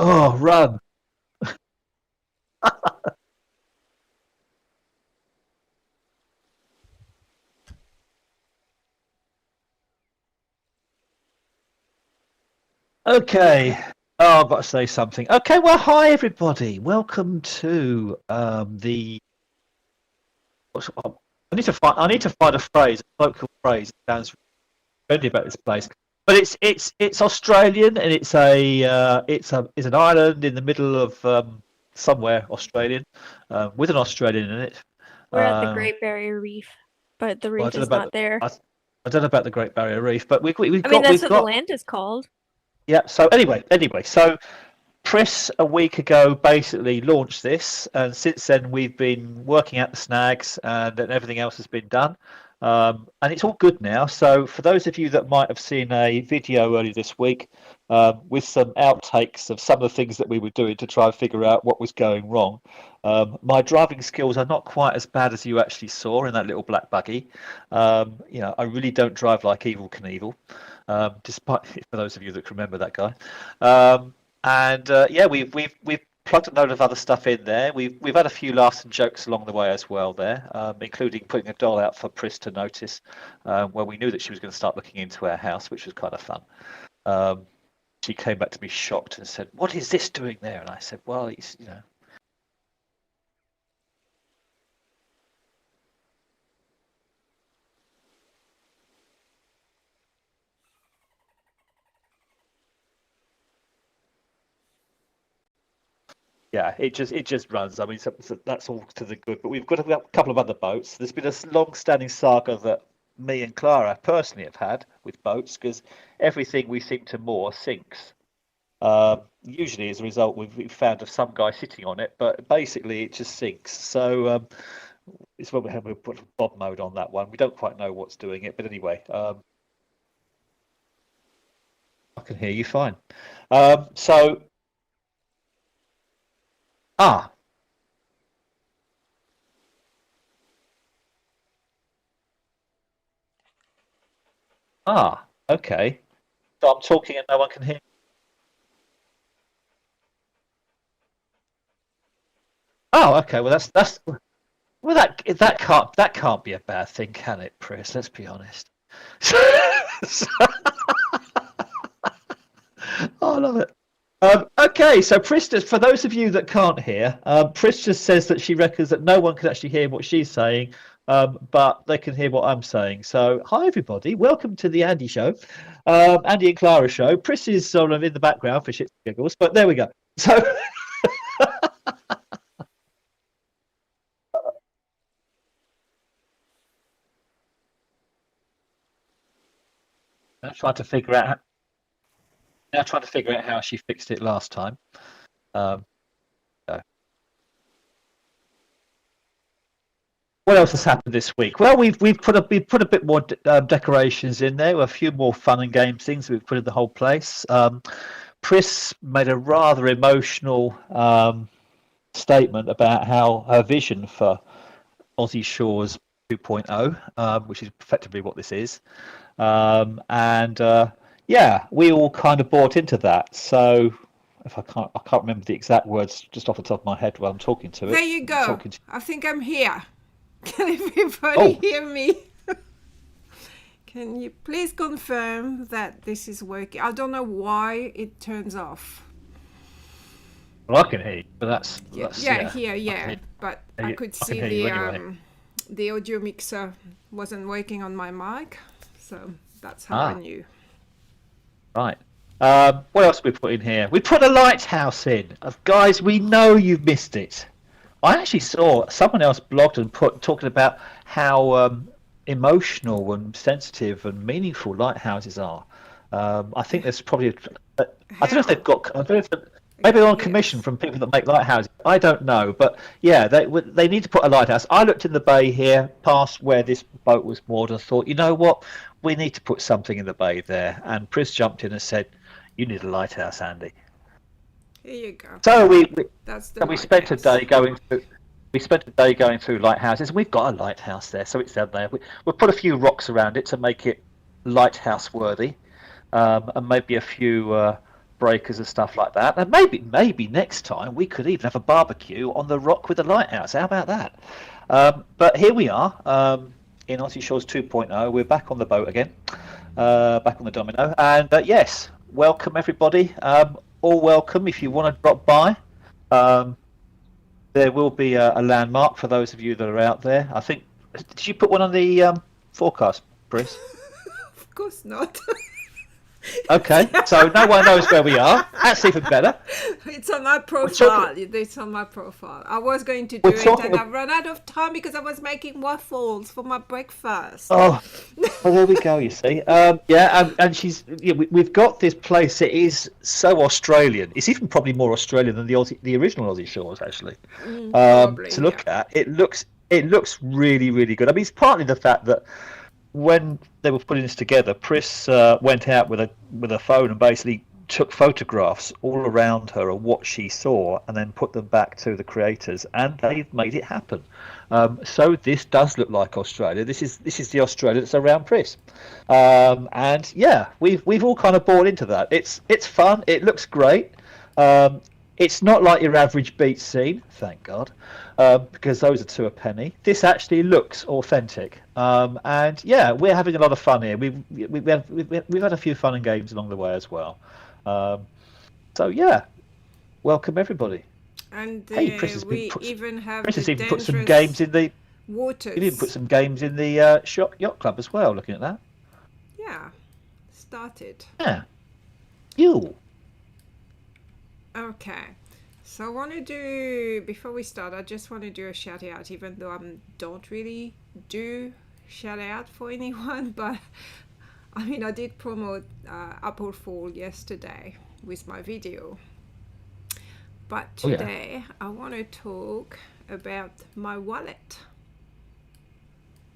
Oh, run. Okay. Oh, I've got to say something. Okay, well, hi everybody. Welcome to the. I need to find a phrase, a local phrase. It sounds trendy about this place, but it's Australian and it's an island in the middle of somewhere Australian, with an Australian in it. We're at the Uh, Great Barrier Reef, but the well, reef is not there. I don't know about the Great Barrier Reef, but we've I mean, got that's we've what the got land is called. yeah. So anyway, so Pris a week ago basically launched this, and since then we've been working out the snags, and then everything else has been done. And it's all good now. So for those of you that might have seen a video earlier this week with some outtakes of some of the things that we were doing to try and figure out what was going wrong, my driving skills are not quite as bad as you actually saw in that little black buggy. I really don't drive like Evil Knievel, despite for those of you that can remember that guy. And yeah, we've plugged a load of other stuff in there. We've had a few laughs and jokes along the way as well there, including putting a doll out for Pris to notice, where we knew that she was going to start looking into our house, which was kind of fun. Um, she came back to me shocked and said, "What is this doing there?" And I said, "Well, it's." Yeah, it just runs. I mean, so that's all to the good. But we've got a couple of other boats. There's been a long-standing saga that me and Clara personally have had with boats because everything we seem to moor sinks. Usually, as a result, we've found of some guy sitting on it, but basically it just sinks. So it's when we put Bob mode on that one. We don't quite know what's doing it, but anyway, I can hear you fine. So ah okay. So I'm talking and no one can hear. Oh, okay. Well, that's well that can't be a bad thing, can it, Chris? Let's be honest. So, oh, I love it. Okay, so Pris, for those of you that can't hear, Pris just says that she reckons that no one can actually hear what she's saying, but they can hear what I'm saying. So, hi everybody, welcome to the Andy Show, Andy and Clara Show. Pris is sort of in the background for shits and giggles, but there we go. So, I'm trying to figure out how she fixed it last time. Um, so. What else has happened this week? Well, we've put a bit more decorations in there, a few more fun and games things we've put in the whole place. Pris made a rather emotional statement about how her vision for Aussie Shores 2.0, which is effectively what this is, and yeah, we all kind of bought into that. So if I can't remember the exact words just off the top of my head while I'm talking to There it. you go. Talking to I think I'm here. Can everybody oh, hear me? Can you please confirm that this is working? I don't know why it turns off. well, I can hear you, but Yeah, that's yeah, yeah. here, I can yeah. hear, But hear I you. could I can see hear you anyway. the audio mixer wasn't working on my mic, so that's how I Ah, knew. right. What else we put in here? We put a lighthouse in. Guys, we know you've missed it. I actually saw someone else blogged and put talking about how emotional and sensitive and meaningful lighthouses are. I think there's probably I don't know if they've How? got. I don't know if maybe they're on commission Yes. from people that make lighthouses. I don't know, but yeah, they need to put a lighthouse. I looked in the bay here, past where this boat was moored, and thought, you know what, we need to put something in the bay there. And Pris jumped in and said, "You need a lighthouse, Andy." Here you go. So we That's the so we spent a lighthouse. day going through. We spent a day going through lighthouses. We've got a lighthouse there, so it's down there. We'll put a few rocks around it to make it lighthouse worthy, and maybe a few breakers and stuff like that. And maybe next time we could even have a barbecue on the rock with the lighthouse. How about that? But here we are in Aussie Shores 2.0. We're back on the boat again, back on the Domino. And yes, welcome everybody. All welcome if you want to drop by. There will be a landmark for those of you that are out there. I think, did you put one on the forecast, Pris? Of course not. Okay, so no one knows where we are. That's even better. It's on my profile. It's on my profile. I was going to do it, and I've run out of time because I was making waffles for my breakfast. Oh, well, there we go. You see, and she's. Yeah, we've got this place. It is so Australian. It's even probably more Australian than the original Aussie Shores, actually. Probably, to look at, it looks really, really good. I mean, it's partly the fact that when they were putting this together, Pris went out with a phone and basically took photographs all around her of what she saw and then put them back to the creators, and they've made it happen. So this does look like Australia. This is the Australia that's around Pris, and yeah, we've all kind of bought into that. It's fun. It looks great. It's not like your average beach scene, thank God, because those are two a penny. This actually looks authentic, and yeah, we're having a lot of fun here. We've had a few fun and games along the way as well. So yeah, welcome everybody. And Hey, Pris has even put some games in the waters. You even put some games in the yacht club as well. Looking at that. Yeah, started. Yeah, you. Okay, so I want to do, before we start, I just want to do a shout out, even though I don't really do shout out for anyone, but I mean, I did promote Apple Fall yesterday with my video. But today I want to talk about my wallet.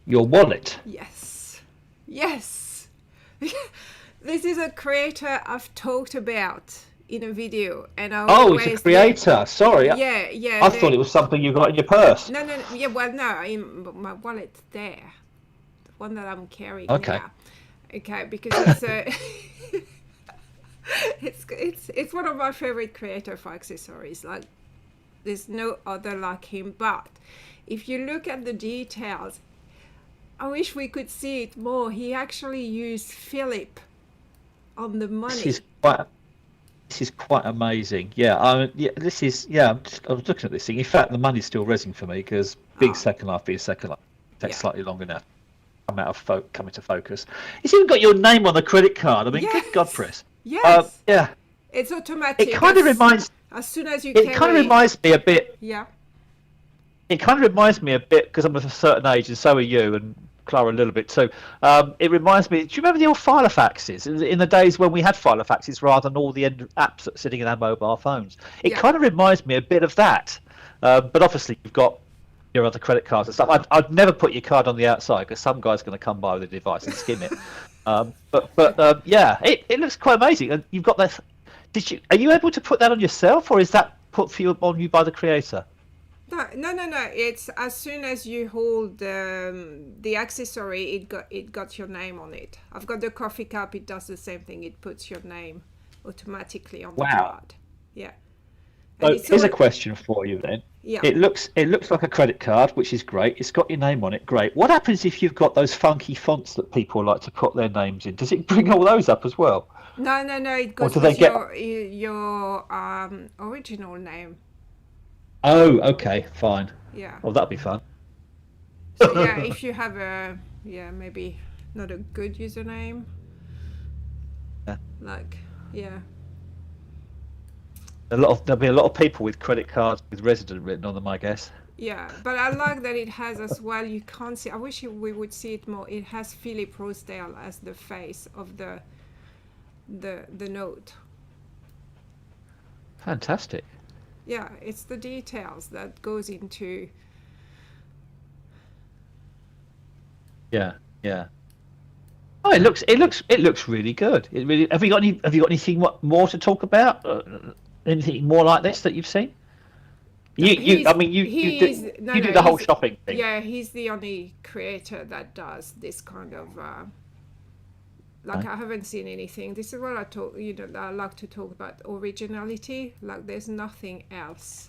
Your wallet? Yes. Yes. This is a creator I've talked about in a video, and it's a creator. Sorry. Yeah. I thought it was something you got in your purse. No. Yeah, well, no, in my wallet's there, the one that I'm carrying now. Okay, because it's one of my favorite creator for accessories. Like, there's no other like him. But if you look at the details, I wish we could see it more. He actually used Philip on the money. This is quite amazing. Yeah, I was looking at this thing. In fact, the money's still resing for me because Second Life being Second Life takes slightly longer now. Coming to focus. It's even got your name on the credit card. I mean, good God, Pris. Yes. Yeah. It's automatic. It kind of reminds. As soon as you. It kind of reminds me a bit. Yeah. It kind of reminds me a bit because I'm of a certain age, and so are you, and Clara a little bit too. It reminds me. Do you remember the old filofaxes in the days when we had filofaxes rather than all the end apps sitting in our mobile phones? It kind of reminds me a bit of that. But obviously, you've got your other credit cards and stuff. I'd never put your card on the outside because some guy's going to come by with a device and skim it. But yeah, it looks quite amazing. And you've got this. Are you able to put that on yourself, or is that put on you by the creator? No. It's as soon as you hold the accessory, it got your name on it. I've got the coffee cup. It does the same thing. It puts your name automatically on the card. Yeah. So here's a question for you then. Yeah. It looks like a credit card, which is great. It's got your name on it. Great. What happens if you've got those funky fonts that people like to put their names in? Does it bring all those up as well? No. It goes with your original name. Oh, okay, fine. Yeah. Well, that'd be fun. So yeah, if you have maybe not a good username. Yeah. Like, yeah. There'll be a lot of people with credit cards with resident written on them, I guess. Yeah, but I like that it has as well. You can't see. I wish we would see it more. It has Philip Rosedale as the face of the note. Fantastic. Yeah, it's the details that goes into. Yeah. Oh, it looks really good. It really. Have you got anything more to talk about? Anything more like this that you've seen? You do the whole shopping thing. Yeah, he's the only creator that does this kind of like I haven't seen anything. This is what I talk. I like to talk about originality. Like there's nothing else.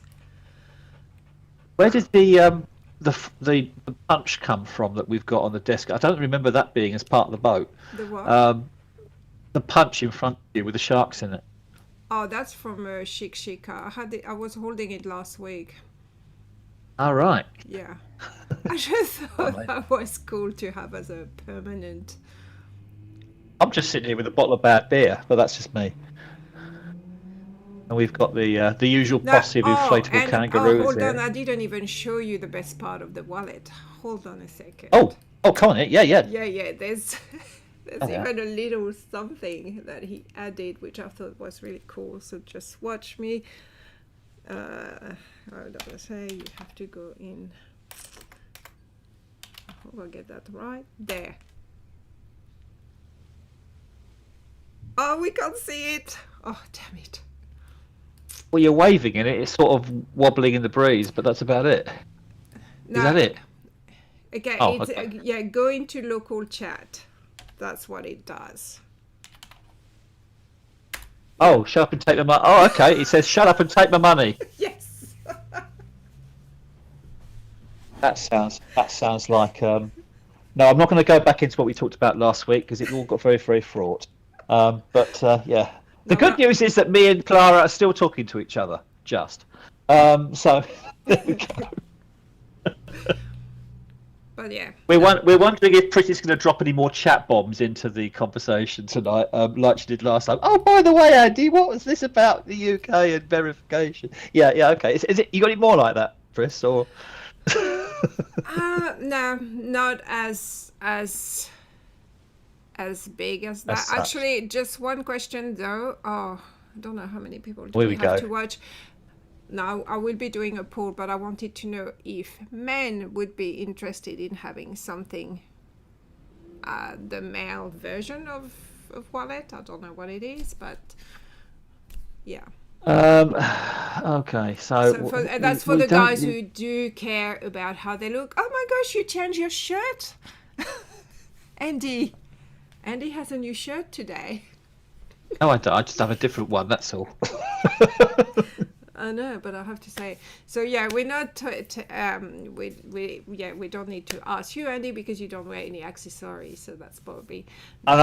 Where did the punch come from that we've got on the desk? I don't remember that being as part of the boat. The what? The punch in front of you with the sharks in it. Oh, that's from Chic Chica. I was holding it last week. All right. Yeah. I just thought that was cool to have as a permanent. I'm just sitting here with a bottle of bad beer, but that's just me. And we've got the usual posse of inflatable kangaroos. Hold here. on, I didn't even show you the best part of the wallet. Hold on a second. Oh, come on, yeah. Yeah. There's even a little something that he added, which I thought was really cool. So just watch me. I don't want to say you have to go in. I hope I get that right. There. Oh, we can't see it. Oh, damn it. Well, you're waving in it. It's sort of wobbling in the breeze, but that's about it. No, Is that it? Okay, okay. Go into local chat. That's what it does. Oh, shut up and take my money. Oh, okay. It says, shut up and take my money. Yes. That sounds like... No, I'm not going to go back into what we talked about last week because it all got very, very fraught. Yeah. The good news is that me and Clara are still talking to each other, just. So, there we go. But yeah. We're wondering if Pris is going to drop any more chat bombs into the conversation tonight, like she did last time. Oh, by the way, Andy, what was this about the UK and verification? Yeah, okay. Is it? You got any more like that, Pris, or? No, not as big as that. As such. Actually, just one question though. Oh, I don't know how many people Here we we have go. to watch. Now, I will be doing a poll, but I wanted to know if men would be interested in having something, the male version of wallet. I don't know what it is, but yeah. Okay, so that's for the guys who do care about how they look. Oh my gosh, you changed your shirt. Andy has a new shirt today. No, I don't. I just have a different one. That's all. I know, but I have to say. So yeah, we're not. We don't need to ask you, Andy, because you don't wear any accessories. So that's probably. And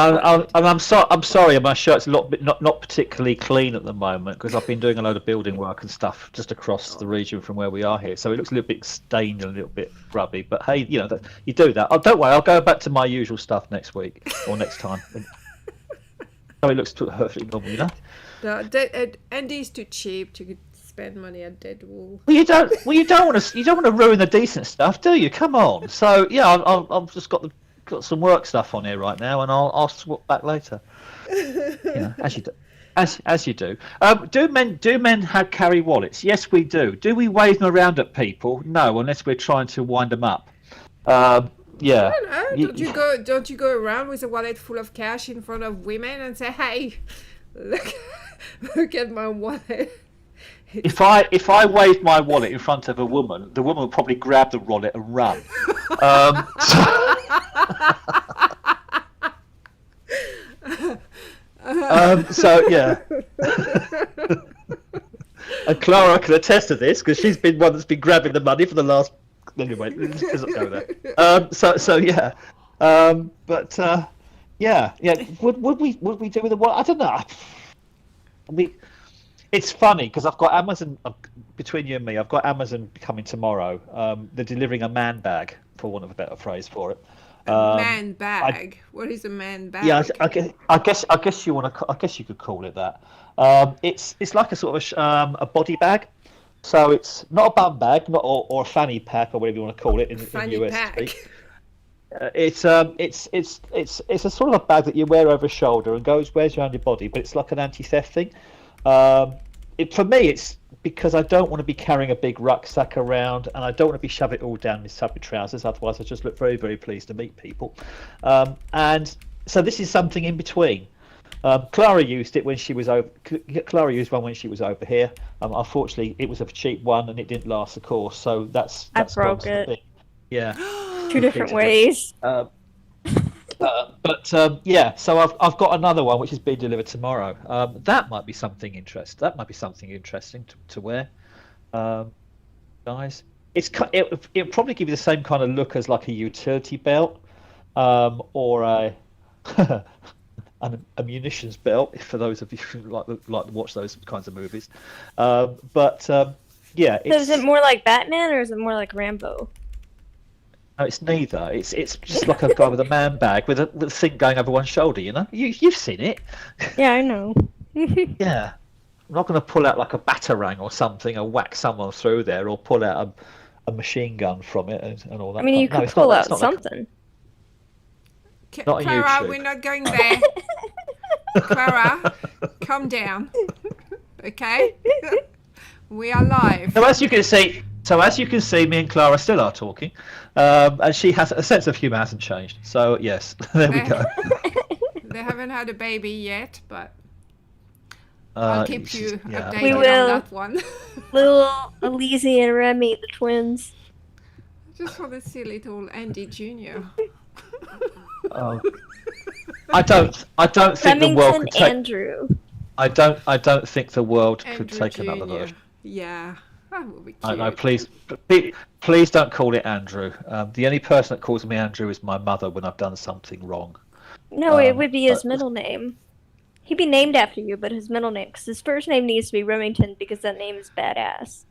I'm sorry. My shirt's a lot bit not particularly clean at the moment because I've been doing a load of building work and stuff just across the region from where we are here. So it looks a little bit stained and a little bit grubby. But hey, you do that. Oh, don't worry. I'll go back to my usual stuff next week or next time. So it looks perfectly normal, No, Andy's too cheap to spend money on dead wool. Well, you don't want to ruin the decent stuff, do you? Come on. So yeah, I've just got some work stuff on here right now, and I'll swap back later. As you do. As you do. Do men carry wallets? Yes, we do. Do we wave them around at people? No, unless we're trying to wind them up. Yeah. I don't know. Don't you go around with a wallet full of cash in front of women and say, "Hey, look at my wallet." If I waved my wallet in front of a woman, the woman would probably grab the wallet and run. So yeah. And Clara can attest to this because she's been one that's been grabbing the money for the last. Anyway, let's not go there. So yeah. Yeah. Would we do with the wallet? I don't know. It's funny because I've got Amazon between you and me. I've got Amazon coming tomorrow. They're delivering a man bag, for want of a better phrase for it. Man bag. What is a man bag? Yeah, I guess you want to. I guess you could call it that. It's like a sort of a body bag. So it's not a bum bag, or a fanny pack, or whatever you want to call it in US speak. It's a sort of a bag that you wear over your shoulder and wears around your body, but it's like an anti-theft thing. For me, it's because I don't want to be carrying a big rucksack around, and I don't want to be shoving it all down my subby trousers. Otherwise, I just look very, very pleased to meet people. And so this is something in between. Clara used it when she was over. Clara used one when she was over here. Unfortunately, it was a cheap one and it didn't last the course. So that's I broke it. Yeah. Two different ways. Yeah, so I've got another one which is being delivered tomorrow. That might be something interesting. That might be something interesting to wear, guys. It'll probably give you the same kind of look as like a utility belt, or a a munitions belt for those of you who like to watch those kinds of movies. Yeah, So is it more like Batman or is it more like Rambo? no, it's neither. It's just like a guy with a man bag with a thing going over one shoulder. You know, you've seen it. Yeah, I know. Yeah, I'm not going to pull out like a batarang or something and whack someone through there, or pull out a machine gun from it and all that. I mean, you No, could it's not pull that. out It's not like- something. Not on Clara, YouTube. we're not going there. Clara, calm down. Okay? We are live. So as you can see, me and Clara still are talking, and she has a sense of humour hasn't changed. So yes, there we go. They haven't had a baby yet, but I'll keep It's you just- yeah. updated We on will. that one. Little Elise and Remy, the twins. Just want to see little Andy Jr. Oh. I don't think the world Remington could take. Andrew. I don't think the world could Andrew take Jr. another version. Yeah, that would be cute. I know. Please don't call it Andrew. The only person that calls me Andrew is my mother when I've done something wrong. No, it would be his but- middle name. He'd be named after you, but his middle name, because his first name needs to be Remington because that name is badass.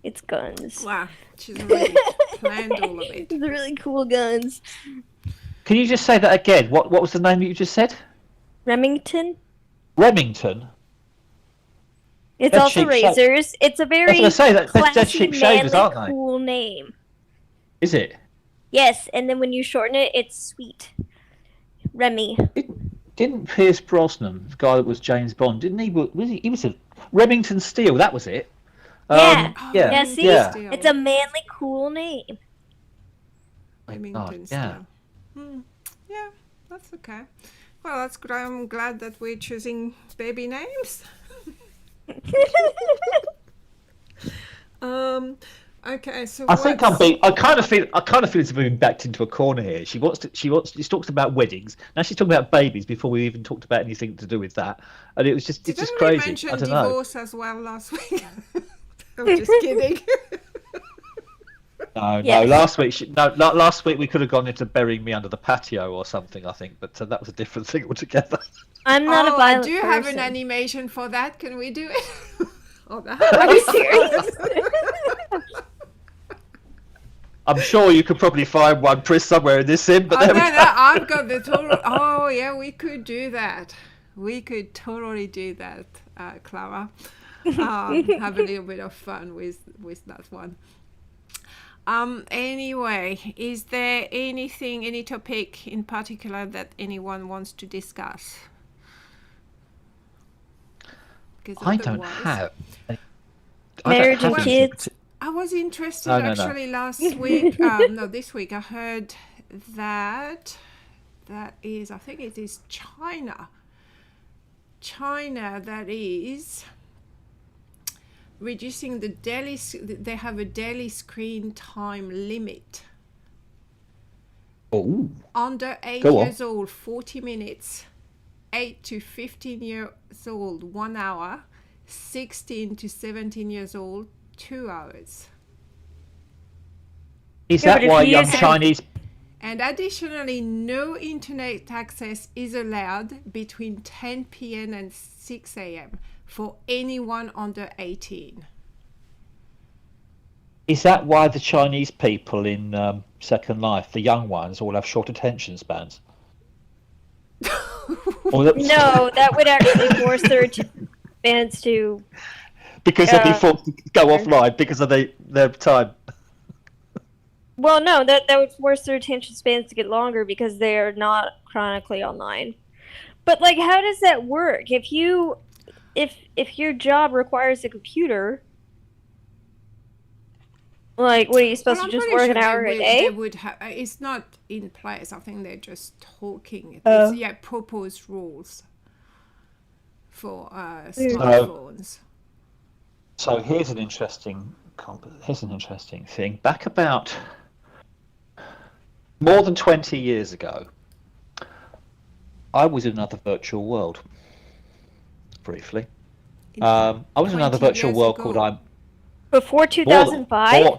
It's guns. Wow, she's already planned all of it. It's really cool guns. Can you just say that again? What was the name that you just said? Remington. Remington. It's Dead also Sheep Shavers. razors. It's a I was very going to say that classy, Dead Sheep Shavers, manly, aren't they? cool name. Is it? Yes, and then when you shorten it, it's sweet. Remy. Didn't Pierce Brosnan, the guy that was James Bond, didn't he? He was a Remington Steele. That was it. Yeah. Yeah. Yeah, see? Yeah. It's a manly, cool name. Remington yeah. still. Yeah, that's okay. Well, that's good. I'm glad that we're choosing baby names. Okay, so I think I'm being. I kind of feel it's moving back into a corner here. She talks about weddings. Now she's talking about babies before we even talked about anything to do with that. And it's just Didn't we crazy. mention I don't know. divorce as well last week? I'm just kidding. No, Yes. last week we could have gone into burying me under the patio or something. I think, but that was a different thing altogether. I'm not a I violent do person. have an animation for that. Can we do it? Oh, that. Are you serious? I'm sure you could probably find one, Pris, somewhere in this sim. But Oh, there no, we go. I've got the total. Oh, yeah, we could do that. We could totally do that, Clara. Have a little bit of fun with that one. Anyway, is there any topic in particular that anyone wants to discuss? Because I don't otherwise- have. Marriage and anything kids. I was interested No. actually last week. No, this week I heard that is, I think it is China. China that is reducing the daily. They have a daily screen time limit. Oh, Under 8 Go on. years old, 40 minutes. 8 to 15 years old, 1 hour. 16 to 17 years old, 2 hours. is Yeah, that but if why you young use it- Chinese? And additionally, no internet access is allowed between 10 p.m. and 6 a.m. for anyone under 18. Is that why the Chinese people in Second Life, the young ones, all have short attention spans? Or that- No, that would actually force their fans to. because they'd be forced to go offline because of their time. Well, no, that would force their attention spans to get longer because they are not chronically online. But like, how does that work? If your job requires a computer, like, what are you supposed to just work an hour a day? They would it's not in place. I think they're just talking. Oh. It's, proposed rules for smartphones. So here's an interesting thing. Back about more than 20 years ago, I was in another virtual world, briefly. I was in another 20 virtual years world called ago. Before more than 2005?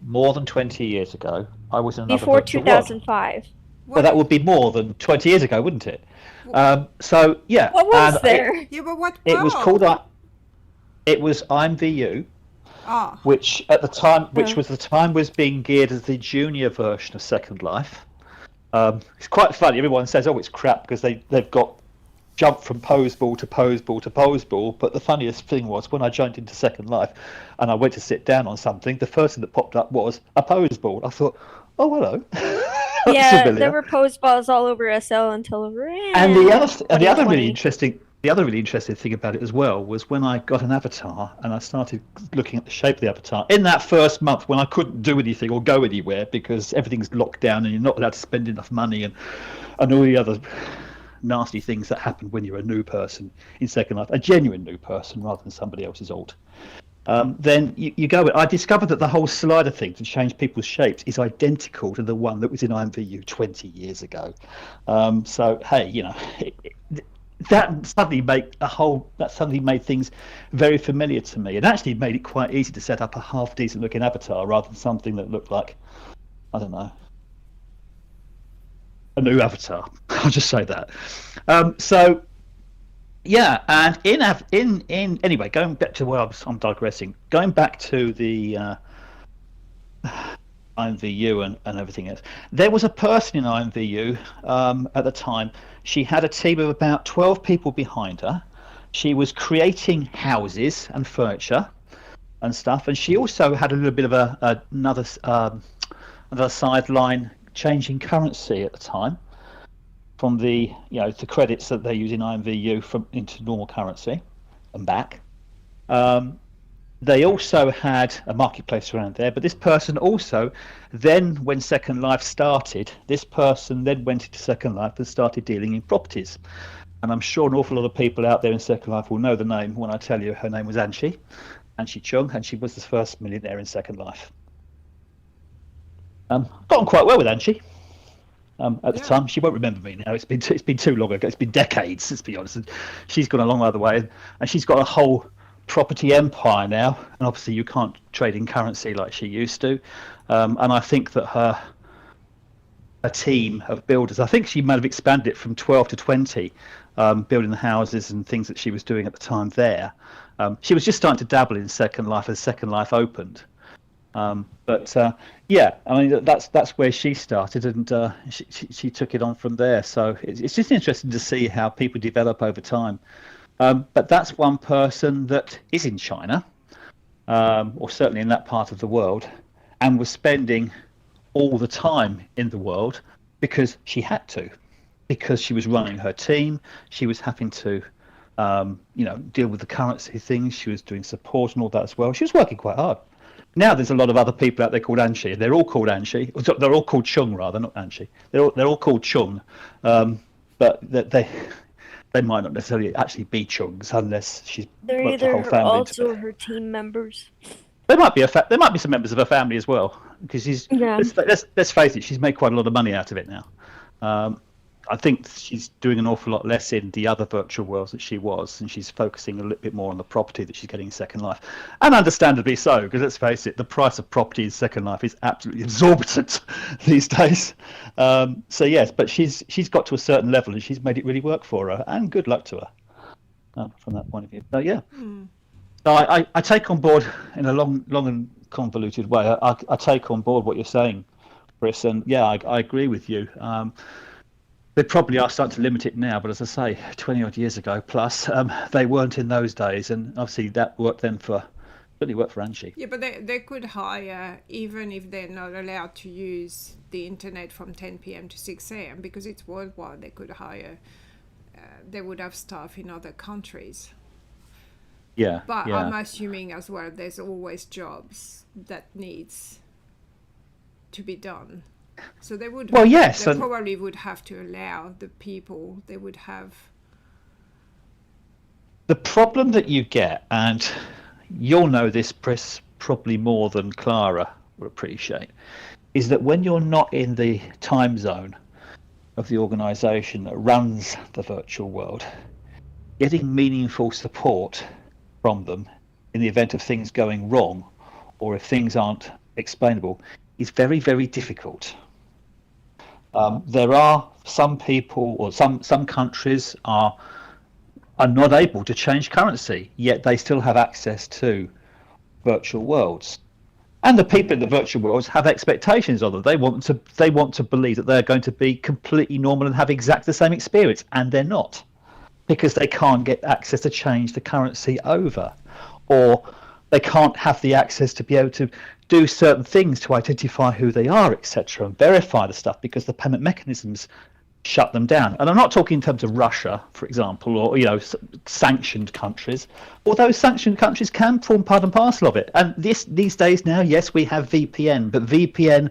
more than 20 years ago. I was in another Before virtual world. 2005. Well, What? that would be more than 20 years ago, wouldn't it? So yeah, What was and there? Yeah, but what it was called world? it was IMVU, Ah, which at the time, Oh. was being geared as the junior version of Second Life. It's quite funny. Everyone says, "Oh, it's crap," because they've got jumped from pose ball to pose ball to pose ball. But the funniest thing was when I joined into Second Life, and I went to sit down on something, the first thing that popped up was a pose ball. I thought, "Oh, hello." That's Yeah, familiar. there were post balls all over SL until And the other and the other 2020. really interesting thing about it as well was when I got an avatar and I started looking at the shape of the avatar in that first month when I couldn't do anything or go anywhere because everything's locked down and you're not allowed to spend enough money and all the other nasty things that happen when you're a new person in Second Life, a genuine new person rather than somebody else's alt. Then you go. I discovered that the whole slider thing to change people's shapes is identical to the one that was in IMVU 20 years ago. So hey, that suddenly made things very familiar to me, and actually made it quite easy to set up a half decent looking avatar rather than something that looked like, I don't know, a new avatar. I'll just say that. So yeah, and in anyway, going back to where I'm digressing. Going back to the IMVU and everything else. There was a person in IMVU at the time. She had a team of about 12 people behind her. She was creating houses and furniture and stuff, and she also had a little bit of another sideline changing currency at the time from the the credits that they use in IMVU from into normal currency and back. They also had a marketplace around there, but this person also then, when Second Life started, this person then went into Second Life and started dealing in properties. And I'm sure an awful lot of people out there in Second Life will know the name when I tell you her name was Anshi Chung, and she was the first millionaire in Second Life. Got on quite well with Anshi. At the time, she won't remember me now. It's been too long ago. It's been decades, let's be honest. And she's gone a long other way, and she's got a whole property empire now. And obviously, you can't trade in currency like she used to. And I think that her team of builders, I think she might have expanded it from 12 to 20, building the houses and things that she was doing at the time there. She was just starting to dabble in Second Life as Second Life opened. But yeah, I mean that's where she started, and she took it on from there. So it's just interesting to see how people develop over time. But that's one person that is in China, or certainly in that part of the world, and was spending all the time in the world because she had to, because she was running her team. She was having to deal with the currency things. She was doing support and all that as well. She was working quite hard. Now there's a lot of other people out there called Anshi. They're all called Anshi. They're all called Chung, rather, not Anshi. They're all called Chung, but they might not necessarily actually be Chungs unless she's They're worked her either whole her family alts into or it. her team members. There might be some members of her family as well, because let's face it, she's made quite a lot of money out of it now. I think she's doing an awful lot less in the other virtual worlds that she was, and she's focusing a little bit more on the property that she's getting in Second Life, and understandably so, because let's face it, the price of property in Second Life is absolutely exorbitant these days. So yes, but she's got to a certain level, and she's made it really work for her, and good luck to her from that point of view. So yeah, so I take on board in a long and convoluted way. I take on board what you're saying, Pris, and yeah, I agree with you. They probably are starting to limit it now, but as I say, 20 odd years ago plus, they weren't in those days, and obviously that certainly worked for Anshi. Yeah, but they could hire, even if they're not allowed to use the internet from 10 p.m. to 6 a.m. because it's worldwide. They could hire. They would have staff in other countries. Yeah, But yeah. I'm assuming as well, there's always jobs that needs to be done. So they would. Well, yes, They and probably would have to allow the people. They would have. the problem that you get, and you'll know this, Pris, probably more than Clara will appreciate, is that when you're not in the time zone of the organization that runs the virtual world, getting meaningful support from them in the event of things going wrong or if things aren't explainable is very, very difficult. There are some people or some countries are not able to change currency, yet they still have access to virtual worlds. And the people in the virtual worlds have expectations of them. They want to believe that they're going to be completely normal and have exactly the same experience, and they're not, because they can't get access to change the currency over, or they can't have the access to be able to do certain things to identify who they are, etc., and verify the stuff because the payment mechanisms shut them down. And I'm not talking in terms of Russia, for example, or sanctioned countries. Although sanctioned countries can form part and parcel of it. And these days now, yes, we have VPN, but VPN,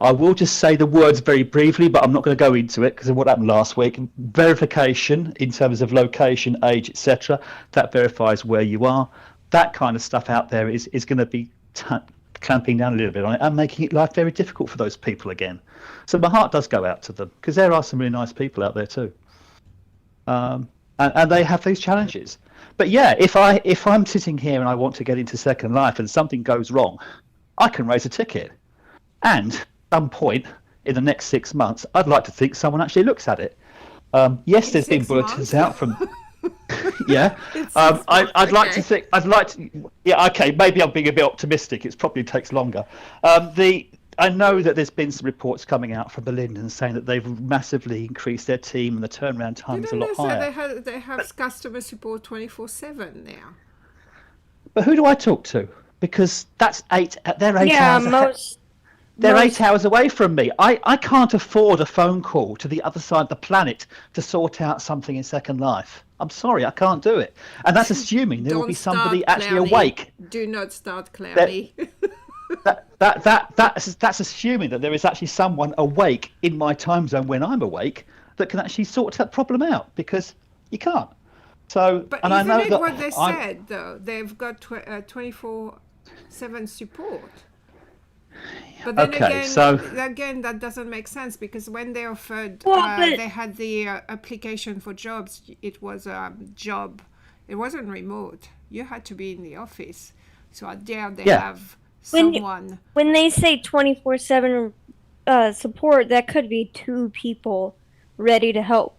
I will just say the words very briefly, but I'm not going to go into it because of what happened last week. Verification in terms of location, age, etc., that verifies where you are. That kind of stuff out there is going to be clamping down a little bit on it and making life very difficult for those people again. So my heart does go out to them because there are some really nice people out there too, and they have these challenges. But yeah, if I'm sitting here and I want to get into Second Life and something goes wrong, I can raise a ticket, and at some point in the next 6 months, I'd like to think someone actually looks at it. Yes, there's been bulletins out from. Yeah, I'd like to think. Yeah, okay. Maybe I'm being a bit optimistic. It probably takes longer. I know that there's been some reports coming out from Berlin and saying that they've massively increased their team and the turnaround time is a lot higher. They have customer support 24/7 now. But who do I talk to? Because they're 8 hours. They're 8 hours away from me. I can't afford a phone call to the other side of the planet to sort out something in Second Life. I'm sorry, I can't do it. And that's assuming there will be somebody actually awake. Do not start, Clara. That's assuming that there is actually someone awake in my time zone when I'm awake that can actually sort that problem out, because you can't. So, but and I know that what they said though? They've got 24/7 support. But then again, that doesn't make sense, because when they offered, they had the application for jobs. It was a job. It wasn't remote. You had to be in the office. So there they have someone. When they say 24/7 support, that could be 2 people ready to help.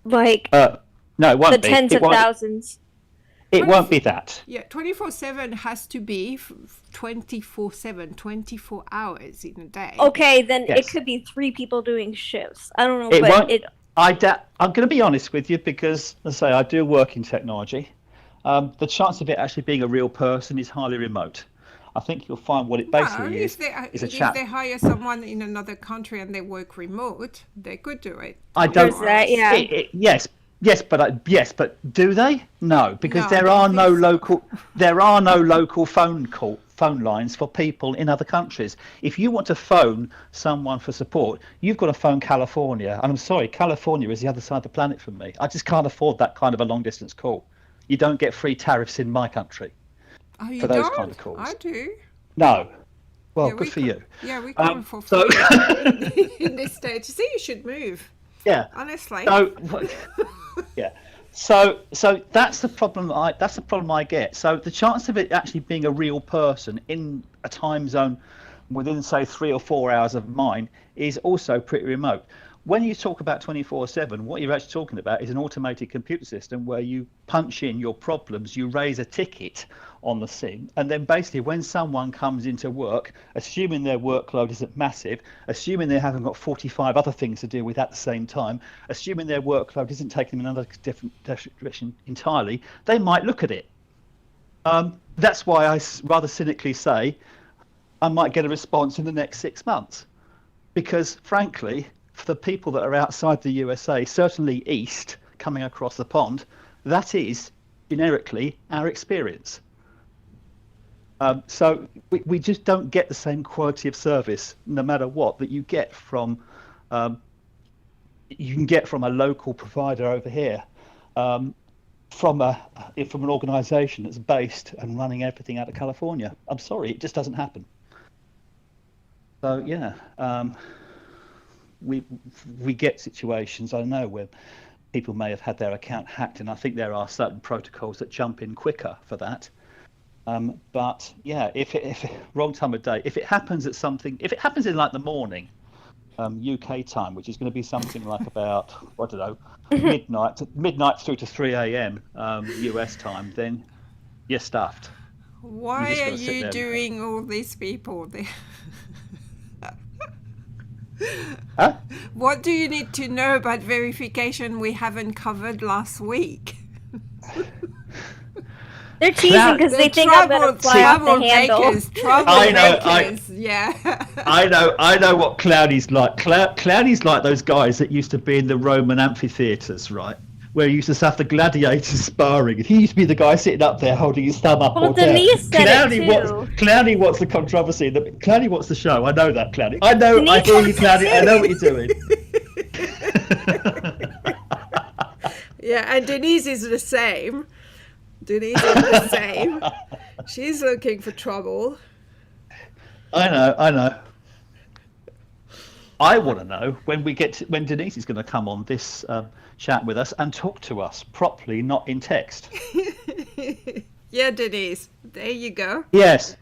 Like no, it won't the tens of thousands. It won't be that. Yeah, 24/7 has to be 24/7, 24 hours in a day. Okay, then it could be 3 people doing shifts. I don't know, I'm going to be honest with you, because, as I say, I do work in technology. The chance of it actually being a real person is highly remote. I think you'll find what it basically is a chat. If they hire someone in another country and they work remote, they could do it. I don't. Yes, but do they? No, because there are no local phone lines for people in other countries. If you want to phone someone for support, you've got to phone California, and I'm sorry, California is the other side of the planet from me. I just can't afford that kind of a long distance call. You don't get free tariffs in my country for those kind of calls. I do. No. Well, good for you. Yeah, we can't afford in this stage. See, you should move. Yeah. Honestly. So, yeah. So that's the problem. That's the problem I get. So the chance of it actually being a real person in a time zone within, say, 3 or 4 hours of mine is also pretty remote. When you talk about 24/7, what you're actually talking about is an automated computer system where you punch in your problems, you raise a ticket on the thing, and then basically when someone comes into work, assuming their workload isn't massive, assuming they haven't got 45 other things to deal with at the same time, assuming their workload isn't taking them in another different direction entirely, they might look at it. That's why I rather cynically say I might get a response in the next 6 months, because frankly, for the people that are outside the USA, certainly east, coming across the pond, that is generically our experience. So we just don't get the same quality of service, no matter what, that you get from a local provider over here, from an organisation that's based and running everything out of California. I'm sorry, it just doesn't happen. So yeah, we get situations, I know, where people may have had their account hacked, and I think there are certain protocols that jump in quicker for that. But yeah, if wrong time of day, if it happens in like the morning, UK time, which is going to be something like about, I don't know, midnight through to 3 a.m. US time, then you're stuffed. Why just are gotta sit you there. doing all these people there? Huh? What do you need to know about verification we haven't covered last week? They're teasing because they think I'm gonna fly off the handle. Troublemakers, yeah. I know what Clowny's like. Clowny's like those guys that used to be in the Roman amphitheatres, right? Where you used to have the gladiators sparring. And he used to be the guy sitting up there holding his thumb up Well, or down. Denise said it too. Clowny wants the controversy. Clowny wants the show. I know that, Clowny. I know. Denise I hear you, wants Clowny. I know what you're doing. Yeah, and Denise is the same. Denise is the same. She's looking for trouble. I know. I want to know when Denise is going to come on this chat with us and talk to us properly, not in text. Yeah, Denise. There you go. Yes.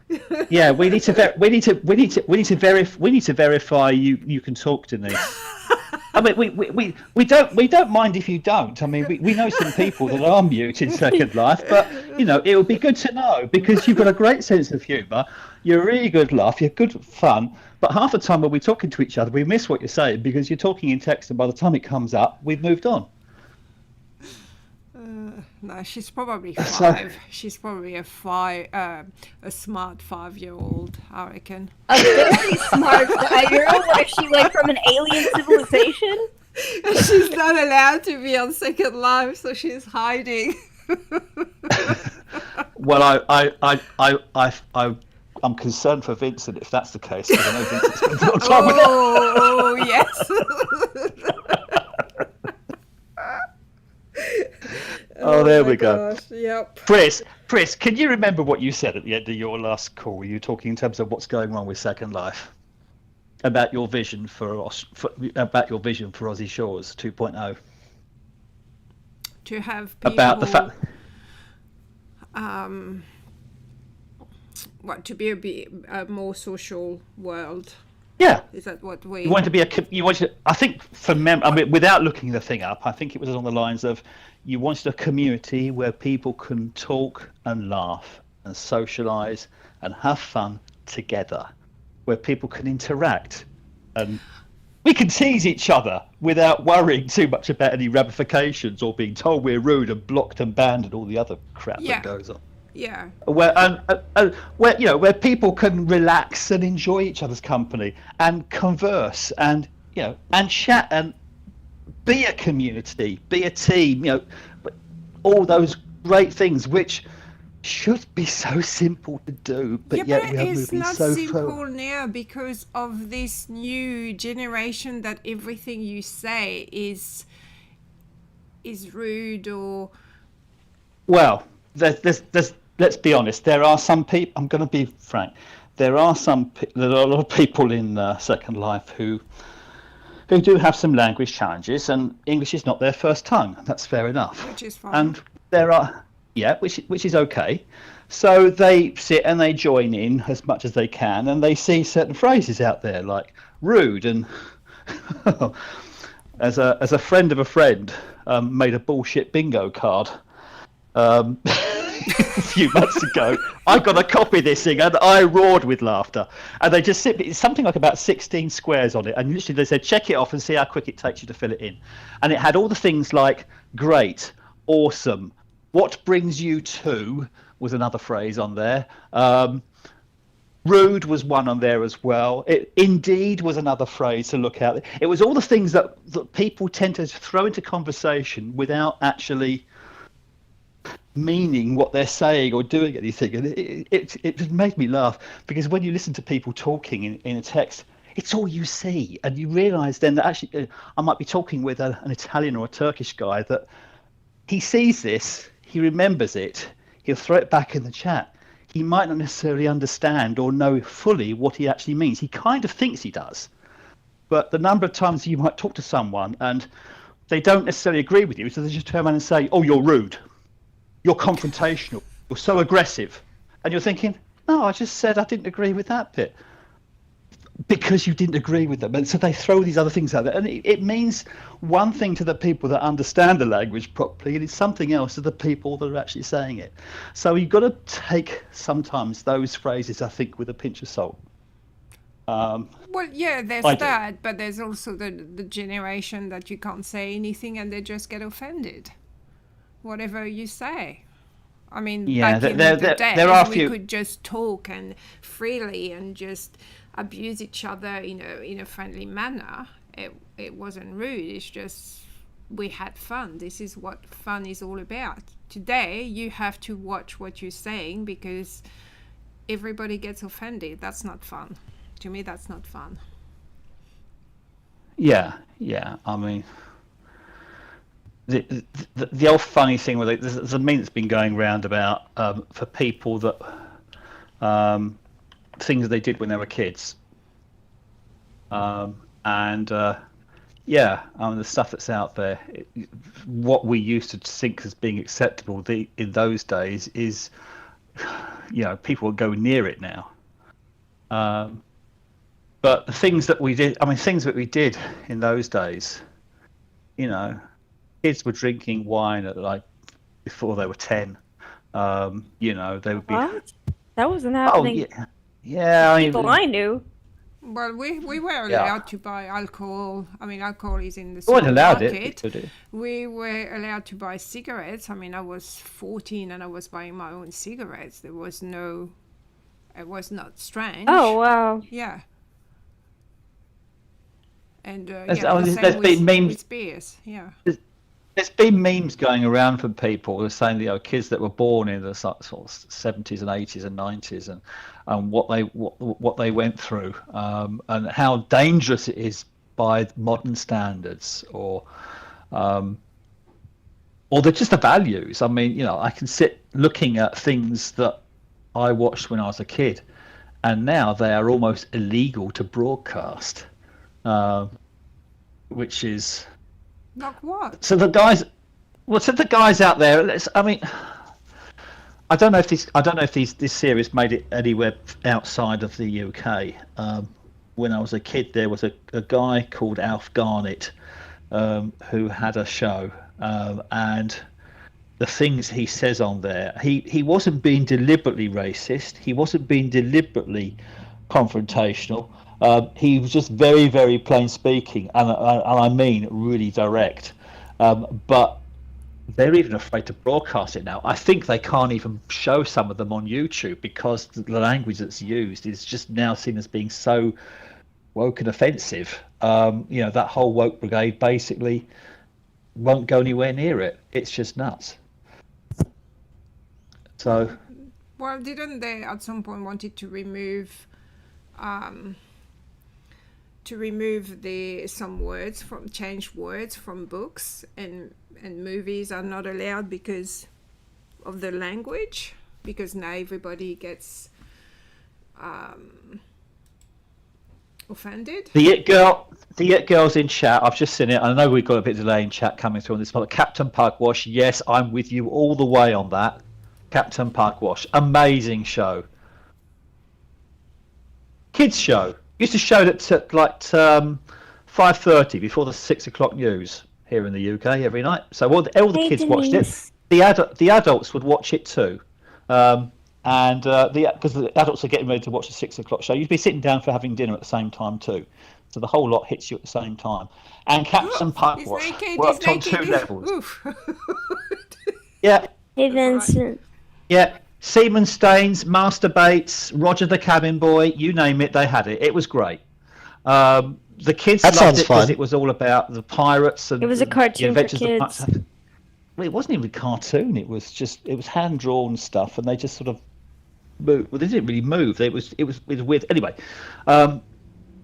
Yeah, we need to verify you can talk, Denise. I mean, we don't mind if you don't. I mean, we know some people that are mute in Second Life, but it would be good to know because you've got a great sense of humour. You're a really good laugh. You're good fun. But half the time when we're talking to each other, we miss what you're saying because you're talking in text, and by the time it comes up, we've moved on. No, she's probably 5. She's probably a smart 5-year-old, I reckon. A very smart 5-year-old? What is she, like, from an alien civilization? She's not allowed to be on Second Life, so she's hiding. Well, I'm concerned for Vincent if that's the case, because I know Vincent's going to put on time with that. Oh, yes. Oh, there we go. Gosh, yep. Pris, can you remember what you said at the end of your last call? Were you talking in terms of what's going on with Second Life? About your vision for Aussie Shores 2.0? To have people... About the fact... to be a more social world. Yeah. Is that what we... You want to be I think without looking the thing up, I think it was on the lines of you wanted a community where people can talk and laugh and socialise and have fun together, where people can interact and we can tease each other without worrying too much about any ramifications or being told we're rude and blocked and banned and all the other crap that goes on. Yeah. Where people can relax and enjoy each other's company and converse and and chat and be a community, be a team, all those great things which should be so simple to do, but yet we are moving so it's not slow. simple now because of this new generation that everything you say is rude or... Well, there's let's be honest. There are some people. I'm going to be frank. There are a lot of people in Second Life who do have some language challenges, and English is not their first tongue. That's fair enough. Which is fine. And there are, which is okay. So they sit and they join in as much as they can, and they see certain phrases out there like rude and. As a friend of a friend made a bullshit bingo card. A few months ago, I got a copy of this thing and I roared with laughter. And they just it's something like about 16 squares on it, and literally they said check it off and see how quick it takes you to fill it in. And it had all the things like great, awesome, what brings you to was another phrase on there. Rude was one on there as well. Indeed was another phrase to look at. It was all the things that people tend to throw into conversation without actually meaning what they're saying or doing anything, and it just made me laugh because when you listen to people talking in a text, it's all you see, and you realise then that actually I might be talking with an Italian or a Turkish guy that he sees this, he remembers it, he'll throw it back in the chat. he might not necessarily understand or know fully what he actually means. He kind of thinks he does. But the number of times you might talk to someone and they don't necessarily agree with you, so they just turn around and say, "Oh, you're rude. You're confrontational. You're so aggressive." And you're thinking, "No, I just said I didn't agree with that bit." Because you didn't agree with them. And so they throw these other things out there. And it means one thing to the people that understand the language properly, and it's something else to the people that are actually saying it. So you've got to take sometimes those phrases, I think, with a pinch of salt. Well, yeah, there's that, but there's also the generation that you can't say anything and they just get offended. Whatever you say. I mean, back in the day, we could just talk and freely and just abuse each other in a friendly manner. It wasn't rude. It's just we had fun. This is what fun is all about. Today, you have to watch what you're saying because everybody gets offended. That's not fun. To me, that's not fun. Yeah. I mean, the old funny thing with it, there's a meme that's been going around about for people that things that they did when they were kids, the stuff that's out there, what we used to think as being acceptable in those days is, people will go near it now. But the things that we did, in those days, kids were drinking wine at before they were 10. They would be. What? That wasn't happening. Oh yeah. People I knew. Well, we were allowed to buy alcohol. I mean, alcohol is in the supermarket. Allowed it. We were allowed to buy cigarettes. I mean, I was 14 and I was buying my own cigarettes. It was not strange. Oh wow. Yeah. And there's been memes. With beers. Yeah. There's been memes going around from people who are saying, kids that were born in the sort of 70s and 80s and 90s, and what they went through, and how dangerous it is by modern standards, or just the values. I mean, I can sit looking at things that I watched when I was a kid, and now they are almost illegal to broadcast, which is. Like what? So the guys out there. I don't know if this series made it anywhere outside of the UK. When I was a kid, there was a guy called Alf Garnett who had a show, and the things he says on there, he wasn't being deliberately racist. He wasn't being deliberately confrontational. He was just very, very plain speaking, and I mean really direct. But they're even afraid to broadcast it now. I think they can't even show some of them on YouTube because the language that's used is just now seen as being so woke and offensive. That whole woke brigade basically won't go anywhere near it. It's just nuts. So. Well, didn't they at some point wanted to remove change words from books, and movies are not allowed because of the language, because now everybody gets offended. The It Girls in chat, I've just seen it. I know we've got a bit of delay in chat coming through on this, but Captain Pugwash, yes, I'm with you all the way on that. Captain Pugwash, amazing show. Kids show. Used to show that at 5:30 before the 6 o'clock news here in the UK every night. So all the kids watched it. The adults would watch it too, because the adults are getting ready to watch the 6 o'clock show. You'd be sitting down for having dinner at the same time too. So the whole lot hits you at the same time. And Captain Pugwash worked on two levels. Yeah. Hey Vincent. Yeah. Seaman Staines, Master Bates, Roger the Cabin Boy, you name it, they had it. It was great. The kids loved it because it was all about the pirates and it was a cartoon for kids. Well, it wasn't even a cartoon. It was hand drawn stuff, and they just sort of moved. Well, they didn't really move. It was weird. Anyway,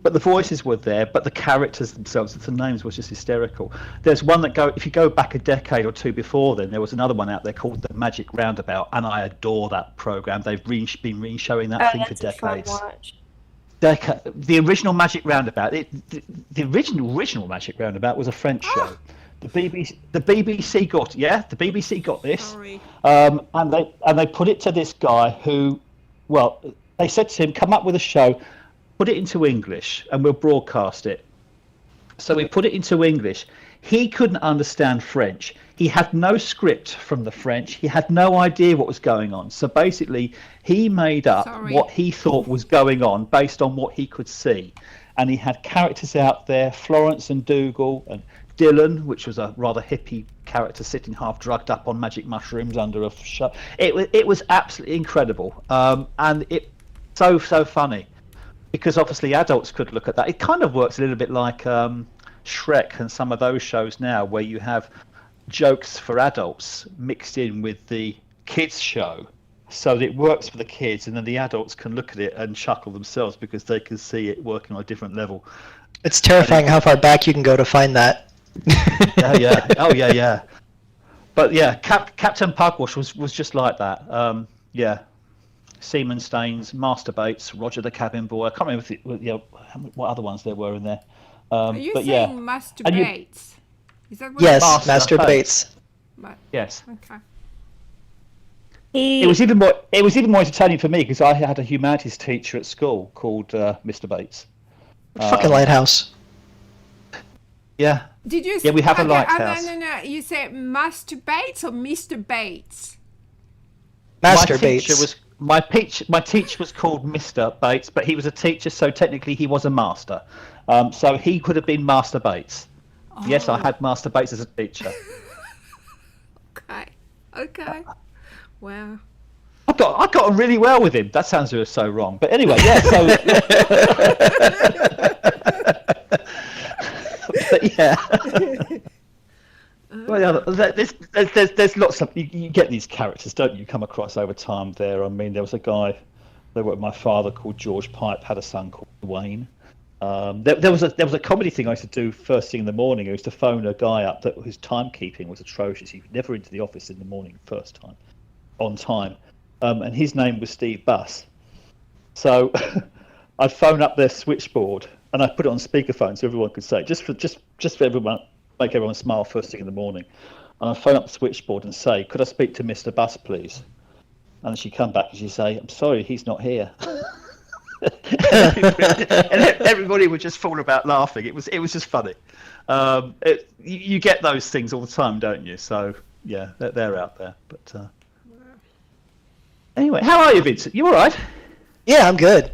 but the voices were there, but the characters themselves, the names were just hysterical. There's one that if you go back a decade or two before then, there was another one out there called The Magic Roundabout, and I adore that program. They've been re-showing that thing for That's a fun decades. watch. The original Magic Roundabout, the original Magic Roundabout was a French show. The BBC got this, Sorry. and they put it to this guy who, well, they said to him, come up with a show, put it into English, and we'll broadcast it. So we put it into English. He couldn't understand French. He had no script from the French. He had no idea what was going on. So basically, he made up what he thought was going on based on what he could see. And he had characters out there, Florence and Dougal and Dylan, which was a rather hippie character sitting half drugged up on magic mushrooms under a show. It was absolutely incredible. And it so funny, because obviously adults could look at that. It kind of works a little bit like Shrek and some of those shows now, where you have jokes for adults mixed in with the kids show, so that it works for the kids, and then the adults can look at it and chuckle themselves because they can see it working on a different level. It's terrifying how far back you can go to find that. Yeah. But yeah, Captain Pugwash was just like that. Seaman Staines, Master Bates, Roger the Cabin Boy. I can't remember what other ones there were in there. Are you saying Master Bates? Is that what Yes, Master Bates. Yes. Okay. It was even more entertaining for me because I had a humanities teacher at school called Mr. Bates. Fucking lighthouse. Yeah. Did you? Yeah, we have a lighthouse. No. You said Master Bates or Mr. Bates? Master Bates. My teacher was called Mr. Bates, but he was a teacher, so technically he was a master. So he could have been Master Bates. Oh. Yes, I had Master Bates as a teacher. Okay. Wow. I got on really well with him. That sounds so wrong, but anyway, yeah. So, but yeah. Well, there's lots of you get these characters, don't you? Come across over time. There, I mean, there was a guy that worked with my father called George Pipe, had a son called Wayne. There was a comedy thing I used to do first thing in the morning. I used to phone a guy up that whose timekeeping was atrocious. He was never into the office in the morning first time, on time, and his name was Steve Buss. So I'd phone up their switchboard and I put it on speakerphone so everyone could say just for everyone. Make everyone smile first thing in the morning. And I phone up the switchboard and say, could I speak to Mr. Buss, please? And she'd come back and she'd say, I'm sorry, he's not here. And everybody would just fall about laughing. It was just funny. You get those things all the time, don't you? So, yeah, they're out there. But anyway, how are you, Vincent? You all right? Yeah, I'm good.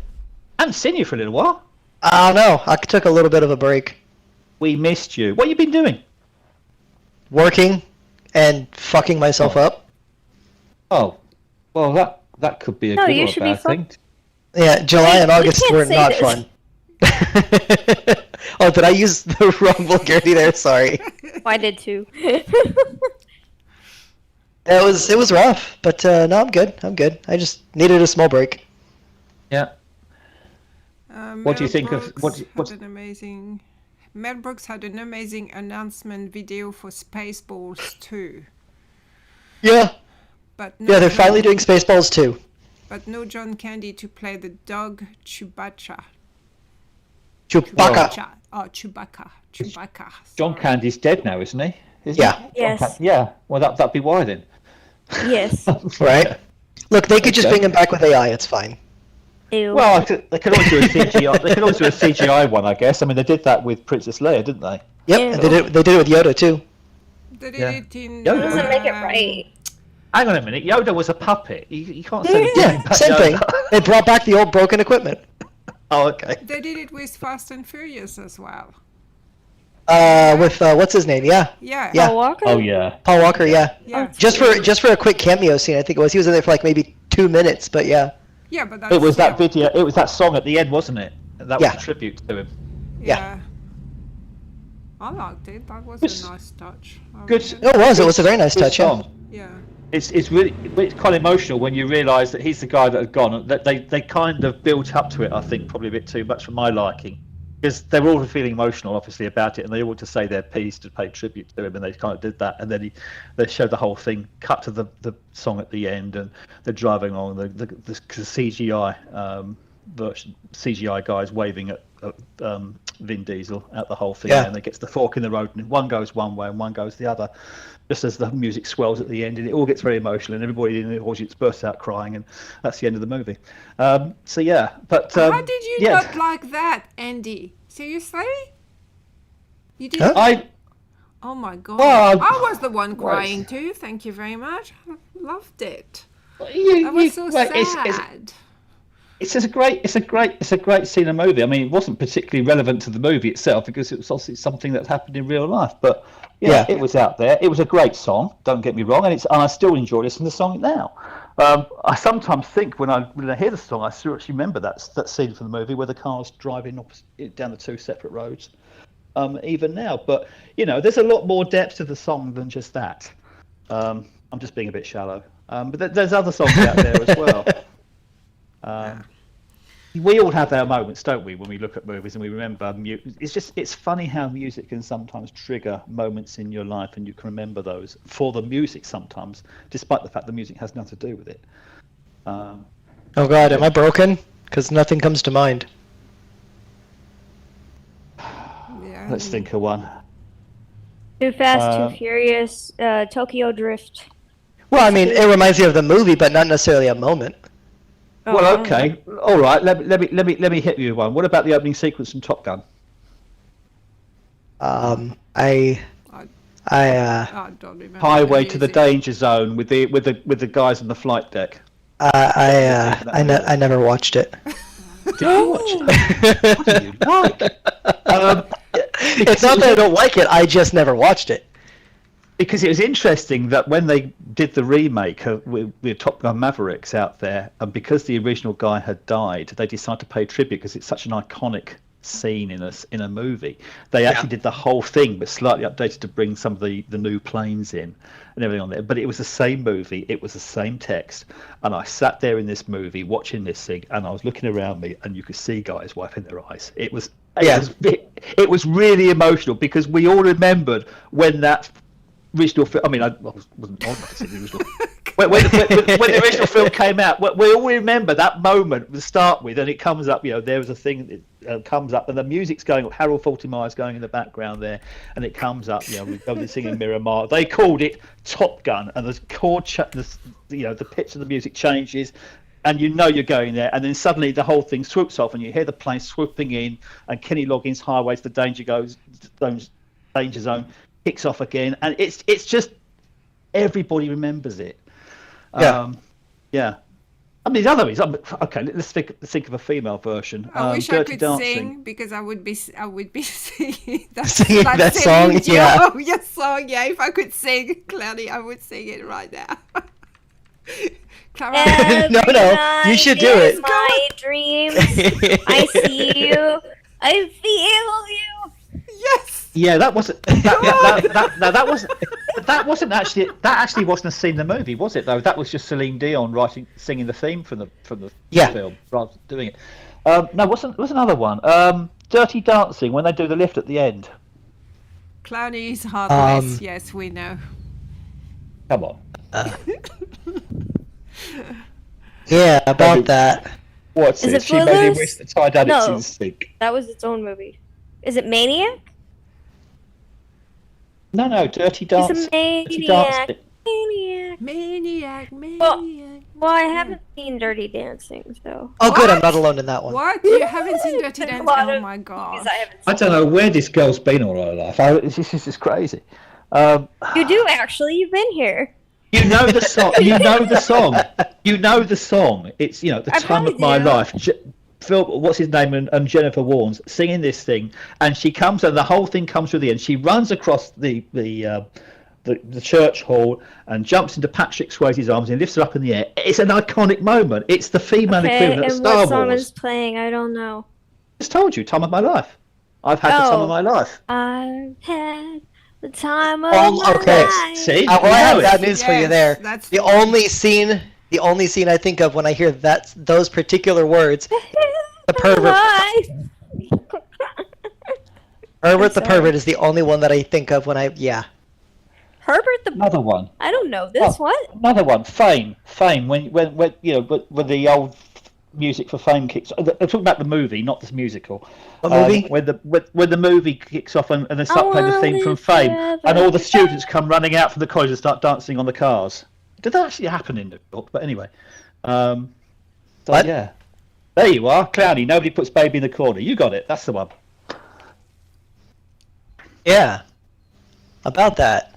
I haven't seen you for a little while. I don't know. I took a little bit of a break. We missed you. What have you been doing? Working and fucking myself up. Oh, well, that could be a good or a bad thing. Yeah, July and August were not this. fun. Oh, did I use the wrong vulgarity there? Sorry. I did too. It was rough, but no, I'm good. I just needed a small break. Yeah. What do you think of Mel Brooks had an amazing announcement video for Spaceballs 2. Yeah. But they're finally doing Spaceballs 2. But no John Candy to play the dog Chewbacca. Chewbacca. John Candy's dead now, isn't he? Yes. Yeah. Well, that'd be why then. Yes. Right. Look, they could just bring him back with AI. It's fine. Ew. Well, they could always do a CGI. They could always do a CGI one, I guess. I mean, they did that with Princess Leia, didn't they? Yep, and they did it with Yoda too. They did it in. Yoda doesn't make it right. Hang on a minute. Yoda was a puppet. You can't say. Yeah, same thing. They brought back the old broken equipment. Oh, okay. They did it with Fast and Furious as well. With what's his name? Yeah. Paul Walker? Oh yeah. Paul Walker. Yeah. Yeah. Just for a quick cameo scene, I think it was. He was in there for like maybe 2 minutes, but yeah. Yeah, but that's, It was that video. It was that song at the end, wasn't it? That was Yeah. a tribute to him. Yeah. I liked it. That was a nice touch. Good. No, it was a very nice Good touch. Yeah. song. Yeah. It's really quite emotional when you realise that he's the guy that had gone. That they kind of built up to it. I think probably a bit too much for my liking. because they were all feeling emotional, obviously, about it, and they all to say their piece to pay tribute to him, and they kind of did that, and then they showed the whole thing, cut to the song at the end, and they're driving along the CGI version, CGI guys waving at Vin Diesel at the whole thing, and they get to the fork in the road, and one goes one way and one goes the other, just as the music swells at the end, and it all gets very emotional, and everybody in the audience bursts out crying, and that's the end of the movie. So yeah, but how did you not like that, Andy? Seriously? You did? Oh my god! Well, I was the one crying too. Thank you very much. I loved it. I was so sad. It's a great scene in a movie. I mean, it wasn't particularly relevant to the movie itself because it was obviously something that happened in real life. But it was out there. It was a great song. Don't get me wrong, and I still enjoy listening to the song now. I sometimes think when I hear the song, I still actually remember that scene from the movie where the car's driving down the two separate roads. Even now, but there's a lot more depth to the song than just that. I'm just being a bit shallow. But there's other songs out there as well. We all have our moments, don't we, when we look at movies and we remember it's funny how music can sometimes trigger moments in your life, and you can remember those for the music sometimes, despite the fact the music has nothing to do with it. Oh god, am I broken? Because nothing comes to mind. Let's think of one. Too Fast, Too Furious, Tokyo Drift. Well, I mean, it reminds you of the movie, but not necessarily a moment. Well, okay, all right. Let me hit you with one. What about the opening sequence from Top Gun? I don't remember. Highway to the Danger Zone with the guys on the flight deck. I never watched it. Did you watch it? What do you like? It's not that I don't like it. I just never watched it. Because it was interesting that when they did the remake with Top Gun Mavericks out there, and because the original guy had died, they decided to pay tribute because it's such an iconic scene in a movie. They actually did the whole thing, but slightly updated to bring some of the new planes in and everything on there. But it was the same movie, it was the same text, and I sat there in this movie watching this thing, and I was looking around me, and you could see guys wiping their eyes. It was really emotional because we all remembered when that original film. I mean, I wasn't on to see the original. when the original film came out, we all remember that moment to start with, and it comes up. There was a thing that comes up, and the music's going up. Harold Faltermeyer's going in the background there, and it comes up. We've got this singing Miramar. They called it Top Gun, and the chord, the pitch of the music changes. And you're going there, and then suddenly the whole thing swoops off, and you hear the plane swooping in, and Kenny Loggins' Highway to the Danger Zone kicks off again, and it's just everybody remembers it. I mean, the other is okay. Let's think of a female version. I wish Dirty I could Dancing. sing because I would be singing that, Singing that song. Your song. Yeah, if I could sing clearly, I would sing it right now. Clara, No, you should do it. My dreams, I see you, I feel you. Yes. Yeah, that wasn't. That actually wasn't a scene in the movie, was it? Though that was just Celine Dion singing the theme from the film, rather than doing it. No, what's another one? Dirty Dancing, when they do the lift at the end. Clowny is heartless. Yes, we know. Come on. Yeah, about that. What's Is it? it She made him Footloose? wish the Titanic No. didn't sink. That was its own movie. Is it Maniac? No, Dirty Dancing. He's a Dirty maniac. Dancing. Maniac. Well, I haven't seen Dirty Dancing, so. Oh, good. I'm What? not alone in that one. What? You haven't seen Dirty A Dancing? lot Oh of my god. movies I haven't I don't know where this girl's been all her life. This is crazy. You do actually. You've been here. You know the song. You know the song. You know the song. It's the I time of probably my do. life. Phil, what's his name, and Jennifer Warnes singing this thing, and she comes, and the whole thing comes to the end. She runs across the church hall and jumps into Patrick Swayze's arms and lifts her up in the air. It's an iconic moment. It's the female equivalent of and Star what song Wars. is playing? I don't know. I just told you, time of my life. I've had the time of my life. I've had the time of Oh, my okay. life. See, Well, I You have know bad it. news for you there. That's The only scene I think of when I hear those particular words, the pervert. Herbert the sorry. Pervert is the only one that I think of when yeah. Herbert the. Another one. I don't know this. Oh. What? Another one. Fame. When you know when the old music for Fame kicks. I'm talking about the movie, not the musical. What movie? When the movie kicks off and they start playing the wanna theme from live Fame, forever. and all the students come running out from the college and start dancing on the cars. Did that actually happen in the book? But anyway, so What? yeah, there you are, Clowny. Nobody puts baby in the corner. You got it. That's the one. Yeah. About that.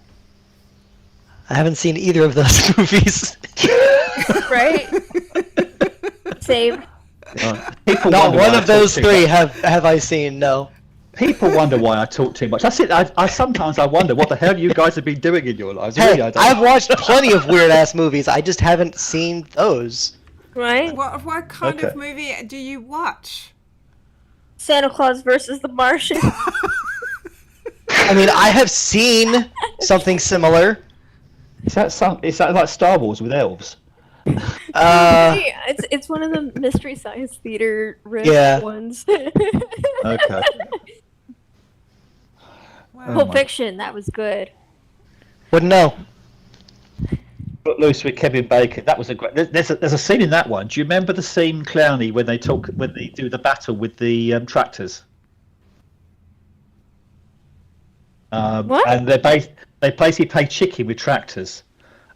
I haven't seen either of those movies. Right. Same. People Not wonder one why I of those talk too three much. have I seen. No. People wonder why I talk too much. I sometimes I wonder what the hell you guys have been doing in your lives. Hey, Really, I don't. I've watched plenty of weird ass movies. I just haven't seen those. Right. What kind of Okay. movie do you watch? Santa Claus versus the Martian. I mean, I have seen something similar. Is that like Star Wars with elves? Yeah, it's one of the Mystery Science Theater Yeah. ones. Okay. Wow. Pulp Fiction, that was good. Wouldn't know. Got Loose with Kevin Bacon. That was a great. There's a scene in that one. Do you remember the scene, Clowny, when they do the battle with the tractors? What? And they basically play chicken with tractors.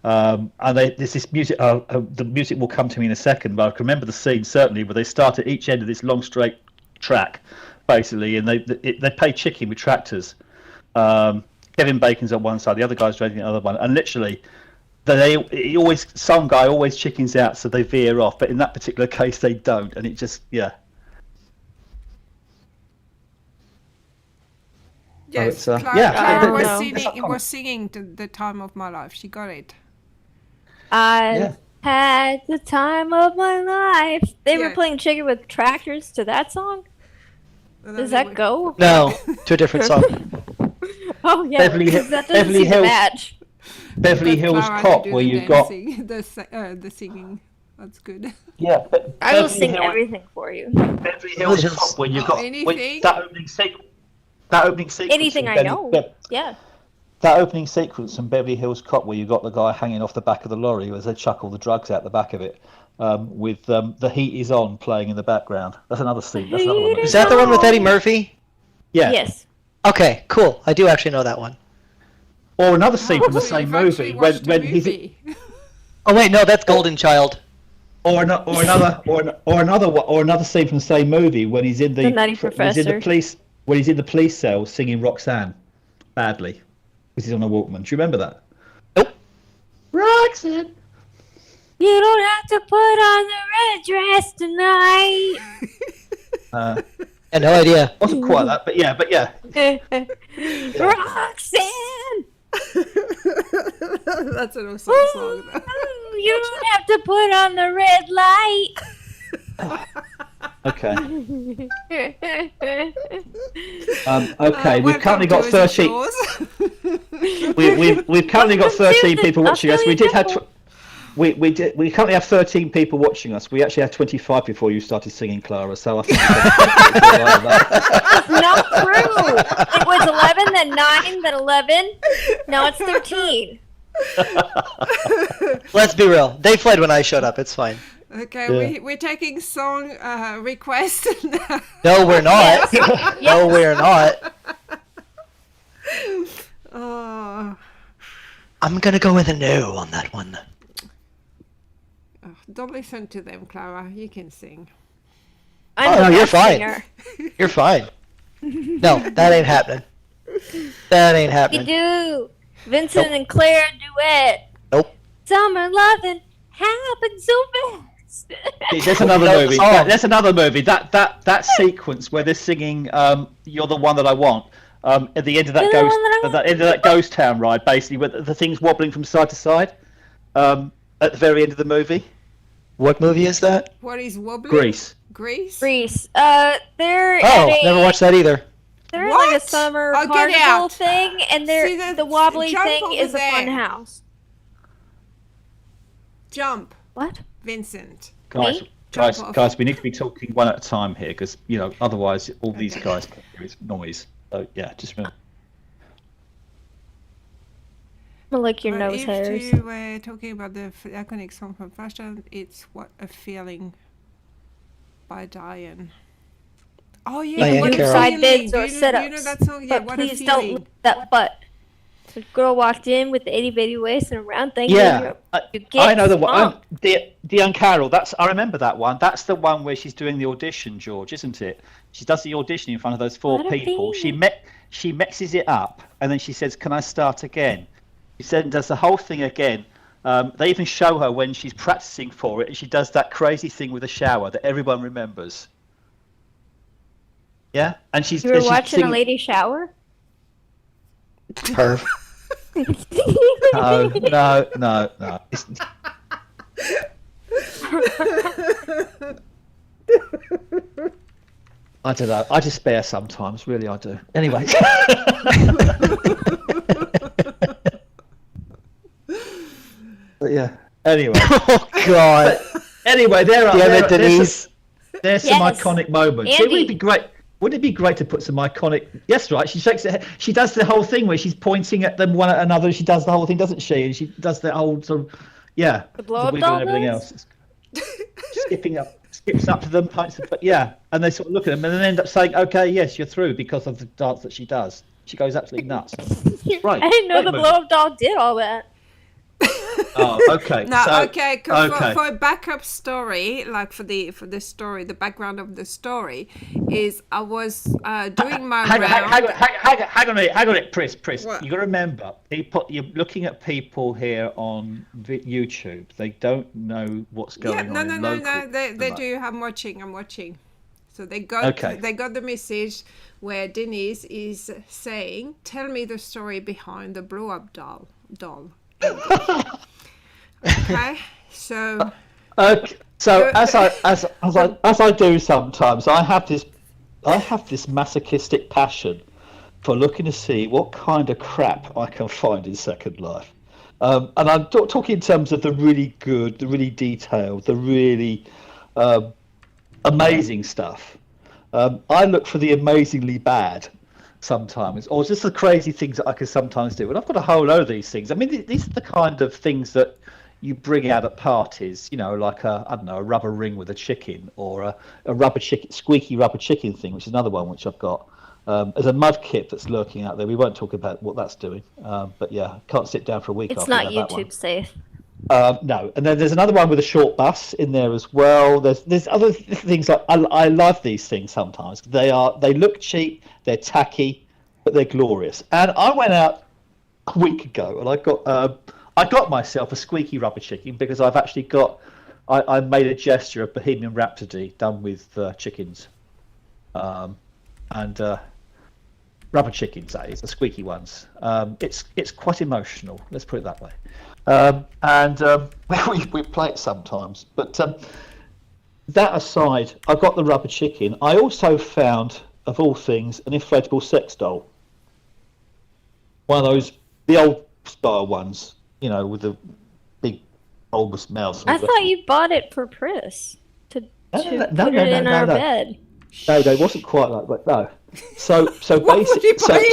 And there's this music. The music will come to me in a second, but I can remember the scene certainly where they start at each end of this long straight track, basically, and they play chicken with tractors. Kevin Bacon's on one side, the other guy's driving the other one, and literally, some guy always chickens out, so they veer off. But in that particular case, they don't, and it just Yes, it's, Clara, yeah, Clara I was don't singing, know. was singing the time of my life. She got it. I've Yeah. had the time of my life. They were Yeah. playing chicken with tractors to that song? Does that go? No, to a different song. Oh yeah, Beverly because that doesn't Beverly seem to Hills- match. Beverly But Hills Clara Cop, to do where the you've got dancing, the singing. That's good. yeah. I will Beverly sing Hills- everything for you. Beverly Hills Hills. Cop, where you've Oh, got anything? that opening sequence. That opening sequence. Anything in I Beverly- know. Be- Yeah. That opening sequence in Beverly Hills Cop, where you've got the guy hanging off the back of the lorry as they chuck all the drugs out the back of it, with The Heat Is On playing in the background. That's another scene. That's another one. Is that the one with Eddie Murphy? Yeah. Yes. Okay, cool. I do actually know that one. Or another scene from the So same you've actually movie watched when the he's movie. Oh wait, no, that's Golden Child. or another scene from the same movie when he's in The Nutty when he's in Professor. the police cell singing Roxanne badly because he's on a Walkman. Do you remember that? Nope. Roxanne. You don't have to put on the red dress tonight. I had no idea. Wasn't quite that, but yeah. Roxanne! That's an awesome song. though. Ooh, you don't have to put on the red light. Okay. Okay. We've currently got 13. We've currently got 13 people watching us. We did have. We currently have 13 people watching us. We actually had 25 before you started singing, Clara. So I think That's not true. It was 11, then 9, then 11. Now it's 13. Let's be real. They fled when I showed up. It's fine. Okay, we're taking song requests now. No, we're not. No, we're not. Oh, I'm gonna go with a no on that one. don't listen to them, Clara. You can sing. I'm Oh, the no, you're best fine. singer. You're fine. No, that ain't happening. That ain't You happening. do. Vincent Nope. and Claire duet. Nope. Summer loving happens so fast. There's another No, movie. oh. There's another movie. That sequence where they're singing "You're the One That I Want" at the end of that You're the ghost one that I at the end of that ghost town ride, basically, where the thing's wobbling from side to side at the very end of the movie. What movie is that? What is wobbling? Grease. Grease? Reese, they're Oh, at never watched that either. They're in like a What? summer Oh, get carnival out. thing, and See, the wobbly jump thing over is a fun there. house. Jump, What? Vincent. Guys, Me? Jump off. guys, we need to be talking one at a time here because otherwise all these guys can hear is noise. So yeah, just remember. I like your But nose if hairs. you were talking about the iconic song from fashion, it's What a Feeling by Diane. Oh You yeah, Diane can What do a Carroll. side Feeling. bends Do or you know, sit-ups. you know that song? Yeah, But What a please don't Feeling. lift that butt. The girl walked in with the itty bitty waist and a round thing. Yeah, You I get know the one. small. Diane Carroll. I remember that one. That's the one where she's doing the audition, George, isn't it? She does the audition in front of those four What a people. feeling. She mixes it up, and then she says, "Can I start again?" She said, does the whole thing again. They even show her when she's practicing for it, and she does that crazy thing with the shower that everyone remembers. Yeah, and she's You were and she's watching a singing. lady shower? Perv. No, no, no, no. I don't know. I despair sometimes. Really, I do. Anyway. But yeah. Anyway. Oh God. Anyway, Damn it, Denise. There's some Yes. iconic moments. It Andy. would be great. Wouldn't it be great to put some iconic? Yes, right. She shakes it. She does the whole thing where she's pointing at them one at another. She does the whole thing, doesn't she? And she does the whole sort of, yeah. The blow-up wiggle doll and everything does? else. Skips up to them, but yeah, and they sort of look at them and then end up saying, "Okay, yes, you're through," because of the dance that she does. She goes absolutely nuts. Right. I didn't know great the movie. blow-up doll did all that. Oh, okay. No, so, okay. 'Cause okay. For a backup story, like for the story, the background of the story is I was doing my Hang on, round. hang on a minute, Pris. What? You got to remember, you're looking at people here on YouTube. They don't know what's Yeah, going no, on no, in no, local. no. They Right. do. I'm watching. So they got Okay. they got the message where Denise is saying, "Tell me the story behind the blow up doll." Okay, so Okay. So as I do sometimes, I have this masochistic passion for looking to see what kind of crap I can find in Second Life. And I'm talking in terms of the really good, the really detailed, the really amazing stuff. I look for the amazingly bad sometimes, or just the crazy things that I can sometimes do. And I've got a whole load of these things. I mean, these are the kind of things that you bring out at parties, you know, like a rubber ring with a chicken, or a rubber chicken, squeaky rubber chicken thing, which is another one which I've got. There's a mud kit that's lurking out there. We won't talk about what that's doing, but yeah, can't sit down for a week. It's after not that one. YouTube safe. No, and then there's another one with a short bus in there as well. There's other things like I love these things sometimes. They look cheap, they're tacky, but they're glorious. And I went out a week ago and I got myself a squeaky rubber chicken because I've actually I made a gesture of Bohemian Rhapsody done with chickens, and rubber chickens, that is, the squeaky ones. It's quite emotional, let's put it that way. We play it sometimes. But that aside, I got the rubber chicken. I also found, of all things, an inflatable sex doll. One of those, the old style ones, you know, with the big bulbous mouth. I thought you bought it for Pris to put it in our bed. No, it wasn't quite like that. No. So What would you buy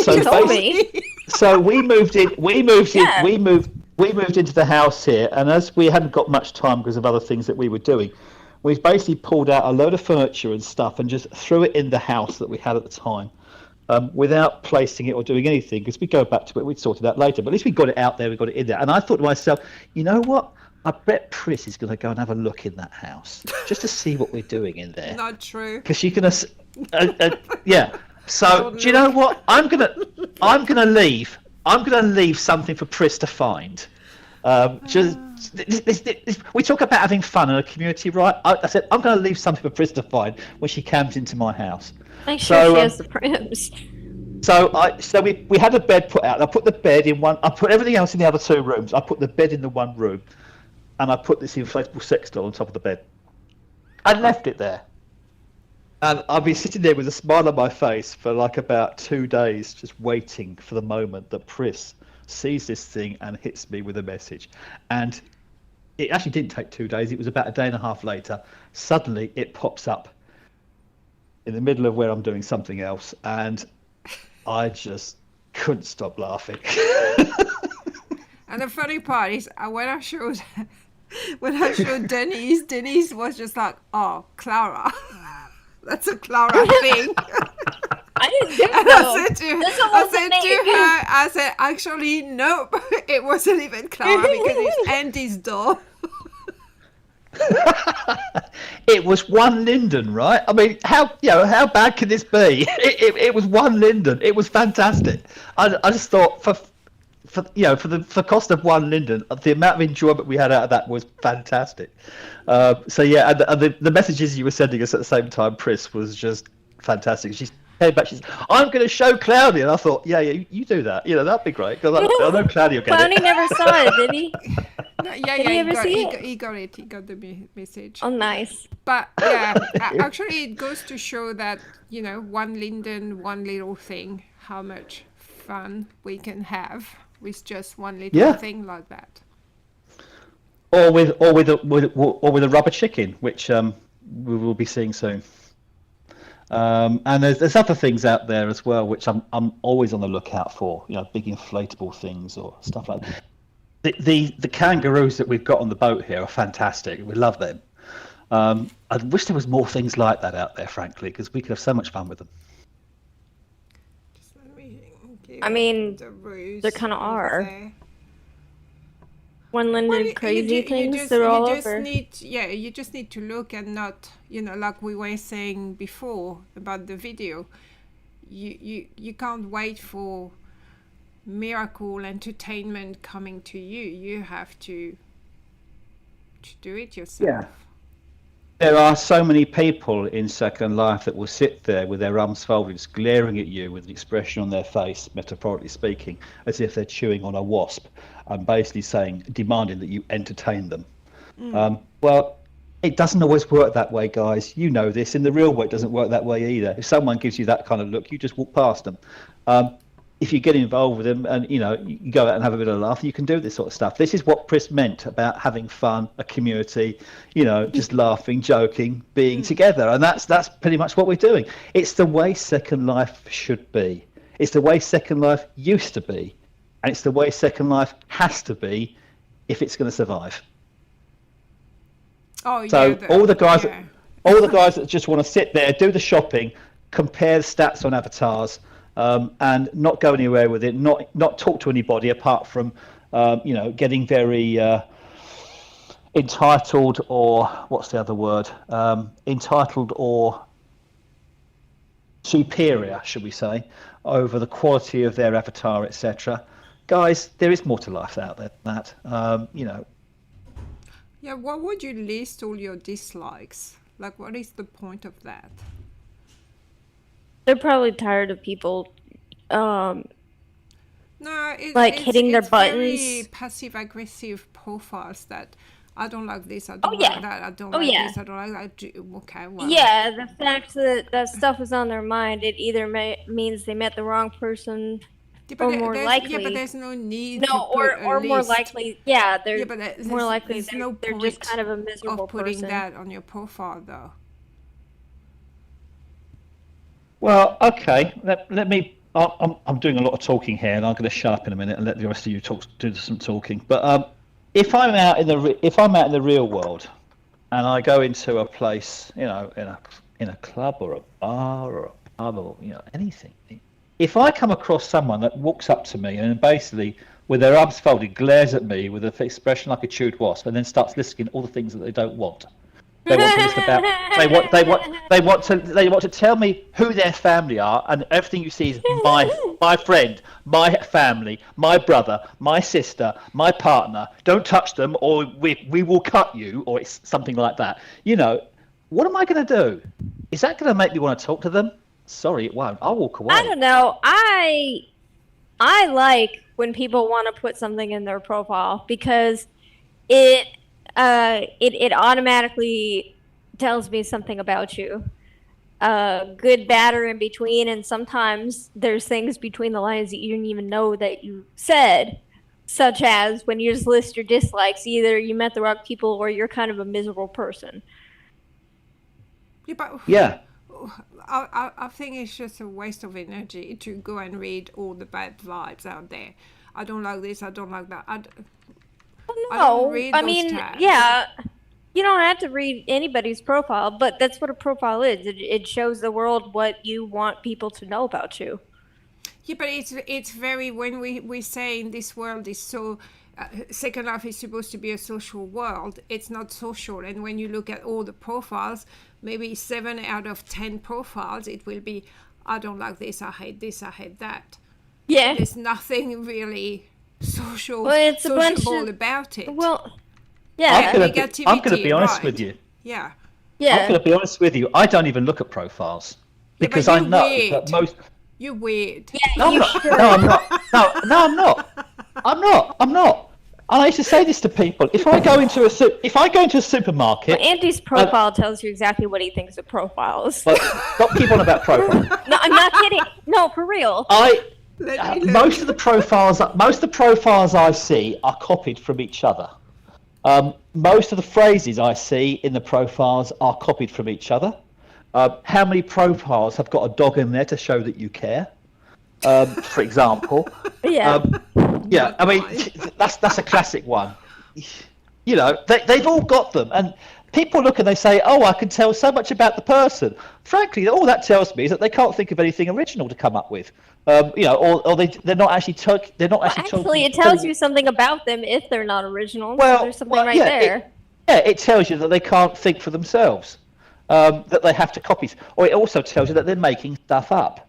so we moved in. Yeah. We moved into the house here, and as we hadn't got much time because of other things that we were doing, we basically pulled out a load of furniture and stuff and just threw it in the house that we had at the time, without placing it or doing anything, because we go back to it, we'd sort it out later. But at least we got it out there, we got it in there. And I thought to myself, you know what? I bet Pris is going to go and have a look in that house just to see what we're doing in there. Not true. Because she's gonna, yeah. So do you know what? I'm gonna leave. I'm gonna leave something for Pris to find. We talk about having fun in a community, right? I said I'm gonna leave something for Pris to find when she comes into my house. Make sure she has the prims. So we had a bed put out. I put the bed in one. I put everything else in the other two rooms. I put the bed in the one room, and I put this inflatable sex doll on top of the bed. I left it there. And I've been sitting there with a smile on my face for like about 2 days, just waiting for the moment that Pris sees this thing and hits me with a message. And it actually didn't take 2 days. It was about a day and a half later. Suddenly it pops up in the middle of where I'm doing something else. And I just couldn't stop laughing. And the funny part is when I showed Denise was just like, "Oh, Clara, that's a Clara thing." I didn't think And so. I said to This her, wasn't me. I said, actually, nope, it wasn't even Clara because it's Andy's doll. It was one Linden, right? I mean, how bad can this be? It was one Linden. It was fantastic. I just thought for the cost of one Linden, the amount of enjoyment we had out of that was fantastic. So yeah, and the messages you were sending us at the same time, Pris, was just fantastic. She came back. She said, "I'm going to show Cloudy," and I thought, yeah, you do that. That'd be great because I know Cloudy will get Clowny it. never saw it, did he? Yeah, Did he ever see he it? he got it. He got the message. Oh, nice. But yeah, actually, it goes to show that one Linden, one little thing, how much fun we can have with just one little thing like that. Or with a rubber chicken, which we will be seeing soon. And there's other things out there as well, which I'm always on the lookout for. Big inflatable things or stuff like that. The kangaroos that we've got on the boat here are fantastic. We love them. I wish there was more things like that out there, frankly, because we could have so much fun with them. Just let me give I mean, the ruse there kind of over are. there. One Well, Linden crazy things, they're you all just over. you just need to look and not, like we were saying before about the video. You can't wait for miracle entertainment coming to you. You have to do it yourself. Yeah. There are so many people in Second Life that will sit there with their arms folded, just glaring at you with an expression on their face, metaphorically speaking, as if they're chewing on a wasp, and basically demanding that you entertain them. Well, it doesn't always work that way, guys. You know this. In the real world, it doesn't work that way either. If someone gives you that kind of look, you just walk past them. If you get involved with them and you go out and have a bit of a laugh, you can do this sort of stuff. This is what Pris meant about having fun, a community, just laughing, joking, being together, and that's pretty much what we're doing. It's the way Second Life should be. It's the way Second Life used to be, and it's the way Second Life has to be if it's going to survive. Oh, So yeah. all the guys that just want to sit there, do the shopping, compare the stats on avatars, and not go anywhere with it, not talk to anybody apart from getting very entitled, or what's the other word? Entitled or superior, should we say, over the quality of their avatar, etc. Guys, there is more to life out there than that. Yeah, what would you list all your dislikes? Like, what is the point of that? They're probably tired of people No, like hitting their it's very buttons. passive-aggressive profiles that I don't like this, I don't yeah. like that, I don't Oh, like yeah. this, I don't like that. Okay, well. Yeah, the fact that that stuff is on their mind, it either means they met the wrong person, Yeah, or but more there's- likely. Yeah, but there's no need no, to put or more list. likely, yeah, they're Yeah, but there's, more likely there's no they're point just kind of a miserable of putting person. that on your profile, though. Well, okay. Let me. I'm doing a lot of talking here, and I'm going to shut up in a minute and let the rest of you do some talking. But if I'm out in the real world, and I go into a place, in a club or a bar or a pub or anything, if I come across someone that walks up to me and basically, with their arms folded, glares at me with an expression like a chewed wasp, and then starts listing all the things that they don't want. They want to list about. They want to tell me who their family are, and everything you see is my friend, my family, my brother, my sister, my partner. Don't touch them, or we will cut you, or it's something like that. What am I going to do? Is that going to make me want to talk to them? Sorry, it won't. I'll walk away. I don't know. I like when people want to put something in their profile because it automatically tells me something about you. Good, bad, or in between, and sometimes there's things between the lines that you didn't even know that you said, such as when you just list your dislikes, either you met the wrong people or you're kind of a miserable person. Yeah, but Yeah. I think it's just a waste of energy to go and read all the bad vibes out there. I don't like this. I don't like that. I don't No, read I those mean, tags. yeah, you don't have to read anybody's profile, but that's what a profile is. It shows the world what you want people to know about you. Yeah, but it's very, when we say in this world is so Second Life is supposed to be a social world. It's not social, and when you look at all the profiles, maybe 7 out of 10 profiles, it will be, I don't like this, I hate this, I hate that. Yeah. There's nothing really Well, it's a bunch sociable of- about it. Well, I'm yeah, gonna be negativity, honest right. with you. Yeah. I'm yeah. going to be honest with you. I don't even look at profiles Yeah, because but I you're know weird. that most. You're weird. No, I'm You not. should. No, I'm not. No, I'm not. I'm not. And I used to say this to people: if I go into a supermarket, Andy's profile tells you exactly what he thinks of profiles. but stop keep on about profile. No, I'm not kidding. No, for real. Let me look. Most of the profiles I see are copied from each other. Most of the phrases I see in the profiles are copied from each other. How many profiles have got a dog in there to show that you care? For example. Yeah. Yeah, I mean, that's a classic one. You know, they've all got them, and people look and they say, "Oh, I can tell so much about the person." Frankly, all that tells me is that they can't think of anything original to come up with. You know, or they're not actually Actually, it tells you something about them if they're not original. Well, so there's something right yeah, there. it tells you that they can't think for themselves, that they have to copy, or it also tells you that they're making stuff up.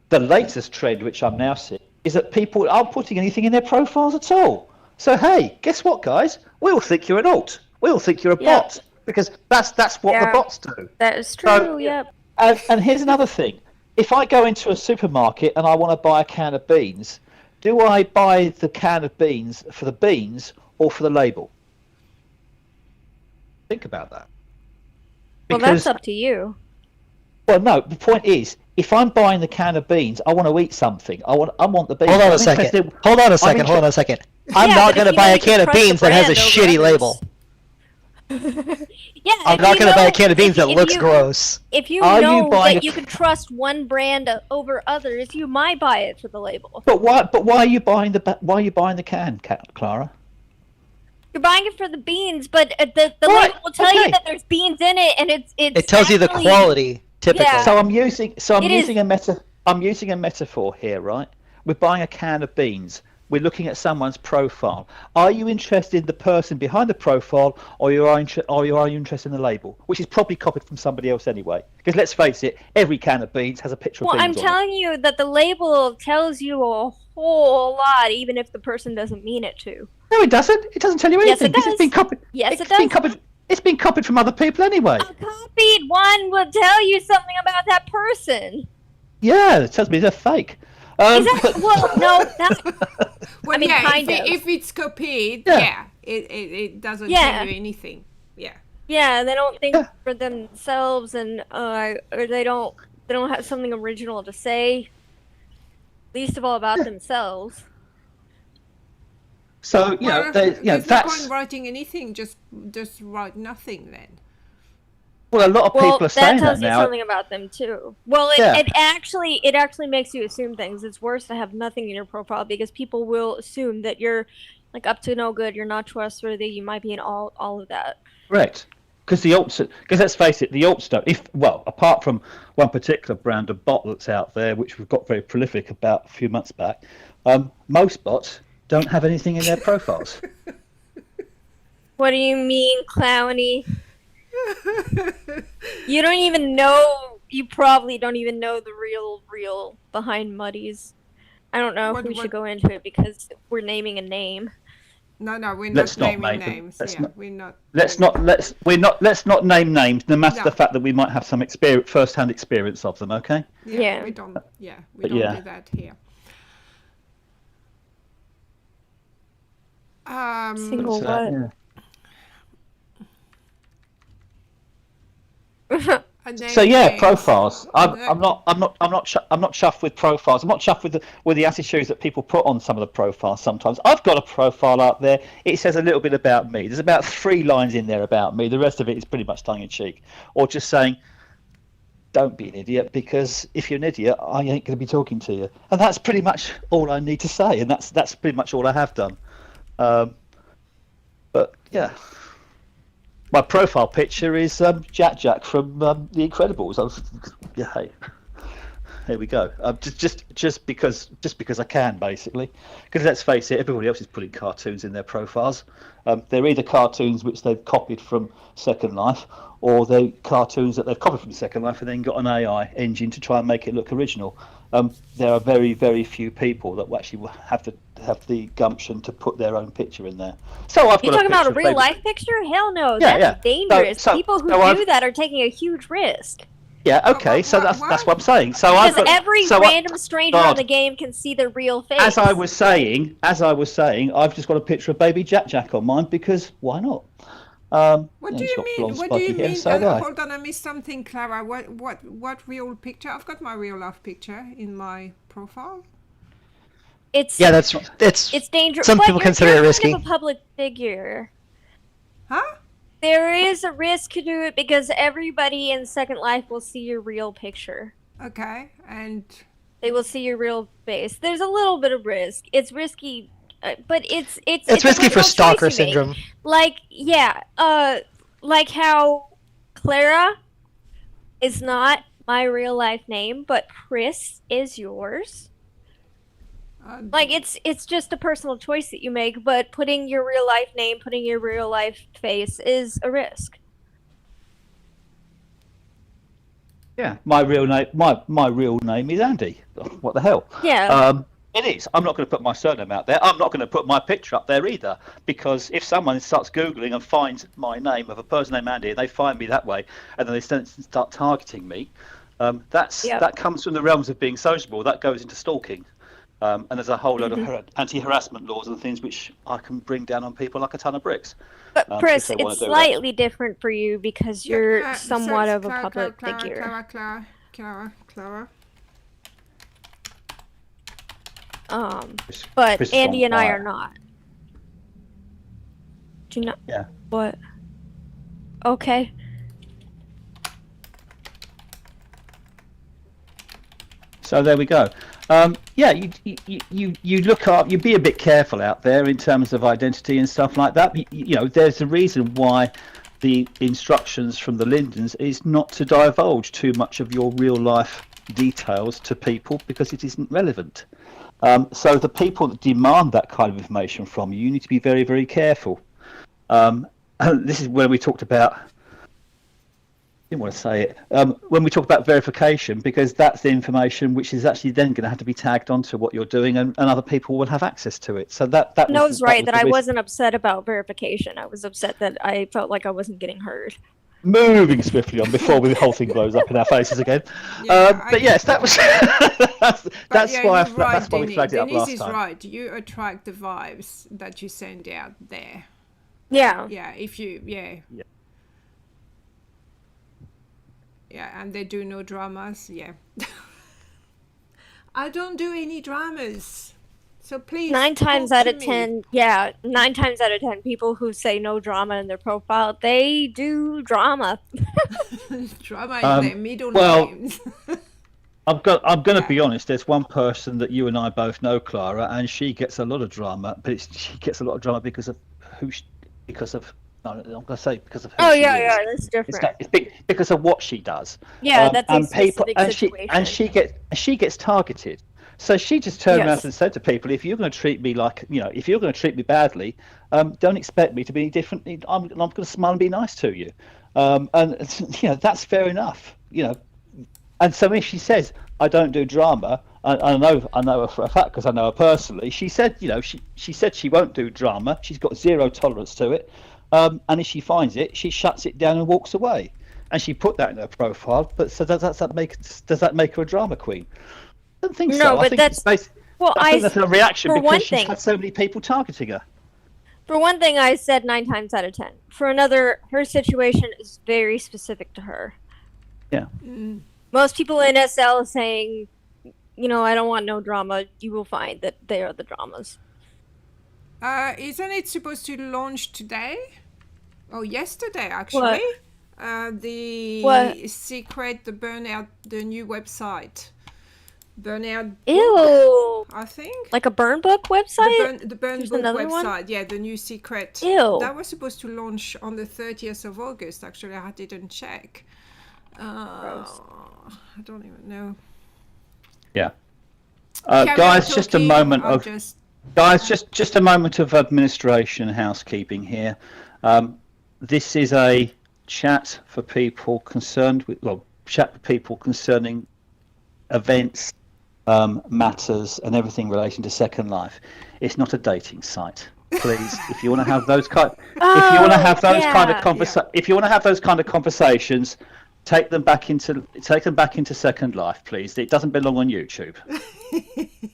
The latest trend, which I'm now seeing, is that people aren't putting anything in their profiles at all. So hey, guess what, guys? We all think you're an alt. We all think you're a Yeah. bot because that's what the Yeah. bots do. That is true. So- Yep. And here's another thing: if I go into a supermarket and I want to buy a can of beans, do I buy the can of beans for the beans or for the label? Think about that. Well, that's up to you. Well, no. The point is, if I'm buying the can of beans, I want to eat something. I want the beans. Hold on I'm a second. interested- Hold on a I'm second. Hold on a second. I'm Yeah, not but going if to you buy know a you can of trust the beans that has a brand over shitty others. label. Yeah. I'm if not you going to buy know- a can of beans that if looks you- gross. If you Are you know buying that a- you can trust one brand over others, you might buy it for the label. But why are you buying the can, Clara? You're buying it for the beans, but the Right, label will tell you okay. that there's beans in it, and it's It tells you the actually- quality, typically. Yeah. So I'm using It I'm using a metaphor here, right? We're buying a can of beans. We're looking at someone's profile. Are you interested in the person behind the profile, or are you interested in the label, which is probably copied from somebody else anyway? Because let's face it, every can of beans has a picture Well, of I'm beans on it. telling you that the label tells you a whole lot, even if the person doesn't mean it to. No, it doesn't. It doesn't tell you Yes, anything. it 'cause does. It's been copied. Yes, It's it been does. copied. It's been copied from other people anyway. A copied one will tell you something about that person. Yeah, it tells me they're fake. Is that well? No, not. Well, I mean, yeah, kind if, of. if it's copied, Yeah. yeah, it doesn't Yeah. tell you anything. Yeah. Yeah, they don't think Yeah. for themselves, and or they don't have something original to say. Least of all about themselves. So There's no that's point writing anything. Just write nothing then. well, a lot of Well, people are that saying tells that you now. something about them too. Well, Yeah. it actually makes you assume things. It's worse to have nothing in your profile because people will assume that you're like up to no good. You're not trustworthy. You might be in all of that. Correct. Because let's face it, the alts don't. Apart from one particular brand of bot that's out there, which we've got very prolific about a few months back, most bots don't have anything in their profiles. What do you mean, Clowny? You don't even know. You probably don't even know the real behind Muddies. I don't know if we should go into it because we're naming a name. No, we're Let's not not naming make them. names. Let's Yeah, not- we're not. Let's not name names, no matter No. the fact that we might have some first-hand experience of them. Okay. Yeah. We don't. Yeah, we But don't yeah. do that here. Single So, what? yeah. And then So yeah, names. profiles. I'm Yeah. not chuffed with profiles. I'm not chuffed with the attitudes that people put on some of the profiles. Sometimes I've got a profile up there. It says a little bit about me. There's about 3 lines in there about me. The rest of it is pretty much tongue in cheek, or just saying, don't be an idiot, because if you're an idiot, I ain't going to be talking to you. And that's pretty much all I need to say, and that's pretty much all I have done. But yeah, my profile picture is Jack from The Incredibles. Hey, here we go. Just because I can, basically. Because let's face it, everybody else is putting cartoons in their profiles. They're either cartoons which they've copied from Second Life, or they're cartoons that they've copied from Second Life and then got an AI engine to try and make it look original. There are very, very few people that will actually have the gumption to put their own picture in there. So I've You're got talking about a real life picture? Hell no, that's dangerous. People who do that are taking a huge risk. Yeah, okay, so that's what I'm saying. So because every random stranger on the game can see their real face. As I was saying, I've just got a picture of baby Jack on mine, because why not? What do you mean? What do you mean? Hold on, I missed something, Clara. What real picture? I've got my real life picture in my profile. It's dangerous. Some people consider it risky. You're kind of a public figure. Huh? There is a risk to do it because everybody in Second Life will see your real picture. Okay, and they will see your real face. There's a little bit of risk. It's risky, but it's risky for stalker syndrome. Like like how Clara is not my real life name, but Pris is yours. Like it's just a personal choice that you make, but putting your real life name, putting your real life face is a risk. Yeah, my real name is Andy. What the hell? Yeah. It is. I'm not going to put my surname out there. I'm not going to put my picture up there either, because if someone starts Googling and finds my name of a person named Andy and they find me that way, and then they start targeting me, that comes from the realms of being sociable. That goes into stalking. And there's a whole load of anti-harassment laws and things which I can bring down on people like a ton of bricks. But Pris, it's slightly different for you because you're somewhat of a public figure. Clara. But Chris Andy and I are not. Do you know? Yeah. What? Okay. So there we go. Yeah, you look up. You be a bit careful out there in terms of identity and stuff like that. You know, there's a reason why the instructions from the Lindens is not to divulge too much of your real life details to people, because it isn't relevant. So the people that demand that kind of information from you, you need to be very, very careful. And this is where we talked about. I didn't want to say it. When we talk about verification, because that's the information which is actually then going to have to be tagged onto what you're doing, and other people will have access to it. So that was right. That I wasn't upset about verification. I was upset that I felt like I wasn't getting heard. Moving swiftly on before the whole thing blows up in our faces again. But yes, that was that's why we flagged it up last time. Denise is right. You attract the vibes that you send out there. Yeah. Yeah. If you Yeah, and they do no dramas. Yeah. I don't do any dramas. So please. 9 times out of 10, 9 times out of 10 people who say no drama in their profile, they do drama. Drama in their middle names. I'm going to be honest. There's one person that you and I both know, Clara, and she gets a lot of drama, but she gets a lot of drama because of I'm going to say because of who she is. That's different. It's because of what she does. Yeah, that's a specific situation. And she gets targeted. So she just turned around and said to people, if you're going to treat me if you're going to treat me badly, don't expect me to be different. I'm going to smile and be nice to you. And that's fair enough. And so if she says, I don't do drama, I know her for a fact because I know her personally. She said, she said she won't do drama. She's got zero tolerance to it. And if she finds it, she shuts it down and walks away. And she put that in her profile. But so does that make her a drama queen? I don't think so. No, I but think I think that's a reaction because she's had so many people targeting her. For one thing, I said 9 times out of 10. For another, her situation is very specific to her. Yeah. Most people in SL saying, I don't want no drama. You will find that they are the dramas. Isn't it supposed to launch today? Oh, yesterday, actually. The What? secret, the burnout, the new website. Burnout. Ew. I think. Like a burn book website? The burn There's book another one? website. Yeah, the new secret. Ew. That was supposed to launch on the 30th of August. Actually, I didn't check. Gross. I don't even know. Yeah. Carry on Guys, just a talking, moment I'll of just guys, just a moment of administration and housekeeping here. This is a chat for people concerned with chat for people concerning events, matters, and everything relating to Second Life. It's not a dating site. Please, if you want to have those kind, if you want to have those kind of if you want to have those kind of conversations, take them back into Second Life, please. It doesn't belong on YouTube.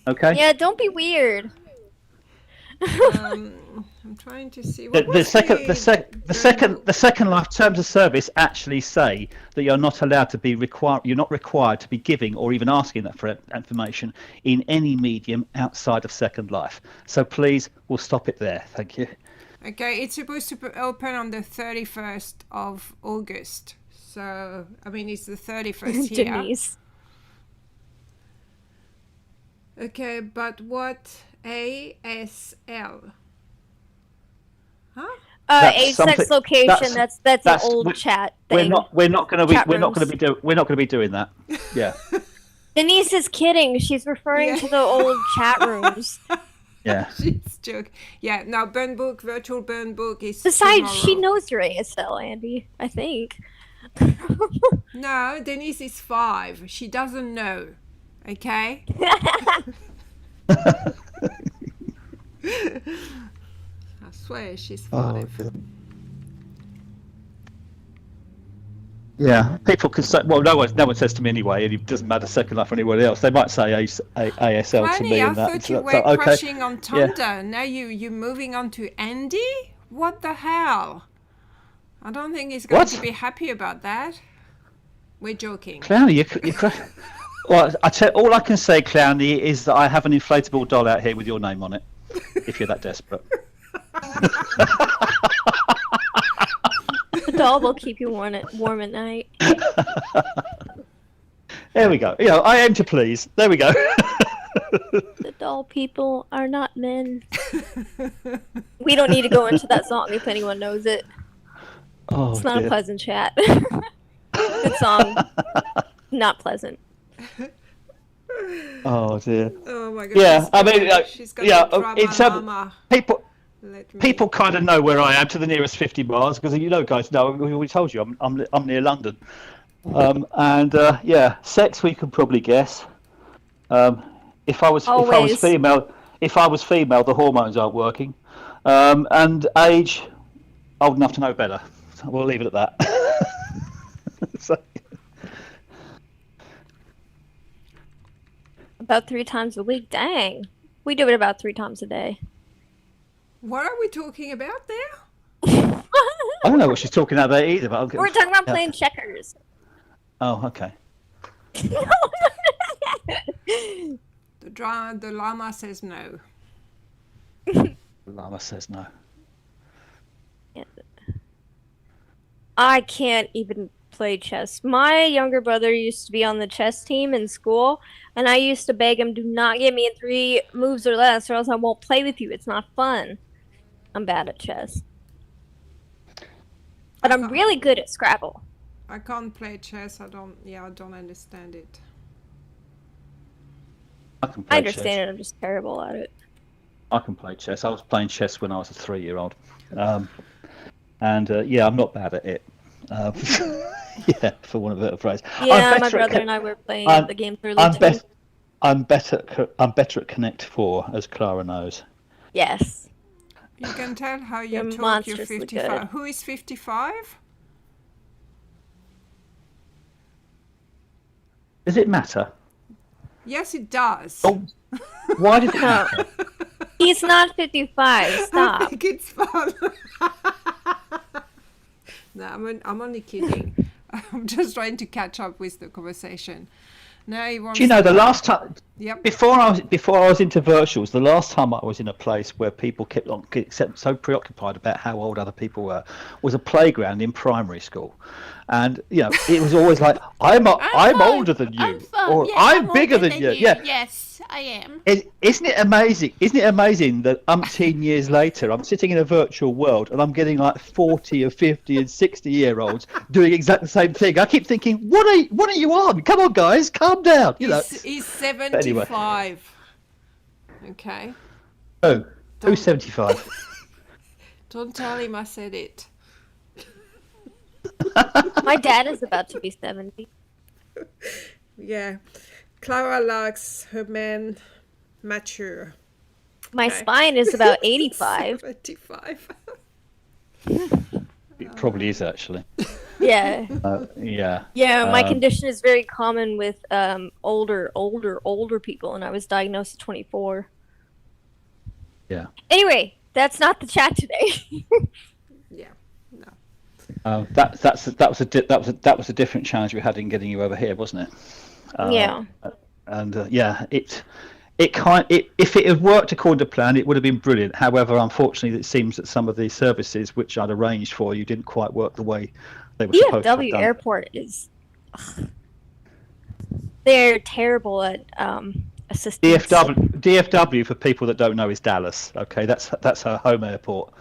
Okay. Yeah, don't be weird. I'm trying to see. What The Second Life terms of service actually say that you're not allowed to be you're not required to be giving or even asking that for information in any medium outside of Second Life. So please, we'll stop it there. Thank you. Okay, it's supposed to open on the 31st of August. So, I mean, it's the 31st here. Denise. Okay, but what ASL? Huh? That's Age, sex, something- location. That's an old we- chat thing. We're not going to Chat we're not going rooms. to be doing that. Yeah. Denise is kidding. She's referring Yeah. to the old chat rooms. Yeah. She's joking. Yeah, now burn book, virtual burn book is Besides, she tomorrow. knows your ASL, Andy. I think. No, Denise is 5. She doesn't know. Okay? I swear she's 5. Yeah, people can say. Well, no one says to me anyway. It doesn't matter Second Life or anybody else. They might say ASL to Funny, me I and that. thought you were okay. crushing on Thunder. Now you're moving on to Andy? What the hell? I don't think he's going What? to be happy about that. We're joking. Clowny, you well, all I can say, Clowny, is that I have an inflatable doll out here with your name on it. If you're that desperate. The doll will keep you warm at night. There we go. I aim to please. There we go. The doll people are not men. We don't need to go into that song if anyone knows it. Oh, It's not dear. a pleasant chat. Good song. Not pleasant. Oh dear. Oh my god. Yeah, I mean, she's got yeah, the drama it's llama. people kind of know where I am to the nearest 50 miles because guys know. We told you I'm near London, and yeah, sex we can probably guess. If I was female, the hormones aren't working, and age, old enough to know better. We'll leave it at that. So, About 3 times a week. Dang. We do it about 3 times a day. What are we talking about there? I don't know what she's talking about either. But We're talking about playing checkers. Oh, okay. The llama says no. Llama says no. I can't even play chess. My younger brother used to be on the chess team in school, and I used to beg him, do not get me in 3 moves or less, or else I won't play with you. It's not fun. I'm bad at chess. But I'm really good at Scrabble. I can't play chess. I don't understand it. I can play I understand chess. it, I'm just terrible at it. I can play chess. I was playing chess when I was a 3-year-old, and yeah, I'm not bad at it. Yeah, for want of a better phrase. Yeah, my brother and I were playing the game through Luton. I'm better at Connect 4, as Clara knows. Yes. You can tell how you You're talk. You're monstrously 55. good. Who is 55? Does it matter? Yes, it does. Oh, why did it No. matter? He's not 55. I Stop. think it's fun. No, I'm only kidding. I'm just trying to catch up with the conversation. Now he wants Do you know to the last time? Yep. Before I was into virtuals, the last time I was in a place where people kept on so preoccupied about how old other people were was a playground in primary school, and it was always like I'm older than you, or I'm bigger than you. Yeah, Yes, I am. Isn't it amazing? Isn't it amazing that umpteen years later, I'm sitting in a virtual world and I'm getting like 40 or 50 and 60-year-olds doing exactly the same thing. I keep thinking, what are you on? Come on, guys, calm down. He's 75. Okay. Oh, who's 75? Don't tell him I said it. My dad is about to be 70. Yeah. Clara likes her men mature. My spine is about 85. 75. It probably is actually. Yeah. Yeah. Yeah, my condition is very common with older people, and I was diagnosed at 24. Yeah. Anyway, that's not the chat today. Yeah. No. That was a different challenge we had in getting you over here, wasn't it? Yeah. And if it had worked according to plan, it would have been brilliant. However, unfortunately, it seems that some of the services which I'd arranged for you didn't quite work the way they were supposed to have DFW done. Airport is. They're terrible at assistance. DFW, for people that don't know, is Dallas. Okay, that's her home airport.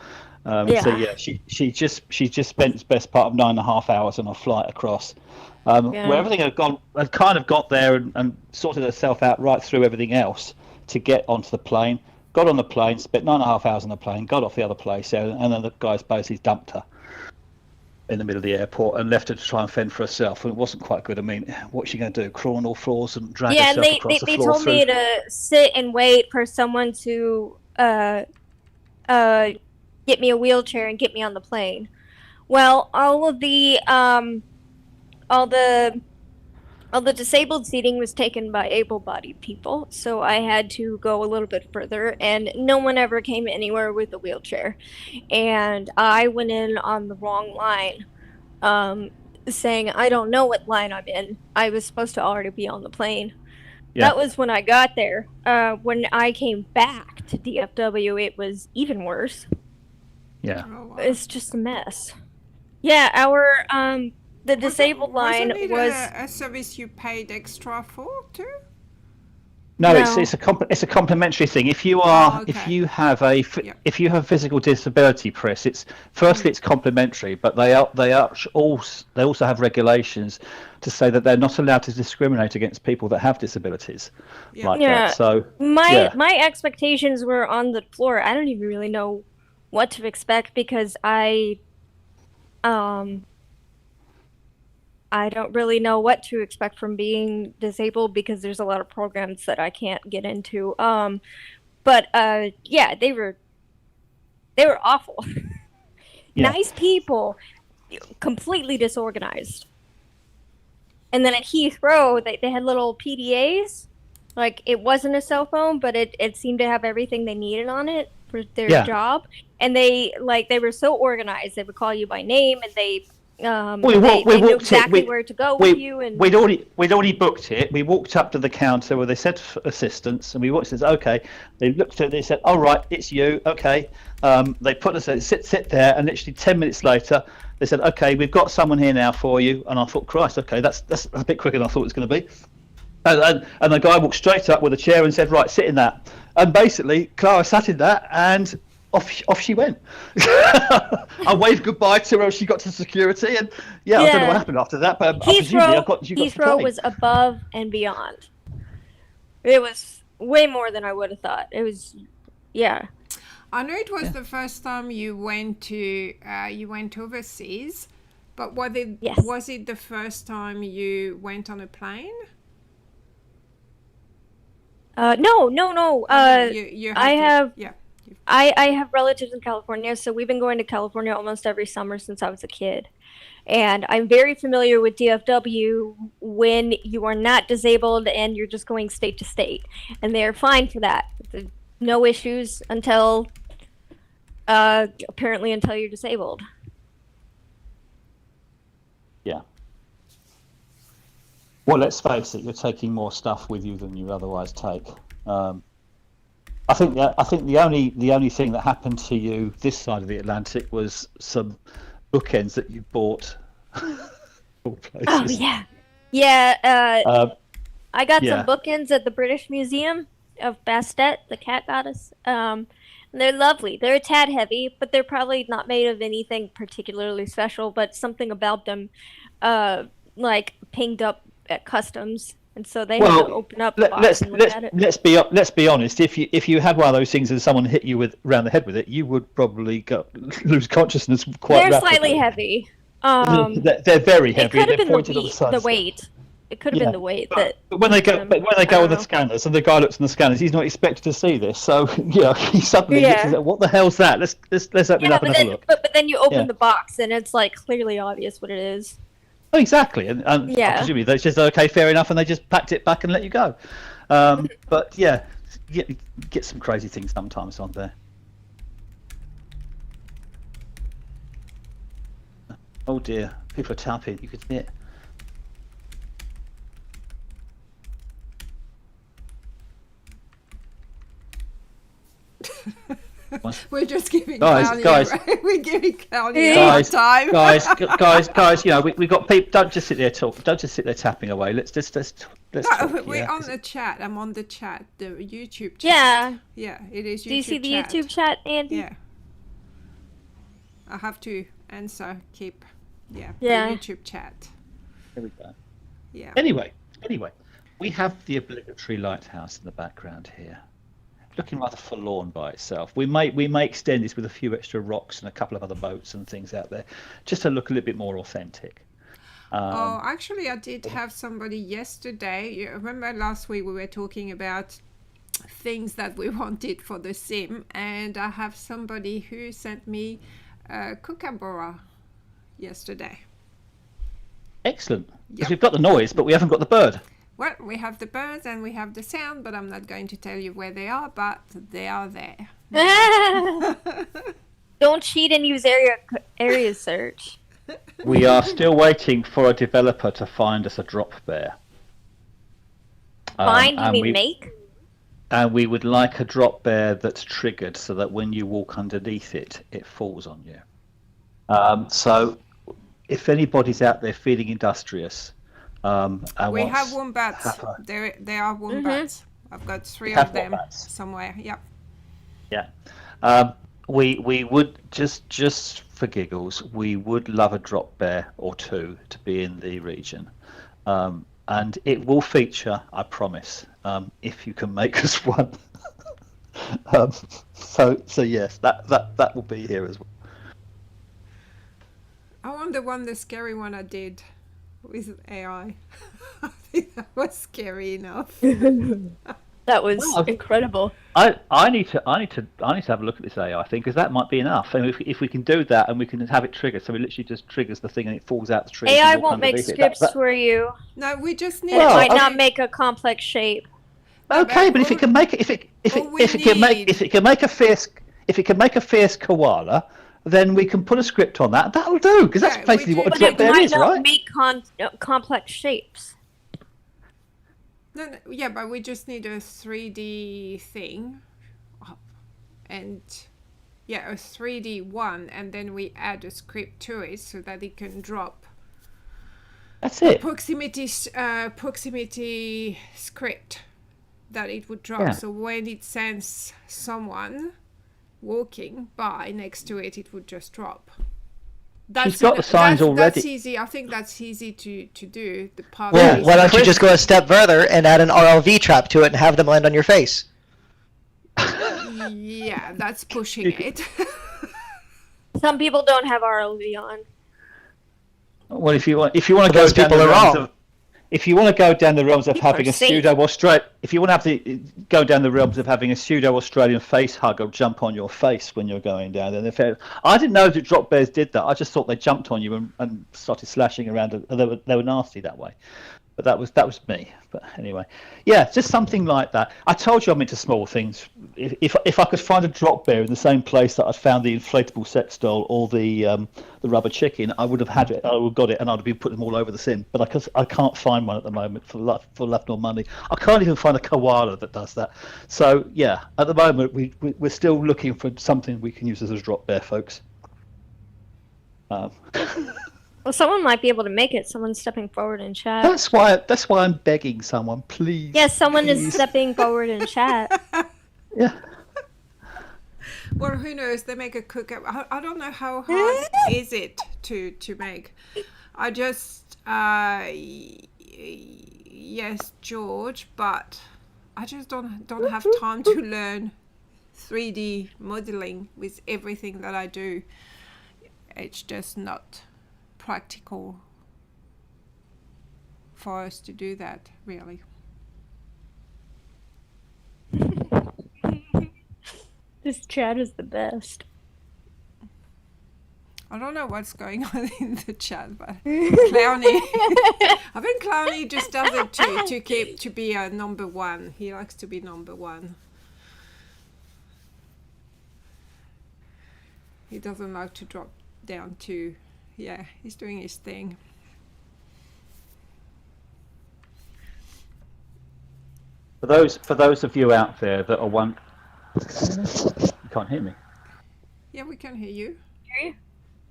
So yeah, she just spent the best part of 9.5 hours on a flight across, where everything had kind of got there and sorted herself out right through everything else to get onto the plane. Got on the plane, spent 9.5 hours on the plane, got off the other place, and then the guys basically dumped her in the middle of the airport and left her to try and fend for herself. And it wasn't quite good. I mean, what's she going to do? Crawl on all floors and drag herself across the floor? They told me to sit and wait for someone to get me a wheelchair and get me on the plane. Well, all the disabled seating was taken by able-bodied people, so I had to go a little bit further, and no one ever came anywhere with a wheelchair. And I went in on the wrong line, saying I don't know what line I'm in. I was supposed to already be on the plane. Yeah. That was when I got there. When I came back to DFW, it was even worse. Yeah. Oh, wow. It's just a mess. Yeah, our the disabled line was a service you paid extra for too? No, it's a complimentary thing. If you are if you have a physical disability, Pris, it's complimentary, but they also have regulations to say that they're not allowed to discriminate against people that have disabilities like that. So my expectations were on the floor. I don't even really know what to expect because I don't really know what to expect from being disabled because there's a lot of programs that I can't get into. But they were awful. Yeah. Nice people, completely disorganized. And then at Heathrow, they had little PDAs. Like, it wasn't a cell phone, but it seemed to have everything they needed on it for their job. And they were so organized. They would call you by name, and they knew exactly where to go with you. And we'd already booked it. We walked up to the counter where they said assistance, and we walked and said, okay. They looked at it, they said, all right, it's you, okay. They put us sit there, and literally 10 minutes later, they said, okay, we've got someone here now for you. And I thought, Christ, okay, that's a bit quicker than I thought it was going to be. And the guy walked straight up with a chair and said, right, sit in that. And basically, Clara sat in that, and off she went. I waved goodbye to her as she got to security, and I don't know what happened after that, but Heathrow was above and beyond. It was way more than I would have thought. It was, I know it was the first time you went overseas, but was it the first time you went on a plane? No. I have relatives in California, so we've been going to California almost every summer since I was a kid. And I'm very familiar with DFW when you are not disabled and you're just going state to state. And they're fine for that. No issues until you're disabled. Yeah. Well, let's face it, you're taking more stuff with you than you otherwise take. I think the only thing that happened to you this side of the Atlantic was some bookends that you bought. Oh yeah, yeah. I got yeah. some bookends at the British Museum of Bastet, the cat goddess. And they're lovely. They're a tad heavy, but they're probably not made of anything particularly special. But something about them, like pinged up at customs, and so they had to open up the box and look at it. Let's be honest. If you had one of those things and someone hit you around the head with it, you would probably lose consciousness quite They're rapidly. slightly heavy. They're very heavy. It could have been the weight. It could have been the weight that. But when they go on the scanners and the guy looks on the scanners, he's not expected to see this. So he suddenly looks at, what the hell's that? Let's open it up and have a look. But then you open the box and it's like clearly obvious what it is. Oh, exactly, and presumably they just okay, fair enough, and they just packed it back and let you go. But yeah, get some crazy things sometimes on there. Oh dear, people are tapping. You could see it. We're just giving guys. We're giving Clara time. guys. You know, we got people. Don't just sit there talking. Don't just sit there tapping away. Let's talk. We're on the chat. I'm on the chat. The YouTube chat. Yeah. Yeah, it is YouTube. Do you see the chat. YouTube chat, Andy? Yeah. I have to answer. Keep. Yeah. Yeah. The YouTube chat. There we go. Yeah. Anyway, we have the obligatory lighthouse in the background here, looking rather forlorn by itself. We may extend this with a few extra rocks and a couple of other boats and things out there, just to look a little bit more authentic. Actually, I did have somebody yesterday. You remember last week we were talking about things that we wanted for the sim, and I have somebody who sent me a kookaburra yesterday. Excellent. Because we've got the noise, but we haven't got the bird. Well, we have the birds and we have the sound, but I'm not going to tell you where they are, but they are there. Don't cheat and use area search. We are still waiting for a developer to find us a drop bear. Find, you mean make? And we would like a drop bear that's triggered so that when you walk underneath it, it falls on you. So if anybody's out there feeling industrious, we have wombats. There are wombats. I've got 3 of them somewhere. Yep. Yeah. We would just for giggles, we would love a drop bear or 2 to be in the region, and it will feature, I promise, if you can make us one. So yes, that will be here as well. I want the scary one I did with AI. I think that was scary enough. That was incredible. I need to have a look at this AI thing, because that might be enough. And if we can do that and we can have it triggered, so it literally just triggers the thing and it falls out the tree. AI won't make scripts for you. No, we just need. It might not make a complex shape. Okay, but if it can make it, if it can make a fierce koala, then we can put a script on that. That'll do, because that's basically what a drop bear is, right? But it might not make complex shapes. No, yeah, but we just need a 3D thing, and a 3D one, and then we add a script to it so that it can drop. That's it. Proximity script that it would drop. Yeah. So when it sends someone walking by next to it, it would just drop. She's got the signs already. That's easy. I think that's easy to do. The part. Well, why don't you just go a step further and add an RLV trap to it and have them land on your face? Yeah, that's pushing it. Some people don't have RLV on. Well, if you want to go those people are wrong. If you want to go down the realms of People having are a safe. if you want to go down the realms of having a pseudo Australian face hug or jump on your face when you're going down there, I didn't know that drop bears did that. I just thought they jumped on you and started slashing around. They were nasty that way. But that was me. But anyway, yeah, just something like that. I told you I'm into small things. If I could find a drop bear in the same place that I'd found the inflatable sex doll or the rubber chicken, I would have had it. I would have got it, and I'd be putting them all over the sim. But I can't find one at the moment for love nor money. I can't even find a koala that does that. So yeah, at the moment we're still looking for something we can use as a drop bear, folks. Well, someone might be able to make it. Someone's stepping forward in chat. That's why I'm begging someone, please. Yes, someone is please. stepping forward in chat. Yeah. Well, who knows? They make a cookie. I don't know how hard is it to make. I just yes, George, but I just don't have time to learn 3D modeling with everything that I do. It's just not practical for us to do that, really. This chat is the best. I don't know what's going on in the chat, but Clowny, I think Clowny just does it to be a number one. He likes to be number one. He doesn't like to drop down to, yeah, he's doing his thing. For those of you out there that are you can't hear me. Yeah, we can hear you.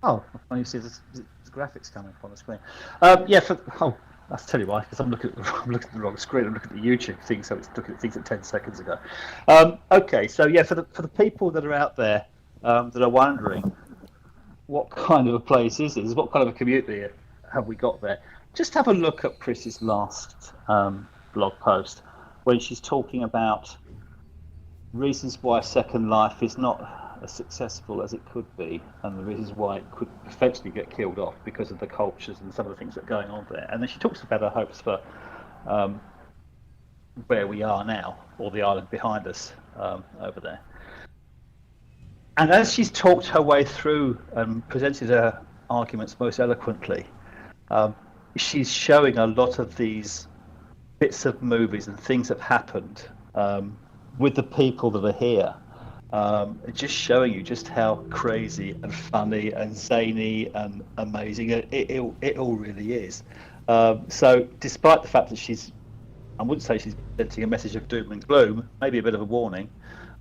Oh, you see the graphics coming up on the screen. Yeah, I'll tell you why, because I'm looking at the wrong screen. I'm looking at the YouTube thing, so it's looking at things at 10 seconds ago. Okay, so yeah, for the people that are out there that are wondering what kind of a place is this, what kind of a community have we got there, just have a look at Pris's last blog post when she's talking about reasons why Second Life is not as successful as it could be, and the reasons why it could eventually get killed off because of the cultures and some of the things that are going on there. And then she talks about her hopes for where we are now, or the island behind us over there. And as she's talked her way through and presented her arguments most eloquently, she's showing a lot of these bits of movies and things that have happened with the people that are here, just showing you just how crazy and funny and zany and amazing it all really is. So despite the fact that I wouldn't say she's presenting a message of doom and gloom, maybe a bit of a warning,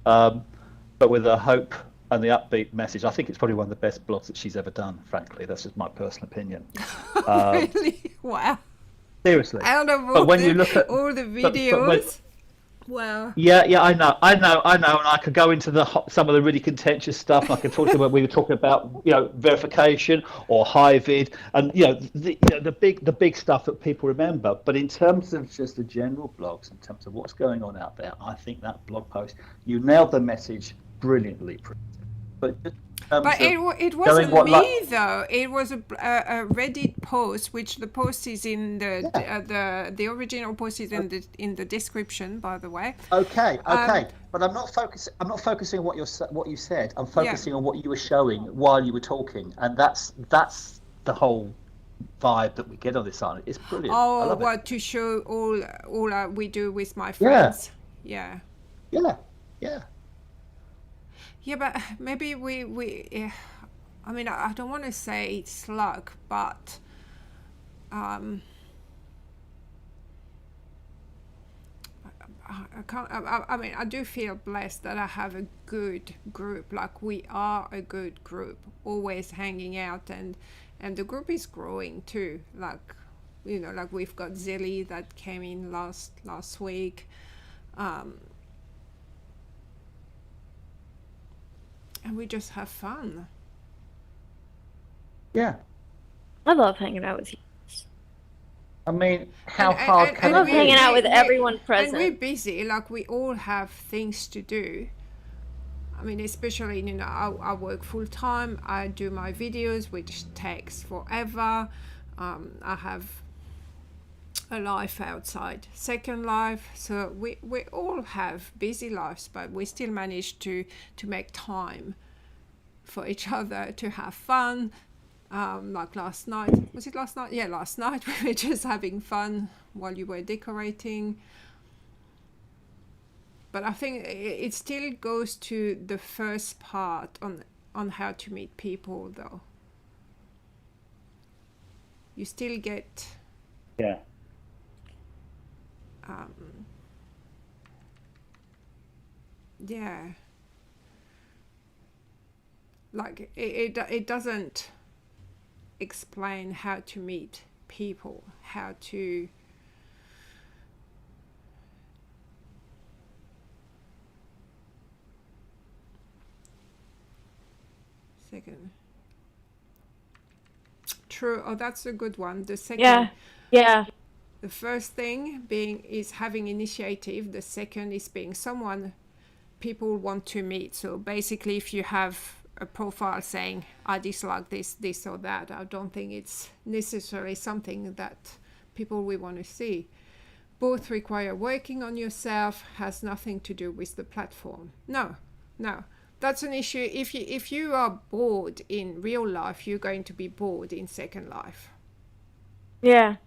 but with a hope and the upbeat message, I think it's probably one of the best blogs that she's ever done, frankly. That's just my personal opinion. Really? Wow. Seriously. Out of But when you look at all the videos. Wow. Yeah, I know, and I could go into some of the really contentious stuff. I could talk about we were talking about, verification or high-vid, and the big stuff that people remember. But in terms of just the general blogs, in terms of what's going on out there, I think that blog post, you nailed the message brilliantly. But it wasn't me though. It was a Reddit post, which the post is in the original post is in the description, by the way. Okay. But I'm not focusing on what you said. I'm focusing on what you were showing while you were talking, and that's the whole vibe that we get on this island. It's brilliant. Oh, what to show all we do with my friends. Yeah. Yeah, but maybe we I mean, I don't want to say it's luck, but I can't. I mean, I do feel blessed that I have a good group. Like, we are a good group, always hanging out, and the group is growing too. Like, like we've got Zilly that came in last week. And we just have fun. Yeah. I love hanging out with you. I mean, how hard can I love hanging out with everyone present. And we're busy, like we all have things to do. I mean, especially, I work full time. I do my videos, which takes forever. I have a life outside Second Life, so we all have busy lives, but we still manage to make time for each other, to have fun, Like last night. Was it last night? Yeah, last night we were just having fun while you were decorating. But I think it still goes to the first part on how to meet people, though. You still get Yeah. yeah, like it doesn't explain how to meet people, how to second. True. Oh, that's a good one. The second. Yeah. Yeah. The first thing being is having initiative. The second is being someone people want to meet. So basically, if you have a profile saying I dislike this or that, I don't think it's necessarily something that people will want to see. Both require working on yourself, has nothing to do with the platform. No. That's an issue. If you are bored in real life, you're going to be bored in Second Life. Yeah.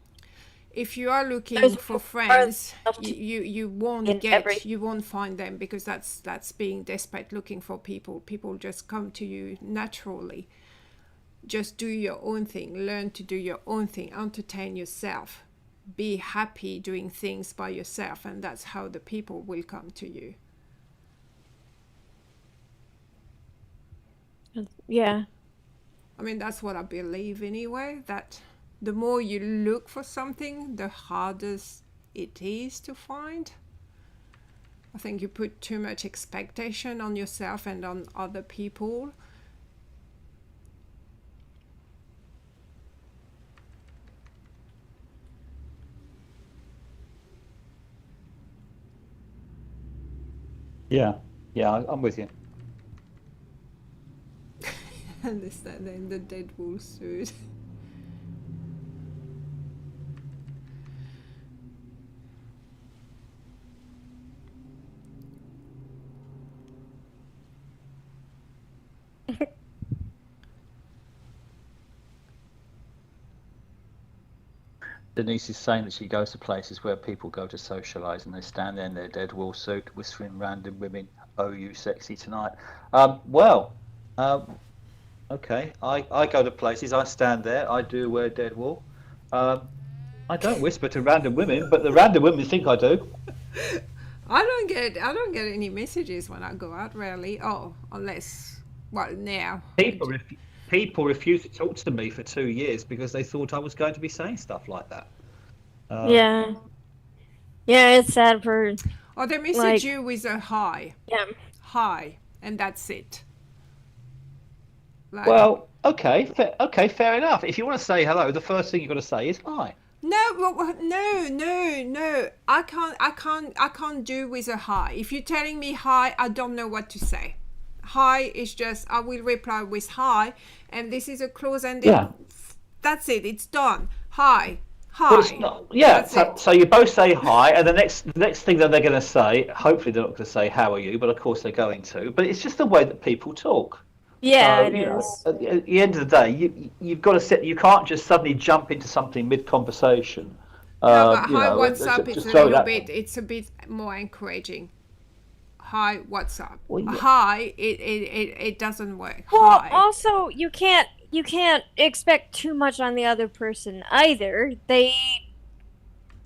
If you are looking There's for more friends, stuff to you won't in every- you won't find them, because that's being desperate looking for people. People just come to you naturally. Just do your own thing. Learn to do your own thing. Entertain yourself. Be happy doing things by yourself, and that's how the people will come to you. Yeah. I mean, that's what I believe anyway, that the more you look for something, the harder it is to find. I think you put too much expectation on yourself and on other people. Yeah. I'm with you. And this that in the Deadpool suit. Denise is saying that she goes to places where people go to socialise, and they stand there in their dead wool suit, whispering random women, "Oh, you sexy tonight." Okay. I go to places. I stand there. I do wear dead wool. I don't whisper to random women, but the random women think I do. I don't get any messages when I go out, rarely. Oh, unless now. People refused to talk to me for 2 years because they thought I was going to be saying stuff like that. Yeah. Yeah, it's sad for Or they message like- you with a hi, and that's it. Like, Well, okay, fair enough. If you want to say hello, the first thing you've got to say is hi. no. I can't do with a hi. If you're telling me hi, I don't know what to say. Hi is just, I will reply with hi, and this is a close-ended. Yeah. That's it. It's done. Hi. Well, it's not, yeah. That's it. So you both say hi, and the next thing that they're going to say, hopefully they're not going to say how are you, but of course they're going to. But it's just the way that people talk. Yeah, So, it you know, is. at the end of the day, you've got to set. You can't just suddenly jump into something mid-conversation. No, but you hi, know, what's up? just It's a throw little that- bit. It's a bit more encouraging. Hi, what's up? Well, yeah. Hi, it doesn't work. Well, Hi. also you can't expect too much on the other person either. They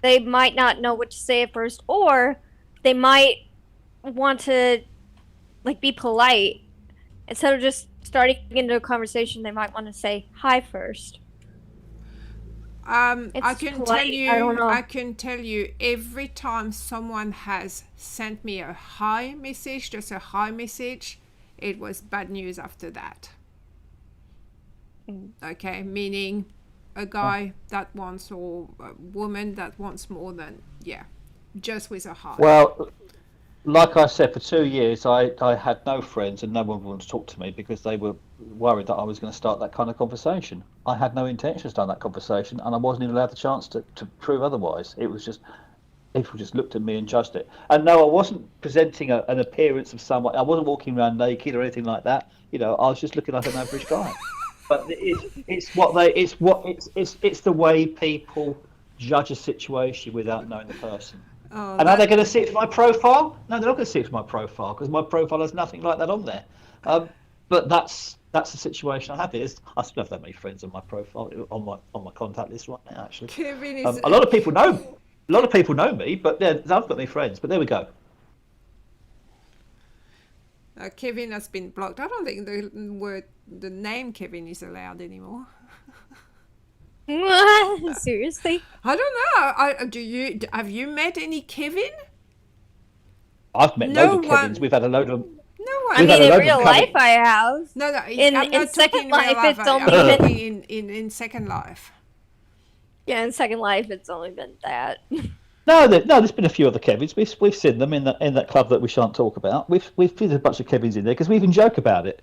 might not know what to say at first, or they might want to like be polite instead of just starting into a conversation. They might want to say hi first. I It's can polite, tell you. I don't know. I can tell you every time someone has sent me a hi message, just a hi message, it was bad news after that. Okay, meaning a guy that wants, or a woman that wants more than, just with a hi. Well, like I said, for 2 years, I had no friends and no one wanted to talk to me because they were worried that I was going to start that kind of conversation. I had no intention of starting that conversation, and I wasn't even allowed the chance to prove otherwise. It was just, people just looked at me and judged it. And no, I wasn't presenting an appearance of someone. I wasn't walking around naked or anything like that. You know, I was just looking like an average guy. but it's the way people judge a situation without knowing the person. Oh, And are they going to see it from my profile? No, they're not going to see it from my profile because my profile has nothing like that on there. But that's the situation I have. I still have that many friends on my profile, on my contact list right now. Actually, Kevin is a lot of people know me, but I've got many friends. But there we go. Kevin has been blocked. I don't think the name Kevin is allowed anymore. Seriously? I don't know. Have you met any Kevin? I've met No loads of one- Kevins. We've had a load of them. No one. I We've mean, had a in load of real them coming- life, I have. No, in I'm not Second talking Life, real life. it's I'm only talking in Second Life. Yeah, in Second Life, it's only been that. No, there's been a few other Kevins. We've seen them in that club that we shan't talk about. We've seen a bunch of Kevins in there because we even joke about it.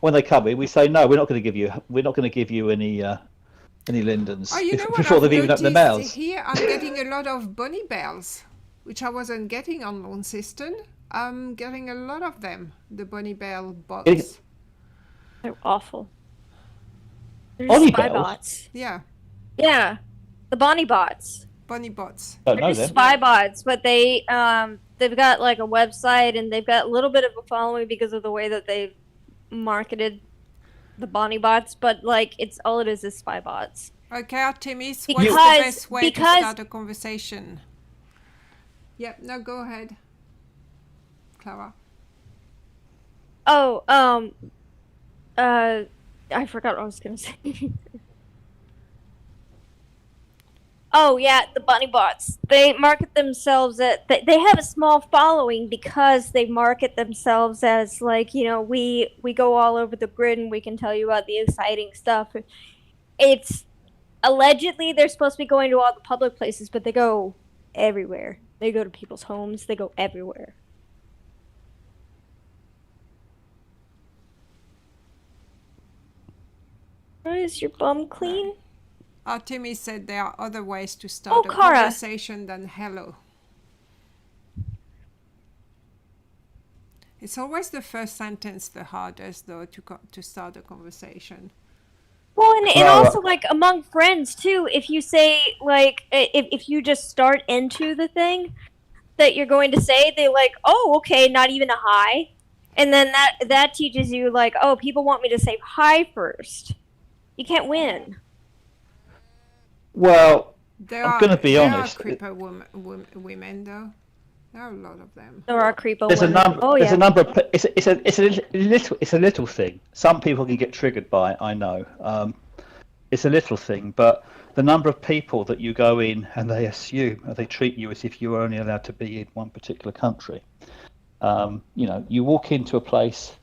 When they come in, we say no, we're not going to give you any Lindens Oh, you know what before I've they've even opened their noticed mouths. here? I'm getting a lot of bunny bells, which I wasn't getting on Launceston. I'm getting a lot of them, the bunny bell bots. They're awful. They're Bonnie spy bells? bots. Yeah, Yeah, the Bonnie bots. bunny bots. Don't They're know just them. spy bots, but they've got like a website and they've got a little bit of a following because of the way that they've marketed the Bonnie bots. But like, all it is spy bots. Okay, Artemis, what's the Because- best way to because- start a conversation? Yep, no, go ahead, Clara. Oh, I forgot what I was gonna say. Oh yeah, the bunny bots. They market themselves they have a small following because they market themselves as like, we go all over the grid and we can tell you about the exciting stuff. It's allegedly they're supposed to be going to all the public places, but they go everywhere. They go to people's homes. They go everywhere. Is your bum clean? Artemis said there are other ways to start a Clara. conversation than hello. It's always the first sentence the hardest, though, to start a conversation. Well, and Clara. also like among friends too. If you say like, if you just start into the thing that you're going to say, they like, oh, okay, not even a hi, and then that teaches you like, oh, people want me to say hi first. You can't win. Well, There I'm gonna be honest. There are creeper women, though. There are a lot of them. There are creepo there's a women. number. Oh There's yeah. a number of. It's a little thing. Some people can get triggered by it. I know. It's a little thing, but the number of people that you go in and they assume and they treat you as if you were only allowed to be in one particular country. You walk into a place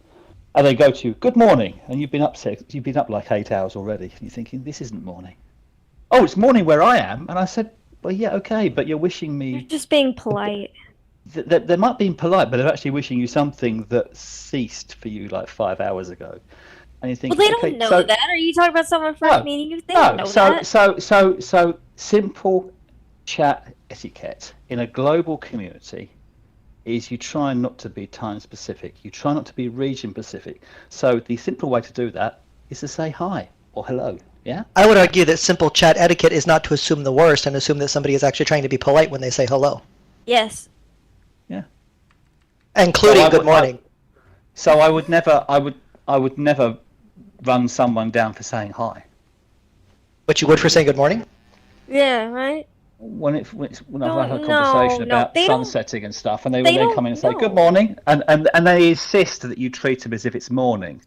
and they go to you, good morning, and you've been up like 8 hours already, and you're thinking, this isn't morning. Oh, it's morning where I am. And I said, well, yeah, okay, but you're wishing They're me just being polite. they might be polite, but they're actually wishing you something that ceased for you like 5 hours ago. And you think, Well, they okay, don't know so, that. Are you talking about someone first No, meeting you? They don't know that. So simple chat etiquette in a global community is you try not to be time specific. You try not to be region specific. So the simple way to do that is to say hi or hello. Yeah. I would argue that simple chat etiquette is not to assume the worst and assume that somebody is actually trying to be polite when they say hello, Yes. Yeah. including So I good would- morning. So I would never run someone down for saying hi. But you would for saying good morning? Yeah. Right. When I've had a No, conversation no, about they don't- sunsetting and stuff, and they they will then don't come in and say know. good morning, and they insist that you treat them as if it's morning,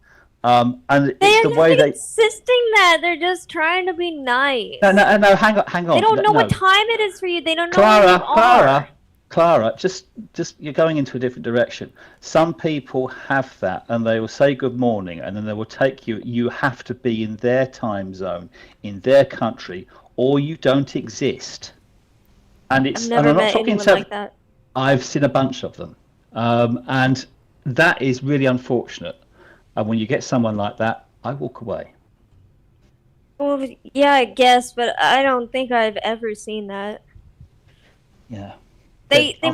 and They it's are the not way they. insisting that. They're just trying to be nice. No, hang on. They don't know no. what time it is for you. They don't know where you are. Clara, just you're going into a different direction. Some people have that, and they will say good morning, and then they will take you. You have to be in their time zone, in their country, or you don't exist. And it's. I've never and I'm not met talking anyone to, like that. I've seen a bunch of them, and that is really unfortunate. And when you get someone like that, I walk away. Well, yeah, I guess, but I don't think I've ever seen that. Yeah. They Yeah,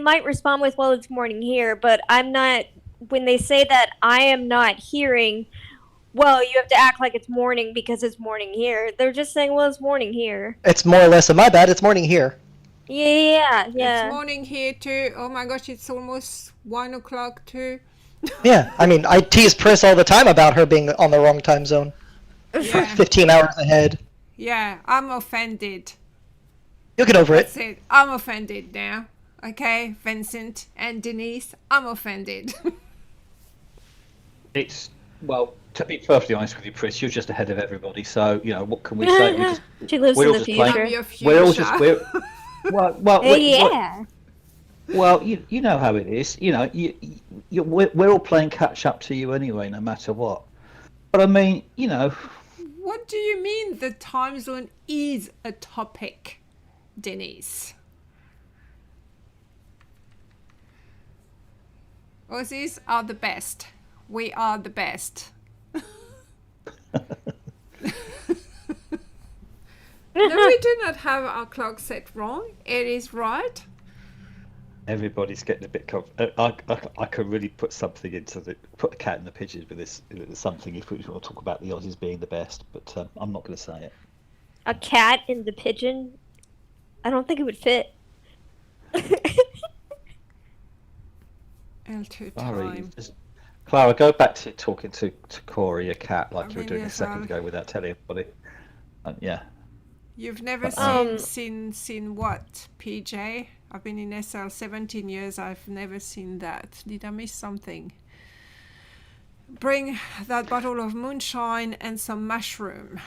might respond with, well, it's morning here, but I'm not. When they say that, I am not hearing, well, you have to act like it's morning because it's morning here. They're just saying, well, it's morning here. It's more or less, my bad, it's morning here. Yeah. It's morning here too. Oh my gosh, it's almost 1 o'clock too. Yeah, I mean, I tease Pris all the time about her being on the wrong time zone. Yeah. 15 hours ahead. Yeah, I'm offended. You'll get over it. That's it. I'm offended now. Okay, Vincent and Denise, I'm offended. It's, well, to be perfectly honest with you, Pris, you're just ahead of everybody. So, you know, what can we say? She lives we're in all the just playing- future. Your We're all future. just, well, Yeah. well, you know how it is. You know, we're all playing catch up to you anyway, no matter what. But I mean, you know, What do you mean the time zone is a topic, Denise? Aussies are the best. We are the best. No, we do not have our clock set wrong. It is right. everybody's getting a bit. I could really put something put the cat in the pigeons with this something if we want to talk about the Aussies being the best, but I'm not going to say it. A cat in the pigeon? I don't think it would fit. L2 Sorry, time. Clara, go back to talking to Corey, a cat, like you were mean, doing a yes, second I'll- ago without telling everybody. Yeah. You've never Um, seen what, PJ? I've been in SL 17 years. I've never seen that. Did I miss something? Bring that bottle of moonshine and some mushroom.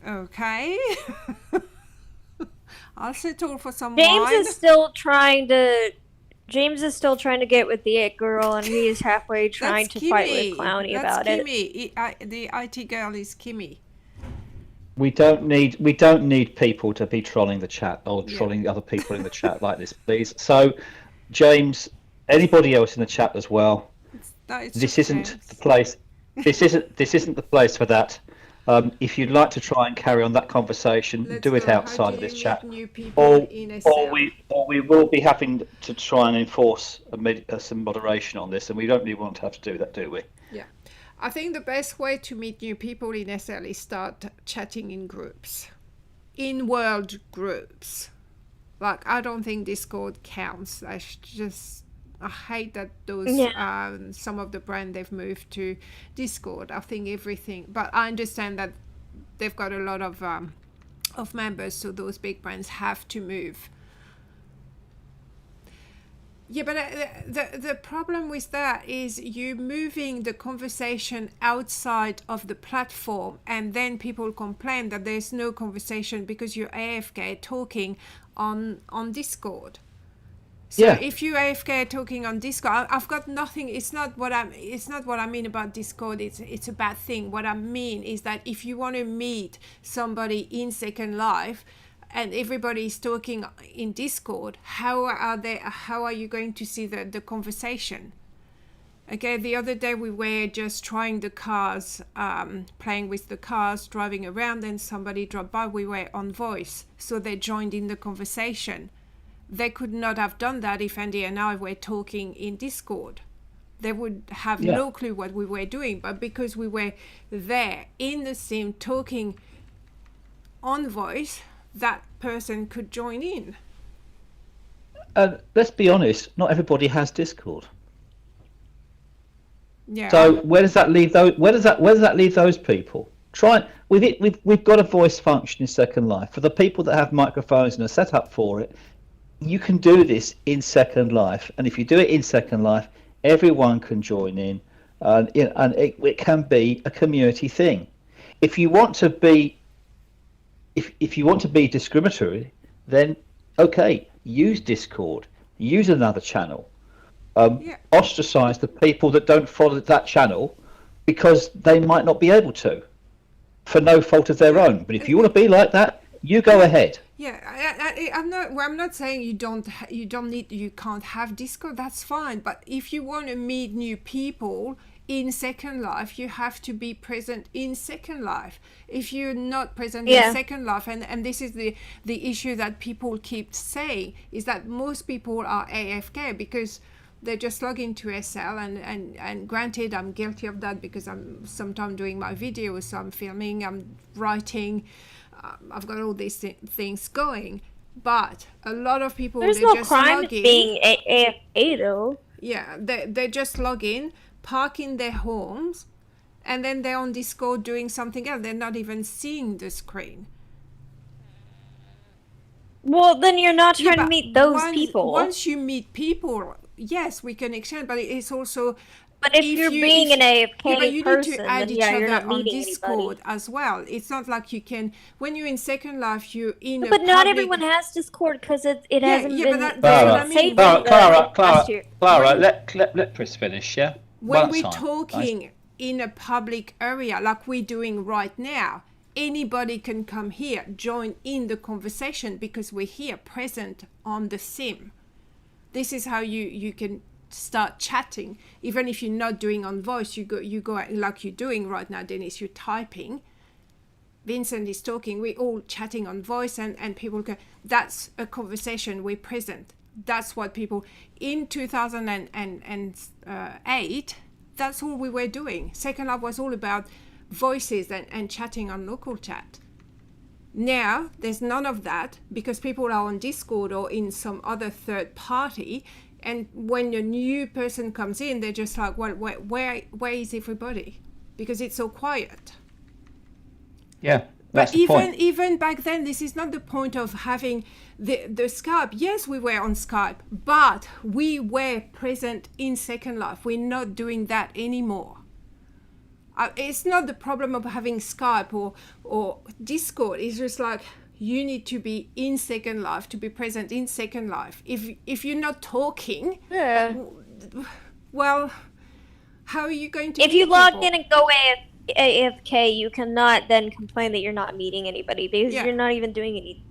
Okay. I'll settle for some James wine. is still trying to get with the it girl, and he is halfway trying That's to fight Kimmy. with Clowny That's about it. Kimmy. The IT girl is Kimmy. We don't need people to be trolling the chat or Yeah. trolling other people in the chat like this, please. So, James, anybody else in the chat as well. That is This just isn't James. the place. This isn't the place for that. If you'd like to try and carry on that conversation, Let's do it go. How outside do of this you chat. meet new people Or, in SL? we will be having to try and enforce some moderation on this, and we don't really want to have to do that, do we? Yeah. I think the best way to meet new people in SL is start chatting in groups, in world groups. Like, I don't think Discord counts. I hate that those some of the brand they've moved to Discord. I think everything, but I understand that they've got a lot of members, so those big brands have to move. Yeah, but the problem with that is you moving the conversation outside of the platform, and then people complain that there's no conversation because you're AFK talking on Discord. So Yeah. if you AFK talking on Discord, I've got nothing. It's not what I mean about Discord. It's a bad thing. What I mean is that if you want to meet somebody in Second Life, and everybody is talking in Discord, how are you going to see the conversation? Okay, the other day we were just trying the cars, playing with the cars, driving around, and somebody dropped by. We were on voice, so they joined in the conversation. They could not have done that if Andy and I were talking in Discord. They would have no clue what we were doing, but because we were there in the sim talking on voice, that person could join in. Let's be honest, not everybody has Discord. Yeah. So where does that leave those? Where does that leave those people? We've got a voice function in Second Life for the people that have microphones and are set up for it. You can do this in Second Life, and if you do it in Second Life, everyone can join in, and it can be a community thing. If you want to be If you want to be discriminatory, then okay, use Discord, use another channel, ostracize the people that don't follow that channel because they might not be able to, for no fault of their own. But if you want to be like that, you go ahead. Yeah, I'm not saying you can't have Discord. That's fine. But if you want to meet new people in Second Life, you have to be present in Second Life. If you're not present in Second Life, and this is the issue that people keep saying, is that most people are AFK because They just log into SL, and granted, I'm guilty of that because I'm sometimes doing my videos, so I'm filming, I'm writing, I've got all these things going. But a lot of people, There's they no just crime log in in. being AFK though. Yeah, they just log in, park in their homes, and then they're on Discord doing something else. They're not even seeing the screen. Well, then you're not trying to but meet those people. Once you meet people, yes, we can exchange, but it's also... But if you're being an AFK but you person, need to add then each you're other not on meeting Discord anybody. as well. It's not like you can... When you're in Second Life, you're in a But not public... everyone has Discord because it Yeah, hasn't yeah, been but that's what I very mean. safe Clara, last year. let Pris finish, yeah? When One at a we're time, talking in a public area like we're doing right now, anybody can come here, join in the conversation because we're here present on the sim. This is how you can start chatting. Even if you're not doing on voice, you go like you're doing right now, Dennis, you're typing. Vincent is talking, we're all chatting on voice, and people go, that's a conversation, we're present. That's what people in 2008, that's all we were doing. Second Life was all about voices and chatting on local chat. Now there's none of that because people are on Discord or in some other third party, and when a new person comes in, they're just like, well, where is everybody? Because it's so quiet. Yeah, that's But the point. even back then, this is not the point of having the Skype. Yes, we were on Skype, but we were present in Second Life. We're not doing that anymore. It's not the problem of having Skype or Discord. It's just like you need to be in Second Life to be present in Second Life. If you're not talking, Yeah. well, how are you going to? If you meet log people? in and go AFK, you cannot then complain that you're not meeting anybody because Yeah. you're not even doing anything.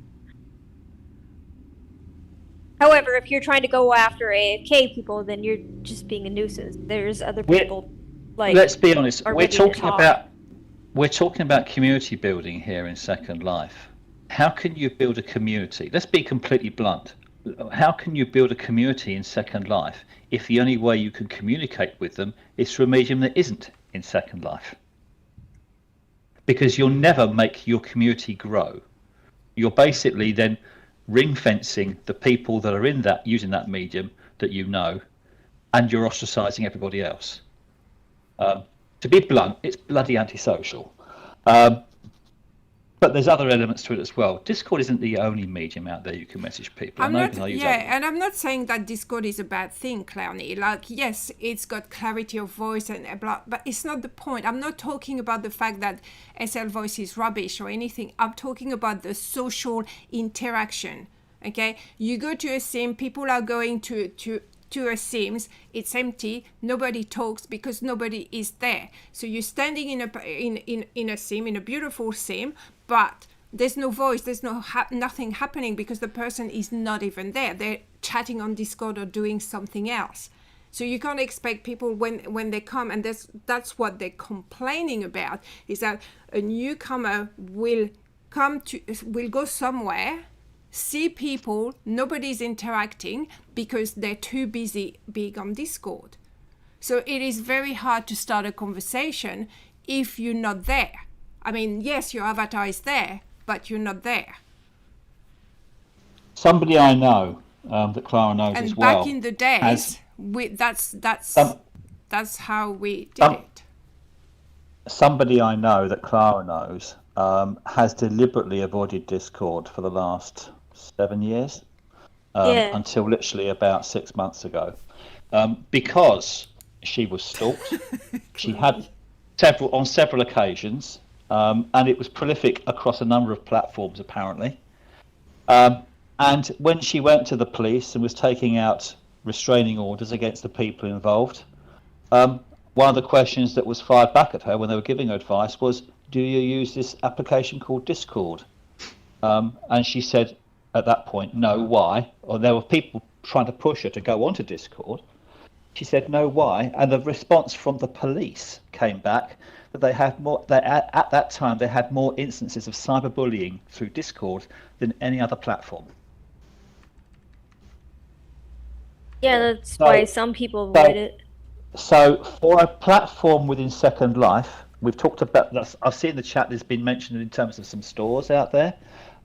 However, if you're trying to go after AFK people, then you're just being a nuisance. There's other people like. Let's be honest. are We're ready to talking talk. about community building here in Second Life. How can you build a community? Let's be completely blunt. How can you build a community in Second Life if the only way you can communicate with them is through a medium that isn't in Second Life? Because you'll never make your community grow. You're basically then ring fencing the people that are in that using that medium that you know, and you're ostracizing everybody else. To be blunt, it's bloody antisocial. But there's other elements to it as well. Discord isn't the only medium out there you can message people. I'm I know not, I use yeah, other- and I'm not saying that Discord is a bad thing, Clowny. Like, yes, it's got clarity of voice and blah, but it's not the point. I'm not talking about the fact that SL voice is rubbish or anything. I'm talking about the social interaction. Okay, you go to a sim, people are going to a sims, it's empty, nobody talks because nobody is there. So you're standing in a sim, in a beautiful sim, but there's no voice, there's nothing happening because the person is not even there. They're chatting on Discord or doing something else. So you can't expect people when they come, and that's what they're complaining about, is that a newcomer will go somewhere, see people, nobody's interacting because they're too busy being on Discord. So it is very hard to start a conversation if you're not there. I mean, yes, your avatar is there, but you're not there. Somebody I know that Clara knows And as well. back in the days, that's how we did it. Somebody I know that Clara knows has deliberately avoided Discord for the last 7 years, until literally about 6 months ago, because she was stalked. She had on several occasions, and it was prolific across a number of platforms apparently. And when she went to the police and was taking out restraining orders against the people involved, one of the questions that was fired back at her when they were giving her advice was, do you use this application called Discord? And she said at that point, no, why? Or there were people trying to push her to go onto Discord. She said, no, why? And the response from the police came back that they had more. At that time, they had more instances of cyberbullying through Discord than any other platform. Yeah, that's So- why some people avoid it. So for a platform within Second Life, we've talked about that. I've seen the chat there's been mentioned in terms of some stores out there.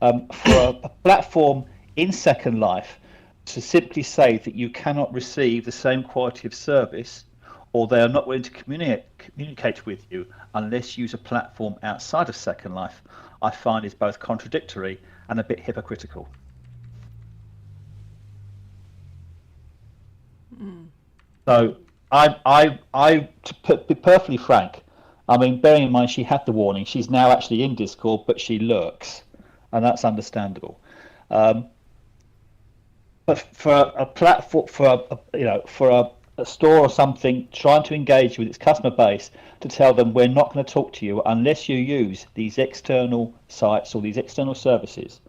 For a platform in Second Life, to simply say that you cannot receive the same quality of service, or they are not willing to communicate with you unless you use a platform outside of Second Life, I find is both contradictory and a bit hypocritical. So to be perfectly frank, I mean, bearing in mind she had the warning, she's now actually in Discord, but she lurks, and that's understandable. But for a platform, for a store or something trying to engage with its customer base, to tell them we're not going to talk to you unless you use these external sites or these external services,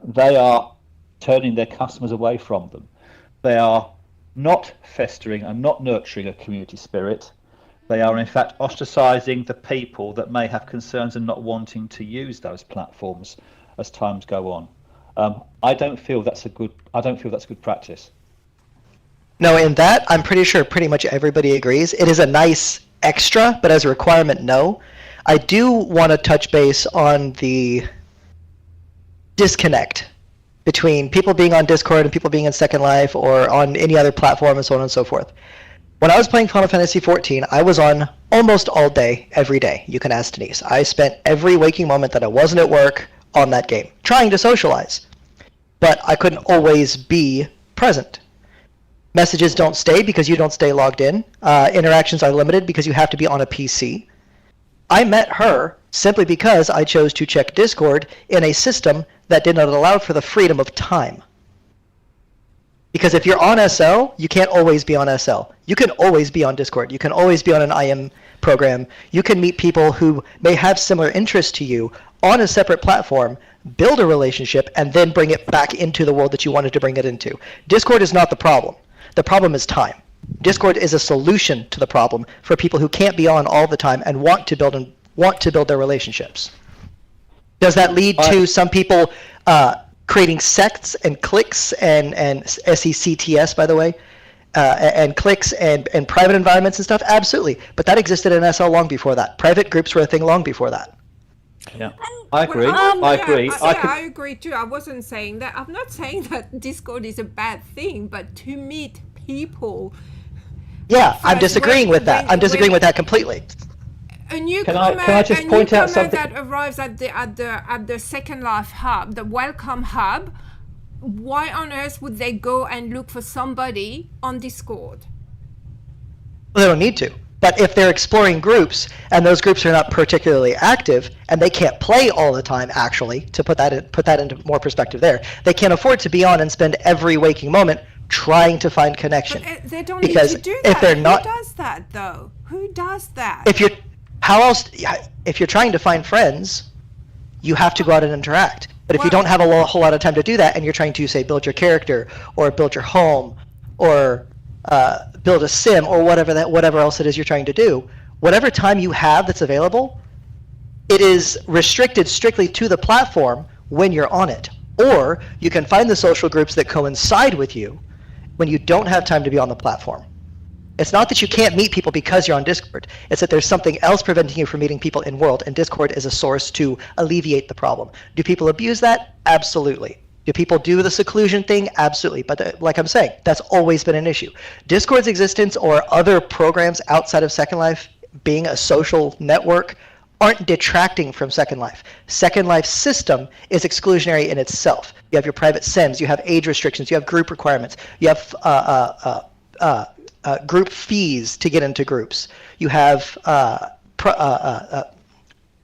they are turning their customers away from them. They are not festering and not nurturing a community spirit. They are in fact ostracizing the people that may have concerns and not wanting to use those platforms as times go on. I don't feel that's a good practice. No, in that, I'm pretty sure pretty much everybody agrees. It is a nice extra, but as a requirement, no. I do want to touch base on the disconnect between people being on Discord and people being in Second Life or on any other platform and so on and so forth. When I was playing Final Fantasy XIV, I was on almost all day, every day. You can ask Denise. I spent every waking moment that I wasn't at work on that game, trying to socialize. But I couldn't always be present. Messages don't stay because you don't stay logged in. Interactions are limited because you have to be on a PC. I met her simply because I chose to check Discord in a system that did not allow for the freedom of time. Because if you're on SL, you can't always be on SL. You can always be on Discord. You can always be on an IM program. You can meet people who may have similar interests to you on a separate platform, build a relationship, and then bring it back into the world that you wanted to bring it into. Discord is not the problem. The problem is time. Discord is a solution to the problem for people who can't be on all the time and want to build their relationships. Does that lead to some people creating sects and cliques and SECTS, by the way, and cliques and private environments and stuff? Absolutely. But that existed in SL long before that. Private groups were a thing long before that. Yeah, I agree. I agree too. I wasn't saying that. I'm not saying that Discord is a bad thing, but to meet people. Yeah, I'm disagreeing with that. I'm disagreeing with that completely. A newcomer, can I just point out something that arrives at the Second Life hub, the welcome hub? Why on earth would they go and look for somebody on Discord? Well, they don't need to. But if they're exploring groups and those groups are not particularly active and they can't play all the time, actually, to put that into more perspective there, they can't afford to be on and spend every waking moment trying to find connection. But they don't because need to do that. If they're not, who does that though? Who does that? If you're trying to find friends, you have to go out and interact. But if you don't have a whole lot of time to do that and you're trying to, say, build your character or build your home or build a sim or whatever else it is you're trying to do, whatever time you have that's available, it is restricted strictly to the platform when you're on it. Or you can find the social groups that coincide with you when you don't have time to be on the platform. It's not that you can't meet people because you're on Discord. It's that there's something else preventing you from meeting people in world, and Discord is a source to alleviate the problem. Do people abuse that? Absolutely. Do people do the seclusion thing? Absolutely. But like I'm saying, that's always been an issue. Discord's existence or other programs outside of Second Life being a social network aren't detracting from Second Life. Second Life's system is exclusionary in itself. You have your private sims, you have age restrictions, you have group requirements, you have group fees to get into groups. You have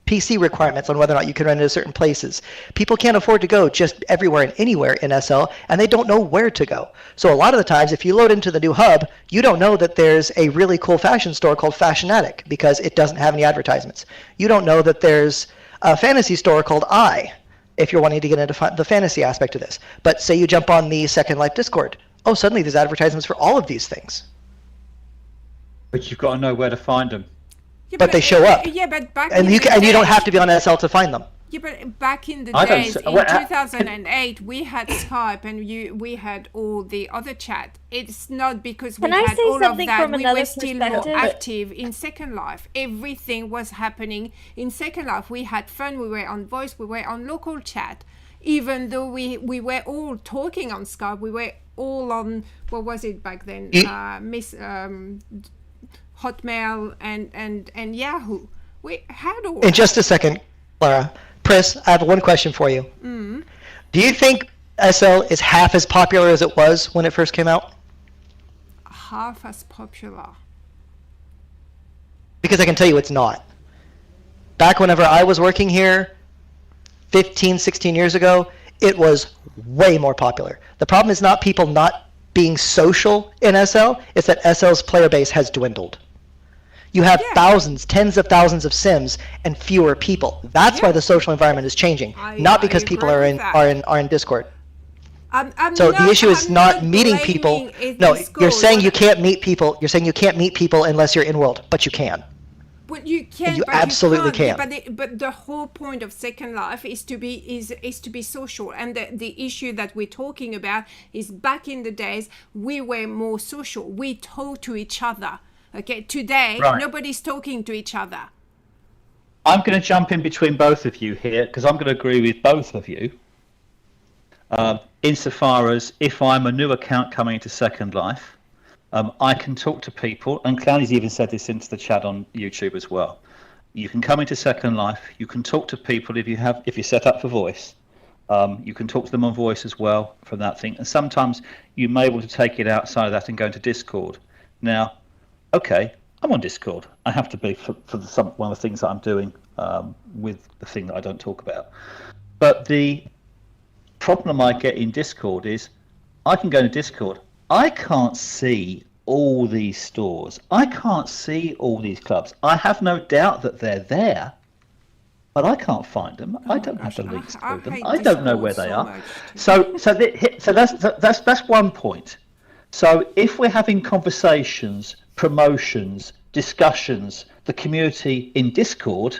PC requirements on whether or not you can run into certain places. People can't afford to go just everywhere and anywhere in SL, and they don't know where to go. So a lot of the times, if you load into the new hub, you don't know that there's a really cool fashion store called Fashionatic because it doesn't have any advertisements. You don't know that there's a fantasy store called if you're wanting to get into the fantasy aspect of this. But say you jump on the Second Life Discord. Oh, suddenly there's advertisements for all of these things. But you've got to know where to find them. Yeah, but they show up. Yeah, but back and you don't have to be on SL to find them. Yeah, but back in the I don't days, s- in well, 2008, we had Skype and we had all the other chat. It's not because we Can I had say all of something that. from We another were still more perspective? active in Second Life. Everything was happening in Second Life. We had fun. We were on voice. We were on local chat. Even though we were all talking on Skype, we were all on, what was it back then? Hotmail and Yahoo. We had all In just a second, Clara. Pris, I have one question for you. Do you think SL is half as popular as it was when it first came out? half as popular. Because I can tell you it's not. Back whenever I was working here 15, 16 years ago, it was way more popular. The problem is not people not being social in SL, it's that SL's player base has dwindled. You have thousands, tens of thousands of Sims and fewer people. That's why the social environment is changing, not because people are in Discord. So the issue is not meeting people. No, you're saying you can't meet people. You're saying you can't meet people unless you're in world, but you can. But you can. You but absolutely you can't. can. But the whole point of Second Life is to be social. And the issue that we're talking about is back in the days we were more social. We talk to each other. Okay. Today nobody's talking to each other. I'm going to jump in between both of you here because I'm going to agree with both of you. Insofar as if I'm a new account coming into Second Life, I can talk to people, and Cloudy's even said this into the chat on YouTube as well. You can come into Second Life, you can talk to people if you're set up for voice. You can talk to them on voice as well from that thing, and sometimes you may be able to take it outside of that and go into Discord. Now, okay, I'm on Discord. I have to be for one of the things that I'm doing with the thing that I don't talk about. But the problem I get in Discord is I can go to Discord. I can't see all these stores. I can't see all these clubs. I have no doubt that they're there, but I can't find them. I don't have the links to them. I don't know where they are. So that's one point. So if we're having conversations, promotions, discussions, the community in Discord,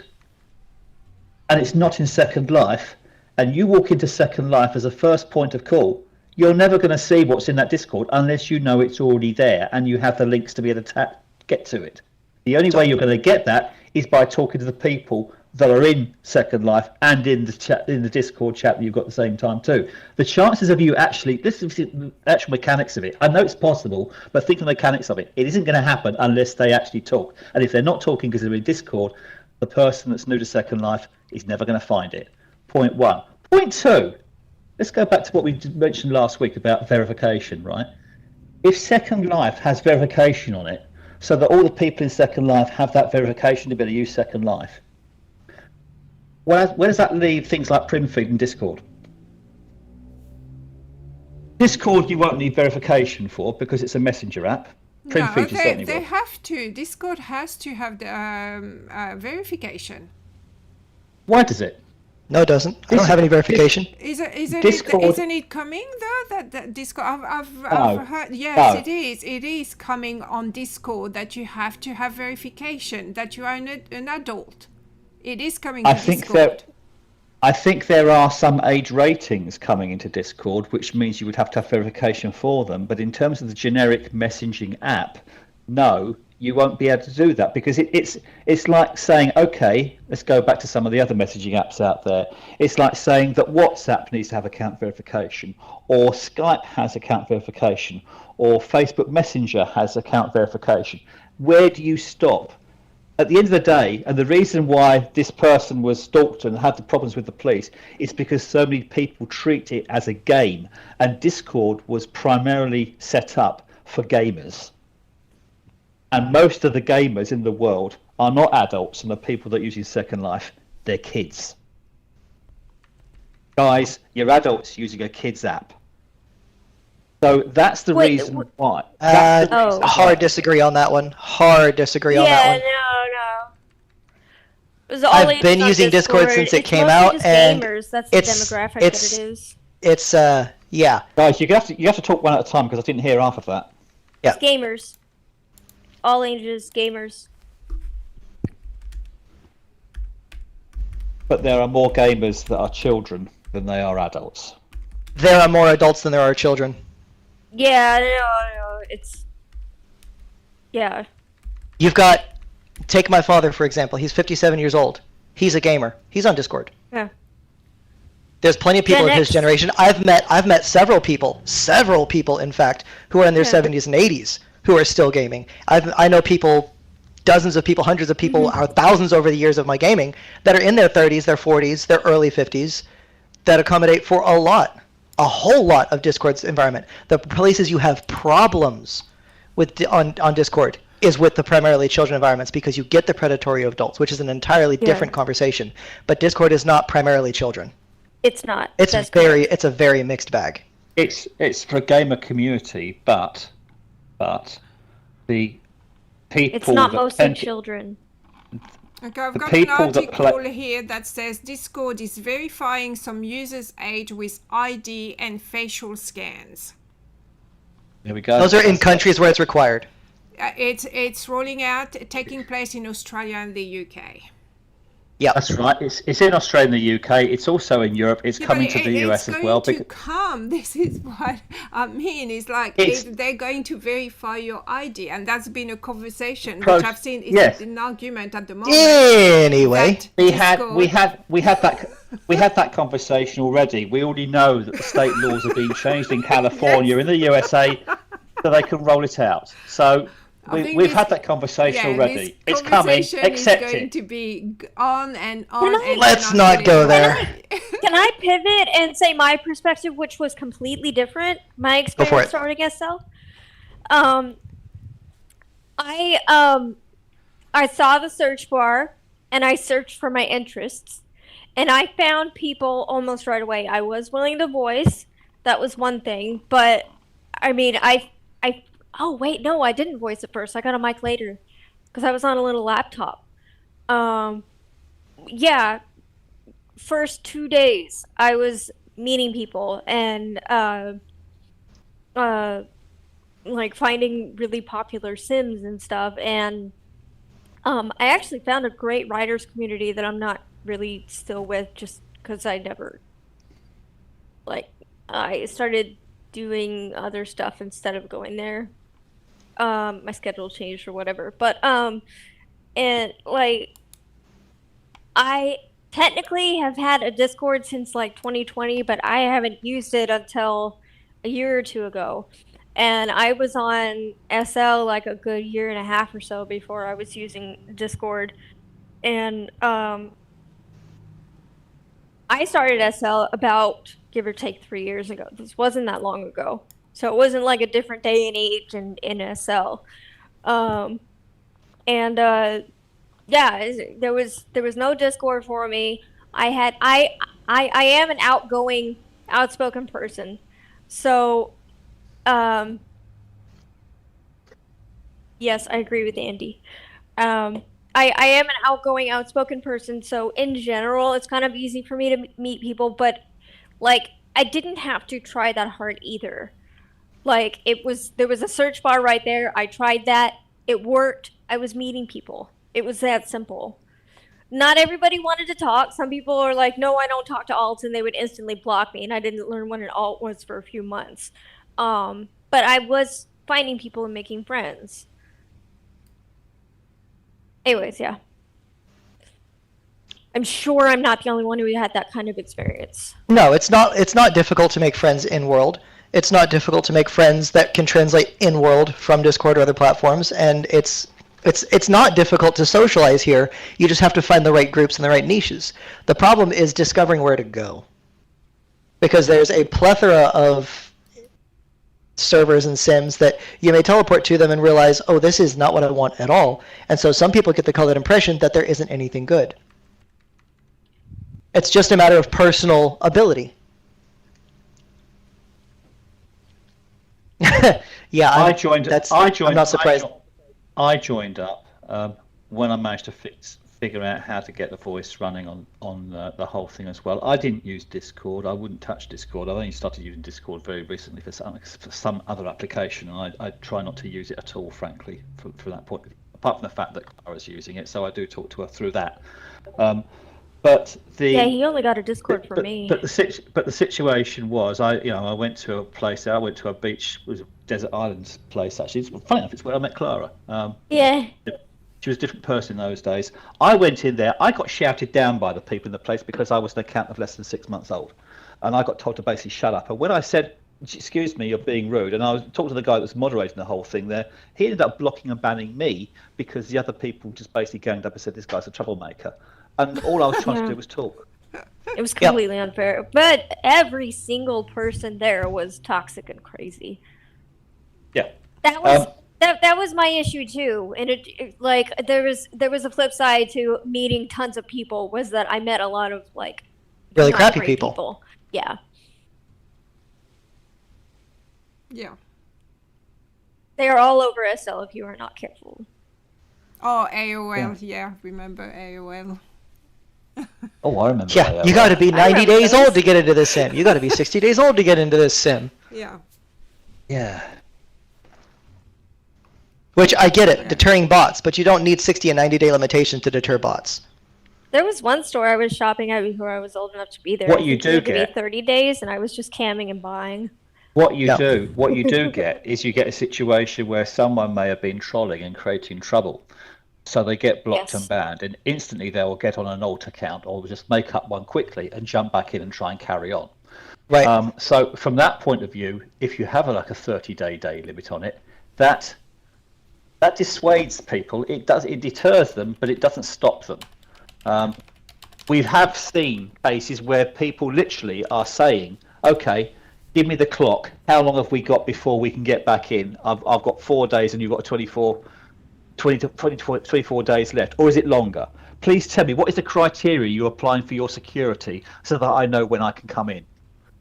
and it's not in Second Life, and you walk into Second Life as a first point of call, you're never going to see what's in that Discord unless you know it's already there and you have the links to be able to get to it. The only way you're going to get that is by talking to the people that are in Second Life and in the chat, in the Discord chat that you've got at the same time too. The chances of you actually, this is the actual mechanics of it. I know it's possible, but think of the mechanics of it. It isn't going to happen unless they actually talk. And if they're not talking because they're in Discord, the person that's new to Second Life is never going to find it. Point one. Point two, let's go back to what we mentioned last week about verification, right? If Second Life has verification on it, so that all the people in Second Life have that verification to be able to use Second Life, where does that leave things like Primfeed and Discord? Discord you won't need verification for because it's a messenger app. Primfeed you certainly they will. have to. Discord has to have the verification. Why does it? No, it doesn't. I don't have any verification. Isn't it coming though? That Discord, I've heard. Yes, it is. It is coming on Discord that you have to have verification that you are an adult. It is coming on Discord. I think there are some age ratings coming into Discord, which means you would have to have verification for them. But in terms of the generic messaging app, no, you won't be able to do that because it's like saying, okay, let's go back to some of the other messaging apps out there. It's like saying that WhatsApp needs to have account verification, or Skype has account verification, or Facebook Messenger has account verification. Where do you stop? At the end of the day, and the reason why this person was stalked and had the problems with the police is because so many people treat it as a game, and Discord was primarily set up for gamers. And most of the gamers in the world are not adults, and the people that are using Second Life, they're kids. Guys, you're adults using a kids app. So that's the reason why. Hard disagree on that one. Hard disagree on that one. No. I've been using Discord since it came out, and gamers. That's the demographic that it is. It's yeah. Guys, you have to talk one at a time because I didn't hear half of that. Yeah. It's gamers. All ages gamers. But there are more gamers that are children than they are adults. There are more adults than there are children. Yeah, no, it's yeah. You've got, take my father for example. He's 57 years old. He's a gamer. He's on Discord. Yeah. There's plenty of people Gen of his X. generation. I've met several people, in fact, who are in their Yeah. 70s and 80s who are still gaming. I know people, dozens of people, hundreds of people, or thousands over the years of my gaming that are in their 30s, their 40s, their early 50s that accommodate for a whole lot of Discord's environment. The places you have problems with on Discord is with the primarily children environments because you get the predatory adults, which is an entirely different conversation. But Discord is not primarily children. It's not. It's a very mixed bag. It's for a gamer community, but the people It's not that mostly tend to- children. Okay, I've The got an people that article play- here that says Discord is verifying some users' age with ID and facial scans. There we go. Those are in countries where it's required. It's rolling out, taking place in Australia and the UK. Yeah, That's right. It's in Australia and the UK. It's also in Europe. It's Yeah, coming but to the US as well. It's going to come. This is what I mean. It's like they're going to verify your ID, and that's been a conversation which I've seen is an argument at the moment. Anyway, we had that conversation already. We already know that the state laws are being changed in California, in the USA, so they can roll it out. So we've had that conversation already. It's coming. Accept it's going it. to be on and on. And let's on not go there. Can I pivot and say my perspective, which was completely different? My Go for experience it. starting SL. I saw the search bar and I searched for my interests, and I found people almost right away. I was willing to voice. That was one thing, but I mean, oh wait, no, I didn't voice it first. I got a mic later because I was on a little laptop. Yeah, first 2 days I was meeting people and like finding really popular Sims and stuff, and I actually found a great writers community that I'm not really still with just because I never I started doing other stuff instead of going there. My schedule changed or whatever, but and like I technically have had a Discord since like 2020, but I haven't used it until a year or two ago, and I was on SL like a good year and a half or so before I was using Discord, and I started SL about give or take 3 years ago. This wasn't that long ago. So it wasn't like a different day and age in SL. Yeah, there was no Discord for me. I am an outspoken person. So yes, I agree with Andy. I am an outspoken person, so in general it's kind of easy for me to meet people, but like I didn't have to try that hard either. Like there was a search bar right there. I tried that. It worked. I was meeting people. It was that simple. Not everybody wanted to talk. Some people are like, no, I don't talk to alts, and they would instantly block me, and I didn't learn what an alt was for a few months. But I was finding people and making friends. Anyways, yeah. I'm sure I'm not the only one who had that kind of experience. no, it's not difficult to make friends in world. It's not difficult to make friends that can translate in world from Discord or other platforms, and it's not difficult to socialize here. You just have to find the right groups and the right niches. The problem is discovering where to go, because there's a plethora of servers and sims that you may teleport to them and realize, oh, this is not what I want at all. And so some people get the colored impression that there isn't anything good. It's just a matter of personal ability. Yeah, I'm not surprised. I joined up when I managed to figure out how to get the voice running on the whole thing as well. I didn't use Discord. I wouldn't touch Discord. I've only started using Discord very recently for some other application, and I try not to use it at all, frankly, from that point. Apart from the fact that Clara's using it, so I do talk to her through that. But the Yeah, he only got a Discord for me. But the situation was, I went to a place. I went to a beach, it was a desert island place. Actually, it's funny enough, it's where I met Clara. Yeah. She was a different person in those days. I went in there. I got shouted down by the people in the place because I was an account of less than 6 months old, and I got told to basically shut up. And when I said, "Excuse me, you're being rude," and I was talking to the guy that was moderating the whole thing there, he ended up blocking and banning me because the other people just basically ganged up and said, "This guy's a troublemaker," and all I was trying to do was talk. It was completely unfair. But every single person there was toxic and crazy. Yeah. That was that was my issue too. And it like there was a flip side to meeting tons of people, was that I met a lot of like Really not crappy great people. Yeah. Yeah. They are all over SL if you are not careful. Oh, AOL. Yeah, remember AOL. Oh, I remember. Yeah, you got to be 90 remember days those. old to get into this sim. You got to be 60 days old to get into this sim. Yeah. Yeah. Which I get it, deterring bots, but you don't need 60 and 90 day limitations to deter bots. There was one store I was shopping at before I was old enough to be there. What I you think do it had to get- be 30 days, and I was just camming and buying. What you No. do get is you get a situation where someone may have been trolling and creating trouble. So they get blocked Yes. and banned, and instantly they will get on an alt account or just make up one quickly and jump back in and try and carry on. Right. So from that point of view, if you have like a 30-day limit on it, that dissuades people. It deters them, but it doesn't stop them. We have seen cases where people literally are saying, "Okay, give me the clock. How long have we got before we can get back in? I've got 4 days, and you've got 24 days left, or is it longer? Please tell me, what is the criteria you're applying for your security so that I know when I can come in?"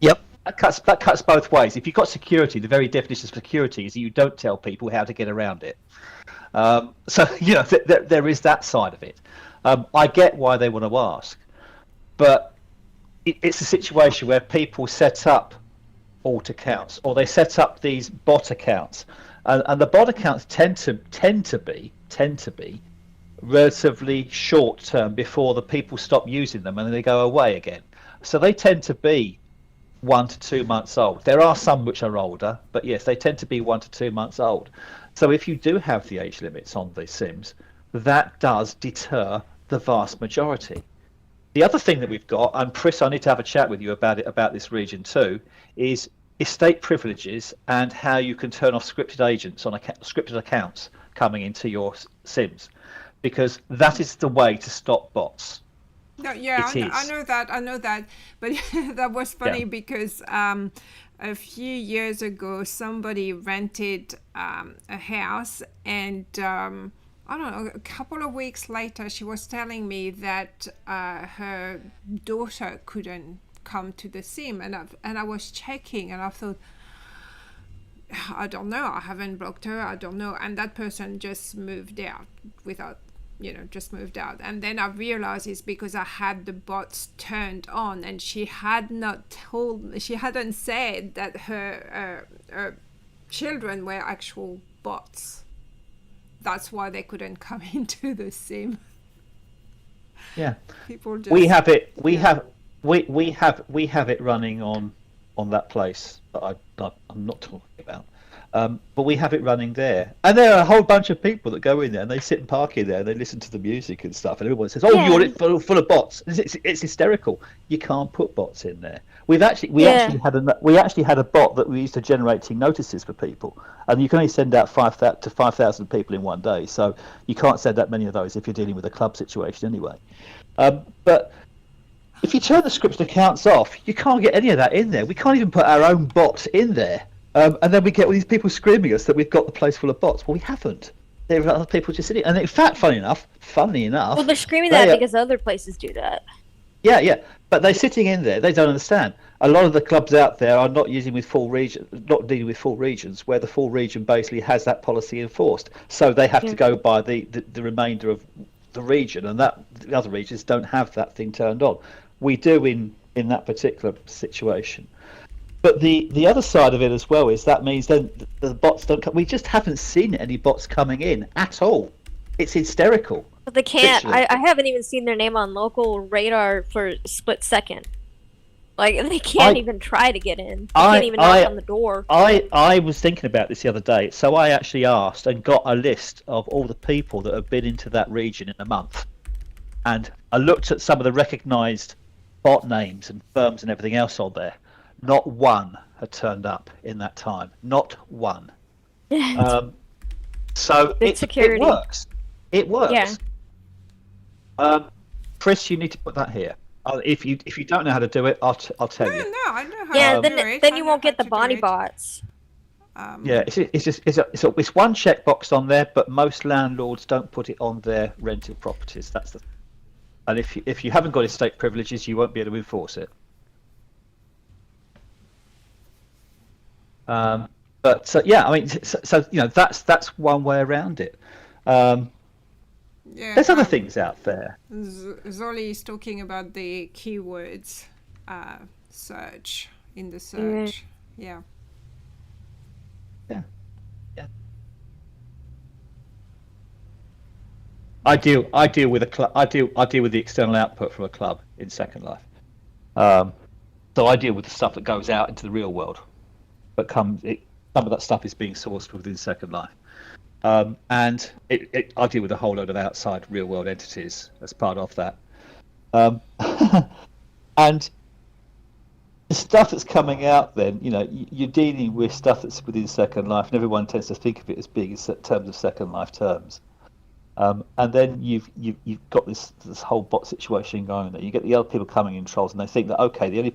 Yep. That cuts both ways. If you've got security, the very definition of security is that you don't tell people how to get around it. So there is that side of it. I get why they want to ask, but it's a situation where people set up alt accounts or they set up these bot accounts, and the bot accounts tend to be relatively short term before the people stop using them and then they go away again. So they tend to be 1 to 2 months old. There are some which are older, but yes, they tend to be 1 to 2 months old. So if you do have the age limits on the Sims, that does deter the vast majority. The other thing that we've got, and Pris, I need to have a chat with you about this region too, is estate privileges and how you can turn off scripted agents on scripted accounts coming into your Sims, because that is the way to stop bots. No, yeah, It I is. know that, but that was funny Yeah. because a few years ago somebody rented a house, and I don't know, a couple of weeks later she was telling me that her daughter couldn't come to the sim, and I was checking, and I thought, I don't know, I haven't blocked her, I don't know, and that person just moved out without, just moved out. And then I realized it's because I had the bots turned on, and she hadn't said that her children were actual bots. That's why they couldn't come into the sim. Yeah. People just We have it running on that place that I'm not talking about. But we have it running there, and there are a whole bunch of people that go in there and they sit and park in there and they listen to the music and stuff, and everyone says, "Oh, Yeah. you're full of bots." It's hysterical. You can't put bots in there. We actually had a bot that we used to generating notices for people, and you can only send out 5,000 to 5,000 people in one day, so you can't send that many of those if you're dealing with a club situation anyway. But if you turn the scripted accounts off, you can't get any of that in there. We can't even put our own bots in there. And then we get all these people screaming us that we've got the place full of bots. Well, we haven't. There are other people just sitting. And in fact, funny enough, Well, they're screaming they that are- because other places do that. Yeah, but they're sitting in there. They don't understand. A lot of the clubs out there are not dealing with full regions, where the full region basically has that policy enforced. So they have to go by the remainder of the region, and the other regions don't have that thing turned on. We do in that particular situation. But the other side of it as well is that means then the bots don't come. We just haven't seen any bots coming in at all. It's hysterical. But they can't. Literally. I haven't even seen their name on local radar for a split second. Like, they can't even try to get in. They can't even knock on the door. I was thinking about this the other day, so I actually asked and got a list of all the people that have been into that region in a month. And I looked at some of the recognised bot names and firms and everything else on there. Not one had turned up in that time. Not one. So it works. It works. Yeah. Pris, you need to put that here. If you don't know how to do it, I'll tell you. No, I know how Yeah, to do it. then I you know won't get how the to do Bonnie it. bots. Yeah, it's one checkbox on there, but most landlords don't put it on their rented properties. And if you haven't got estate privileges, you won't be able to enforce it. But yeah, I mean, so that's one way around it. Yeah, There's other things out there. Zolly is talking about the keywords search in the search. Yeah. Yeah. I deal with a club. I deal with the external output from a club in Second Life. So I deal with the stuff that goes out into the real world, but some of that stuff is being sourced within Second Life. And I deal with a whole load of outside real world entities as part of that. And the stuff that's coming out then, you're dealing with stuff that's within Second Life, and everyone tends to think of it as being in terms of Second Life terms. And then you've got this whole bot situation going there. You get the other people coming in trolls, and they think that, okay, the only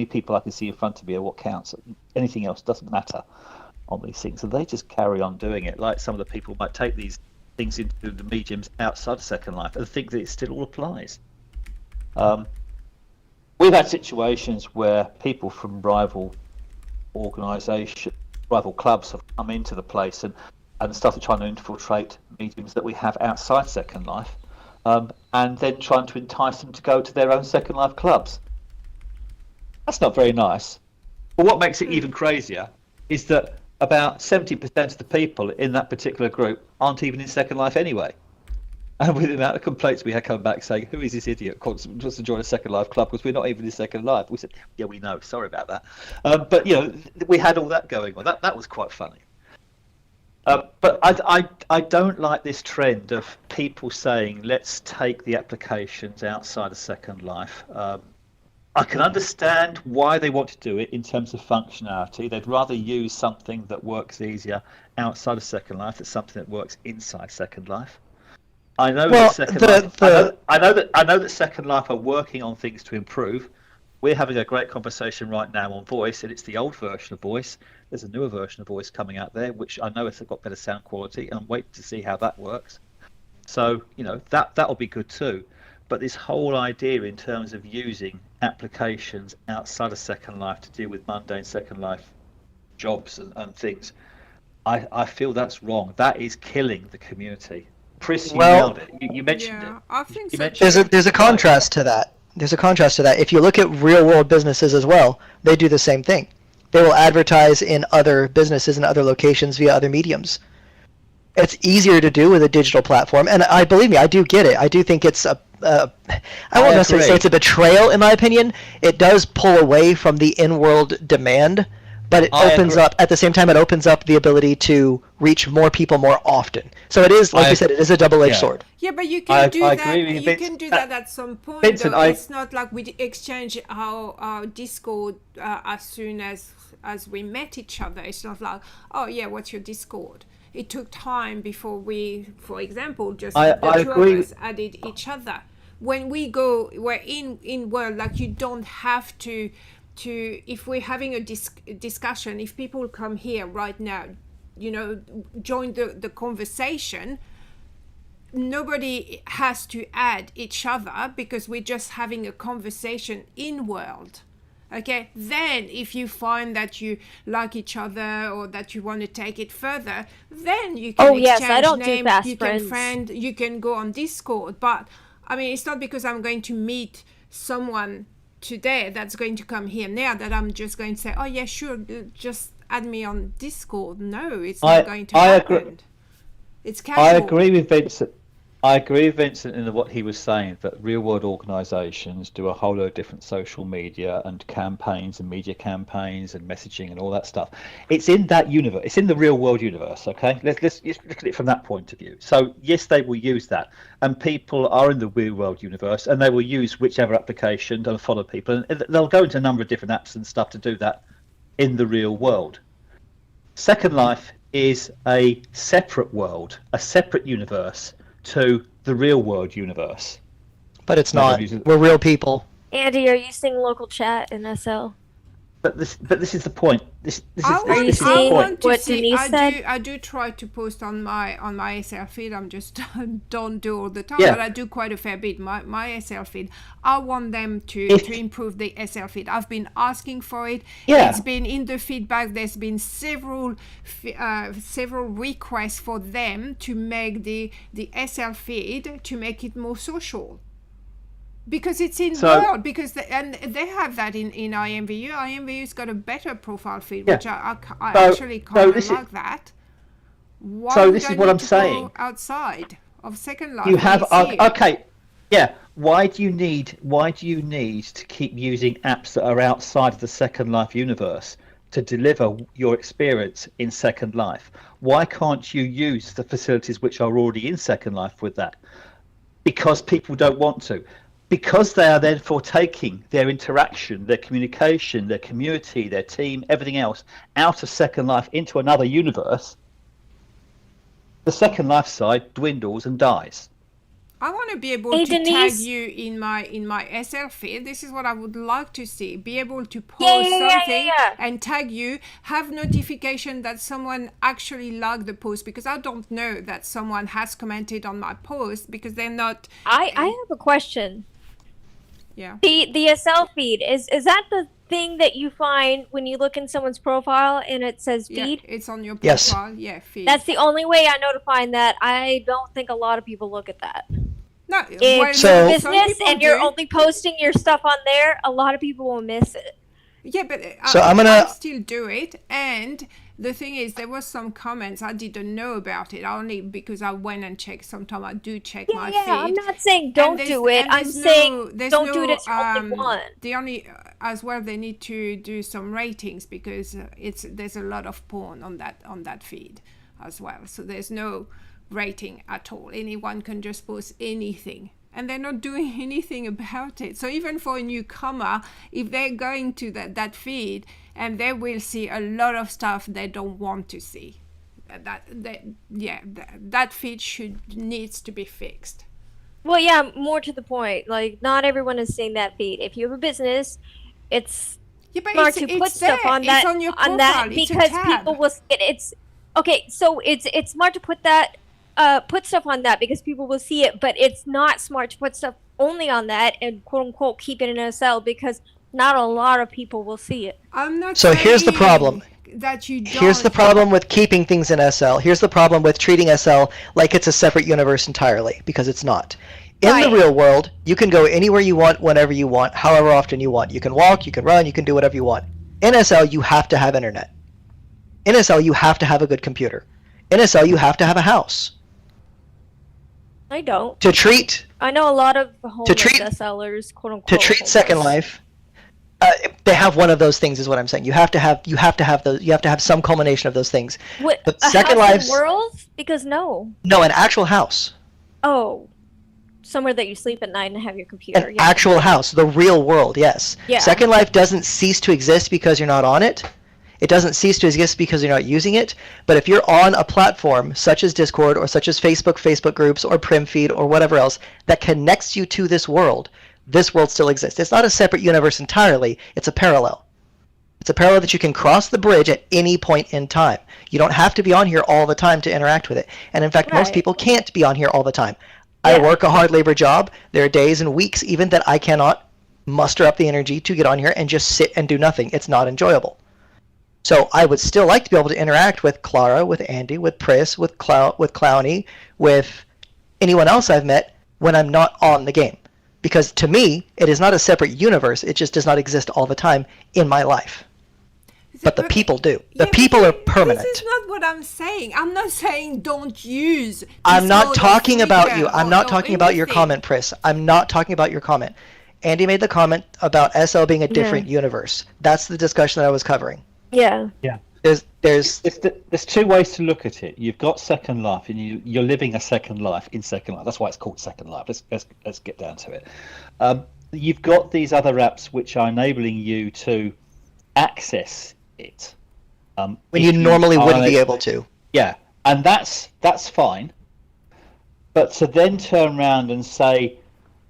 people I can see in front of me are what counts. Anything else doesn't matter on these things, and they just carry on doing it. Like some of the people might take these things into the mediums outside of Second Life and think that it still all applies. We've had situations where people from rival clubs have come into the place and started trying to infiltrate mediums that we have outside Second Life, and then trying to entice them to go to their own Second Life clubs. That's not very nice. But what makes it even crazier is that about 70% of the people in that particular group aren't even in Second Life anyway. And with the amount of complaints we had coming back saying, who is this idiot who wants to join a Second Life club because we're not even in Second Life? We said, yeah, we know, sorry about that. But we had all that going on. That was quite funny. But I don't like this trend of people saying, let's take the applications outside of Second Life. I can understand why they want to do it in terms of functionality. They'd rather use something that works easier outside of Second Life than something that works inside Second Life. I know that Second Life are working on things to improve. We're having a great conversation right now on voice, and it's the old version of voice. There's a newer version of voice coming out there, which I know has got better sound quality, and I'm waiting to see how that works. So, that'll be good too. But this whole idea in terms of using applications outside of Second Life to deal with mundane Second Life jobs and things, I feel that's wrong. That is killing the community. Pris, you nailed it. You mentioned it. I think There's a contrast to that. There's a contrast to that. If you look at real world businesses as well, they do the same thing. They will advertise in other businesses and other locations via other mediums. It's easier to do with a digital platform, and believe me, I do get it. I do think it's I won't necessarily say it's a betrayal, in my opinion. It does pull away from the in-world demand, but it opens up, at the same time, it opens up the ability to reach more people more often. So it is, like you said, it is a double-edged sword. Yeah, but you can do that. You can do that at some point. Vincent, it's not like we exchange our Discord as soon as we met each other. It's not like, oh yeah, what's your Discord? It took time before we, for example, just the two of us added each other. When we're in world, like, you don't have to if we're having a discussion, if people come here right now, join the conversation, nobody has to add each other because we're just having a conversation in world. Okay, then if you find that you like each other or that you want to take it further, then you can exchange names, you can friend, you can go on Discord. But I mean, it's not because I'm going to meet someone today that's going to come here now that I'm just going to say, oh yeah, sure, just add me on Discord. No, it's not going to happen. It's casual. I agree with Vincent. I agree with Vincent in what he was saying, that real world organisations do a whole lot of different social media and campaigns and media campaigns and messaging and all that stuff. It's in that universe. It's in the real world universe. Okay, let's look at it from that point of view. So yes, they will use that, and people are in the real world universe, and they will use whichever application and follow people, and they'll go into a number of different apps and stuff to do that in the real world. Second Life is a separate world, a separate universe to the real world universe. But it's not. We're real people. Andy, are you seeing local chat in SL? But this is the point. This is you the seeing point. what Denise said? I do try to post on my SL feed. I'm just don't do all the time, Yeah. but I do quite a fair bit. My SL feed. I want them to improve the SL feed. I've been asking for it. Yeah. It's been in the feedback. There's been several requests for them to make the SL feed to make it more social. Because it's in world, because and they have that in IMVU. IMVU's got a better profile feed, which I actually kind of like that. Why so would this I is what need I'm to saying. go outside of Second Life. You have when it's here? okay, yeah. Why do you need to keep using apps that are outside of the Second Life universe to deliver your experience in Second Life? Why can't you use the facilities which are already in Second Life with that? Because people don't want to. Because they are therefore taking their interaction, their communication, their community, their team, everything else out of Second Life into another universe, the Second Life side dwindles and dies. I want to be able Hey, to tag Denise. you in my SL feed. This is what I would like to see. Be able to post Yeah. something and tag you. Have notification that someone actually liked the post, because I don't know that someone has commented on my post because they're not. I have a question. Yeah. The SL feed is that the thing that you find when you look in someone's profile and it says feed? Yeah, it's on your Yes. profile. Yeah, feed. That's the only way I know to find that. I don't think a lot of people look at that. no. If So- you're a some business people and you're do. only posting your stuff on there, a lot of people will miss it. Yeah, but So I still do it. And the thing is, there was some comments I didn't know about it, only because I went and checked. Sometimes I do check my feed. I'm not saying don't And do it. and I'm there's saying there's don't do it as your only one. The only as well, they need to do some ratings, because there's a lot of porn on that feed as well. So there's no rating at all. Anyone can just post anything, and they're not doing anything about it. So even for a newcomer, if they're going to that feed, and they will see a lot of stuff they don't want to see, that feed needs to be fixed. Well, yeah, more to the point. Like, not everyone is seeing that feed. If you have a business, it's Yeah, but smart to put stuff there. on that It's on your profile. It's a because tab. people will see it. It's okay. So it's smart to put that put stuff on that because people will see it. But it's not smart to put stuff only on that and quote unquote keep it in a cell, because not a lot of people will see it. I'm not. So here's the saying problem. That you don't. Here's the problem with keeping things in SL. Here's the problem with treating SL like it's a separate universe entirely, because it's not. In Right. the real world, you can go anywhere you want, whenever you want, however often you want. You can walk, you can run, you can do whatever you want. In SL, you have to have internet. In SL, you have to have a good computer. In SL, you have to have a house. I don't. To treat I know a lot of homeless treat- SLers, quote unquote. to treat Second Life, they have one of those things, is what I'm saying. You have to have those. You have to have some culmination of those things. What, But a Second house in Life's- world? Because no. No, an actual house. Oh, somewhere that you sleep at night and have your computer. An Yeah. actual house, the real world, yes. Yeah. Second Life doesn't cease to exist because you're not on it. It doesn't cease to exist because you're not using it. But if you're on a platform such as Discord or such as Facebook groups or Primfeed or whatever else that connects you to this world still exists. It's not a separate universe entirely. It's a parallel. It's a parallel that you can cross the bridge at any point in time. You don't have to be on here all the time to interact with it. And in fact, most Right. people can't be on here all the time. I Yeah. work a hard labor job. There are days and weeks even that I cannot muster up the energy to get on here and just sit and do nothing. It's not enjoyable. So I would still like to be able to interact with Clara, with Andy, with Pris, with Clowny, with anyone else I've met when I'm not on the game. Because to me, it is not a separate universe. It just does not exist all the time in my life. but the But- people do. The Yeah, people are but permanent. This is not what I'm saying. I'm not saying don't use. I'm not Discord or talking about you. Flickr I'm or- not or talking about your anything. comment, Pris. I'm not talking about your comment. Andy made the comment about SL being a different universe. That's the discussion that I was covering. Yeah. There's There's two ways to look at it. You've got Second Life, and you're living a second life in Second Life. That's why it's called Second Life. Let's get down to it. You've got these other apps which are enabling you to access it when if you normally are wouldn't be unable- able to. Yeah, and that's fine. But to then turn around and say,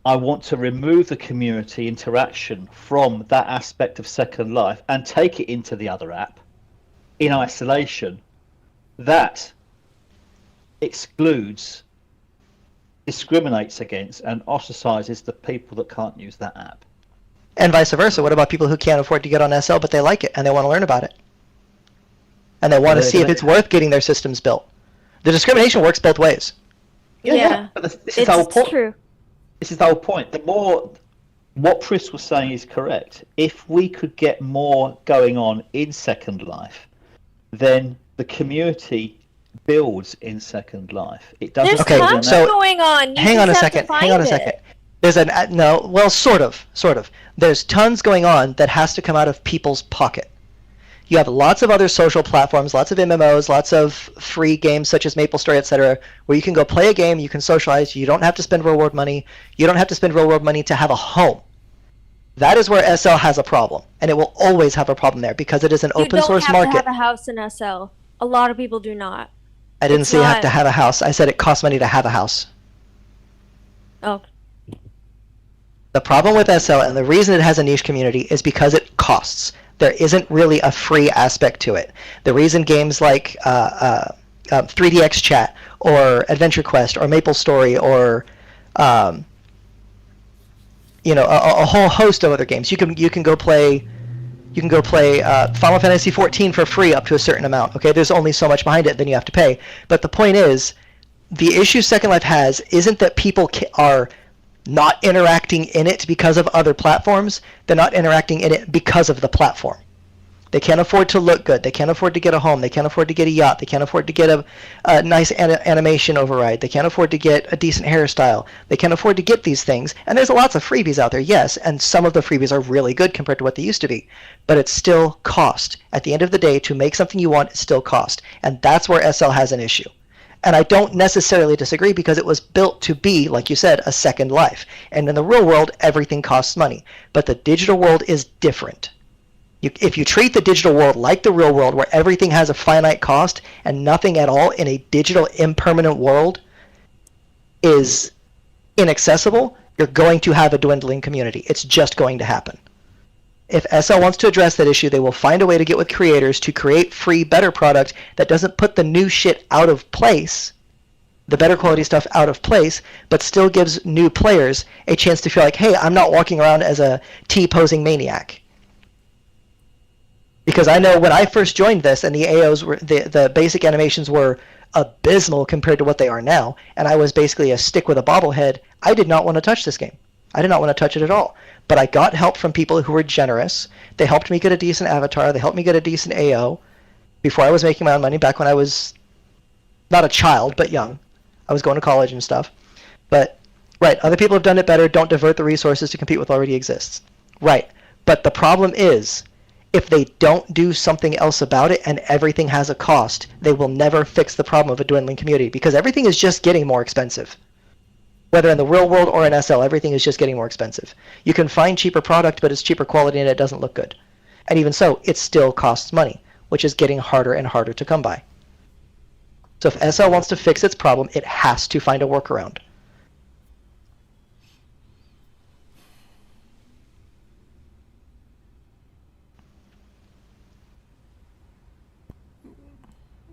I want to remove the community interaction from that aspect of Second Life and take it into the other app in isolation, that excludes, discriminates against, and ostracizes the people that can't use that app. And vice versa. What about people who can't afford to get on SL but they like it and they want to learn about it? And they want to They're see if gonna- it's worth getting their systems built. The discrimination works both ways. Yeah. But this is the whole It's point. true. This is the whole point. The more, what Pris was saying is correct. If we could get more going on in Second Life, then the community builds in Second Life. It doesn't. There's Okay, tons so going on. You hang on a just have to second. Hang on a find second. it. There's sort of. There's tons going on that has to come out of people's pocket. You have lots of other social platforms, lots of MMOs, lots of free games such as MapleStory, etc., where you can go play a game, you can socialize, you don't have to spend real world money, you don't have to spend real world money to have a home. That is where SL has a problem, and it will always have a problem there because it is an open source You don't have market. to have a house in SL. A lot of people do not. I didn't it's say you have not- to have a house. I said it costs money to have a house. Oh, The problem with SL and the reason it has a niche community is because it costs. There isn't really a free aspect to it. The reason games like 3DX Chat or Adventure Quest or MapleStory or a whole host of other games, you can go play Final Fantasy 14 for free up to a certain amount. Okay, there's only so much behind it, then you have to pay. But the point is, the issue Second Life has isn't that people are not interacting in it because of other platforms. They're not interacting in it because of the platform. They can't afford to look good. They can't afford to get a home. They can't afford to get a yacht. They can't afford to get a nice animation override. They can't afford to get a decent hairstyle. They can't afford to get these things. And there's lots of freebies out there, yes, and some of the freebies are really good compared to what they used to be. But it's still cost. At the end of the day, to make something you want, it's still cost. And that's where SL has an issue. And I don't necessarily disagree because it was built to be, like you said, a Second Life. And in the real world, everything costs money. But the digital world is different. If you treat the digital world like the real world, where everything has a finite cost and nothing at all in a digital impermanent world is inaccessible, you're going to have a dwindling community. It's just going to happen. If SL wants to address that issue, they will find a way to get with creators to create free, better product that doesn't put the new shit out of place, the better quality stuff out of place, but still gives new players a chance to feel like, hey, I'm not walking around as a T-posing maniac. Because I know when I first joined this and the AOs were, the basic animations were abysmal compared to what they are now, and I was basically a stick with a bobblehead, I did not want to touch this game. I did not want to touch it at all. But I got help from people who were generous. They helped me get a decent avatar. They helped me get a decent AO before I was making my own money, back when I was not a child, but young. I was going to college and stuff. But, right, other people have done it better. Don't divert the resources to compete with what already exists. Right. But the problem is, if they don't do something else about it and everything has a cost, they will never fix the problem of a dwindling community, because everything is just getting more expensive. Whether in the real world or in SL, everything is just getting more expensive. You can find cheaper product, but it's cheaper quality and it doesn't look good. And even so, it still costs money, which is getting harder and harder to come by. So if SL wants to fix its problem, it has to find a workaround.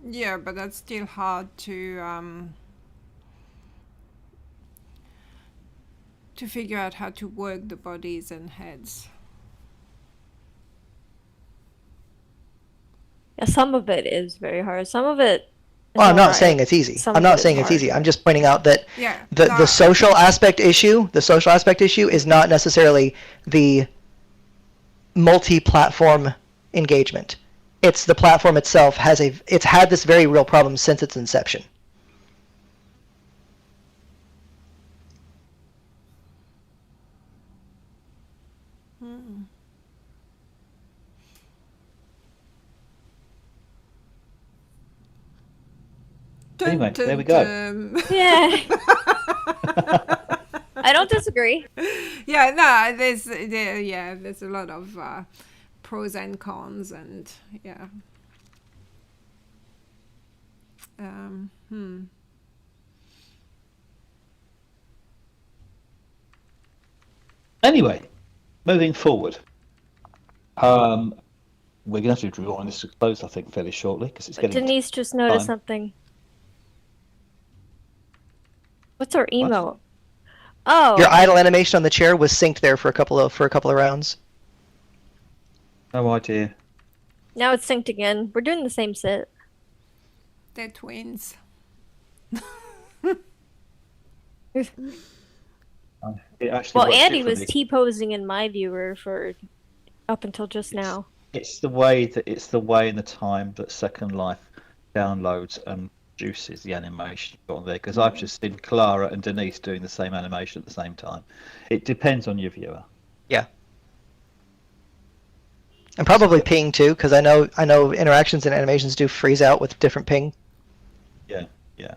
Yeah, but that's still hard to figure out how to work the bodies and heads. yeah, some of it is very hard. Some of it. Well, I'm not saying it's easy. Some I'm of not it's saying it's hard. easy. I'm just pointing out that Yeah, the social aspect issue, is not necessarily the multi-platform engagement. It's the platform itself it's had this very real problem since its inception. Anyway, there we go. Yeah. I don't disagree. Yeah, no, there's a lot of pros and cons, and yeah. Anyway, moving forward, we're going to have to draw on this to close, I think, fairly shortly because it's getting. Denise just noticed time. something. What's our emote? Oh, Your idle animation on the chair was synced there for a couple of rounds. No idea. now it's synced again. We're doing the same sit. They're twins. It actually Well, works Andy was differently. T-posing in my viewer for up until just now. It's the way and the time that Second Life downloads and produces the animation on there. Because I've just seen Clara and Denise doing the same animation at the same time. It depends on your viewer. Yeah. And probably ping too, because I know interactions and animations do freeze out with different ping. Yeah,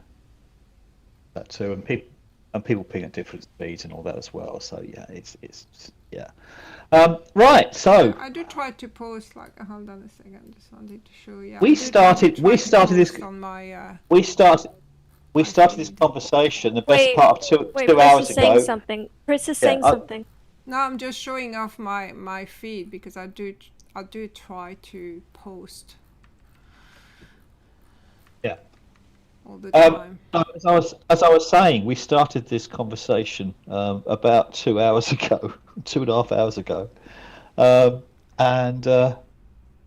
that too, and people ping at different speeds and all that as well. So yeah, it's yeah. Right, so I do try to post hold on a second. Just wanted to show you. we started this on my. we started this conversation the best Wait, part of two Wait, 2 Pris hours is saying ago. something. Pris is Yeah, saying something. No, I'm just showing off my feed because I do try to post. Yeah. All the time. As I was saying, we started this conversation about 2 hours ago, 2.5 hours ago,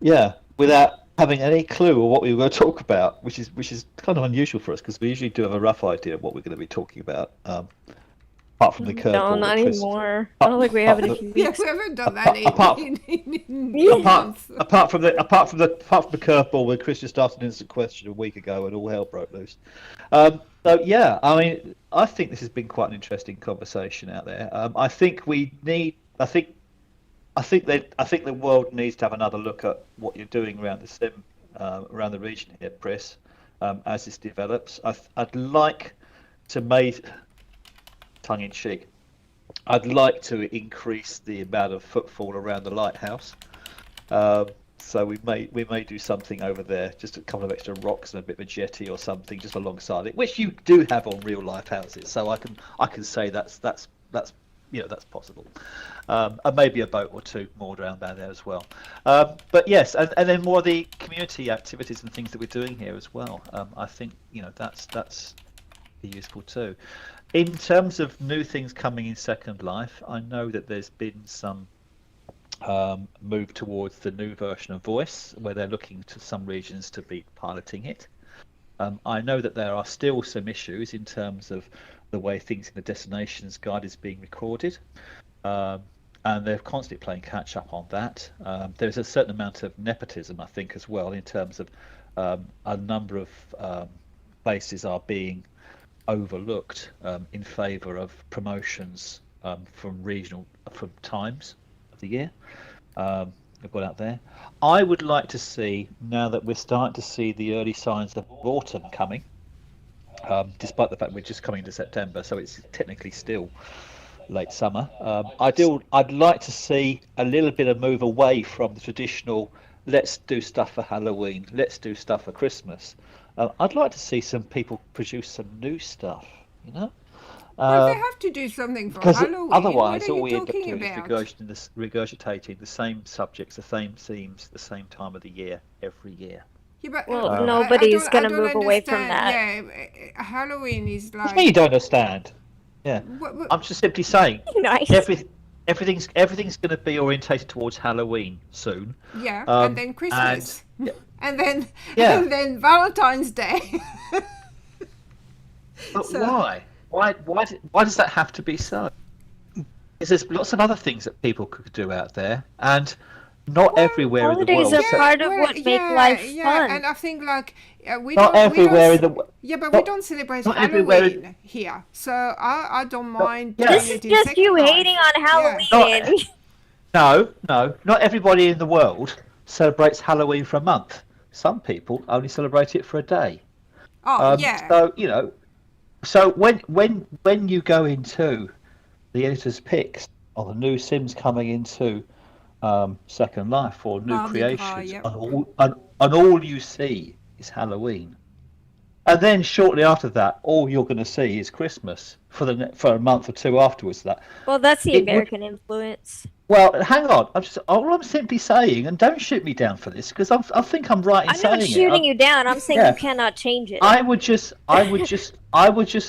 yeah, without having any clue of what we were going to talk about, which is kind of unusual for us because we usually do have a rough idea of what we're going to be talking about. Apart from the curveball. No, not that Pris- anymore. I don't think we have it in a few Yeah, weeks. we haven't done that apart- in months. apart from the curveball where Chris just asked an instant question a week ago and all hell broke loose. So yeah, I mean, I think this has been quite an interesting conversation out there. I think the world needs to have another look at what you're doing around the sim, around the region here, Pris, as this develops. I'd like to make, tongue in cheek, I'd like to increase the amount of footfall around the lighthouse. So we may do something over there, just a couple of extra rocks and a bit of a jetty or something just alongside it, which you do have on real life houses. So I can say that's possible. And maybe a boat or two moored around down there as well. But yes, and then more of the community activities and things that we're doing here as well. I think that's be useful too. In terms of new things coming in Second Life, I know that there's been some move towards the new version of Voice, where they're looking to some regions to be piloting it. I know that there are still some issues in terms of the way things in the destinations guide is being recorded, and they're constantly playing catch up on that. There's a certain amount of nepotism, I think, as well, in terms of a number of places are being overlooked in favour of promotions from times of the year. I've got out there. I would like to see, now that we're starting to see the early signs of autumn coming, despite the fact we're just coming to September, so it's technically still late summer. I'd like to see a little bit of move away from the traditional let's do stuff for Halloween, let's do stuff for Christmas. I'd like to see some people produce some new stuff, Well, they have to do something for because Halloween. otherwise what are all you we end up talking doing about? is regurgitating the same subjects, the same themes, the same time of the year every year. Yeah, but, Well, I nobody's don't- gonna I don't move away from understand. that. Yeah, Halloween is What do you like. mean you don't understand? Yeah, What- I'm just simply saying Nice. everything's going to be orientated towards Halloween soon. Yeah, Um, and then Christmas, and- and then Yeah. and then Valentine's Day. But So- why? Why does that have to be so? Because there's lots of other things that people could do out there, and not everywhere in the holidays world. are part of what make life fun. And I think like we Not don't everywhere we in the don't, wo- yeah, but we not- don't celebrate not everywhere Halloween here, so I don't mind. yeah. doing This is it in just Second you Life. hating on Halloween, Not- Andy. No, not everybody in the world celebrates Halloween for a month. Some people only celebrate it for a day. Oh yeah. So when you go into the editor's picks on the new Sims coming into Second Life or new Mardi Gras, creations, yep. and all you see is Halloween, and then shortly after that, all you're going to see is Christmas for a month or two afterwards. Well, that's the It would- American influence. Well, hang on. All I'm simply saying, and don't shoot me down for this, because I think I'm right in I'm saying not shooting it. you down. I'm saying Yeah. you cannot change it. I would just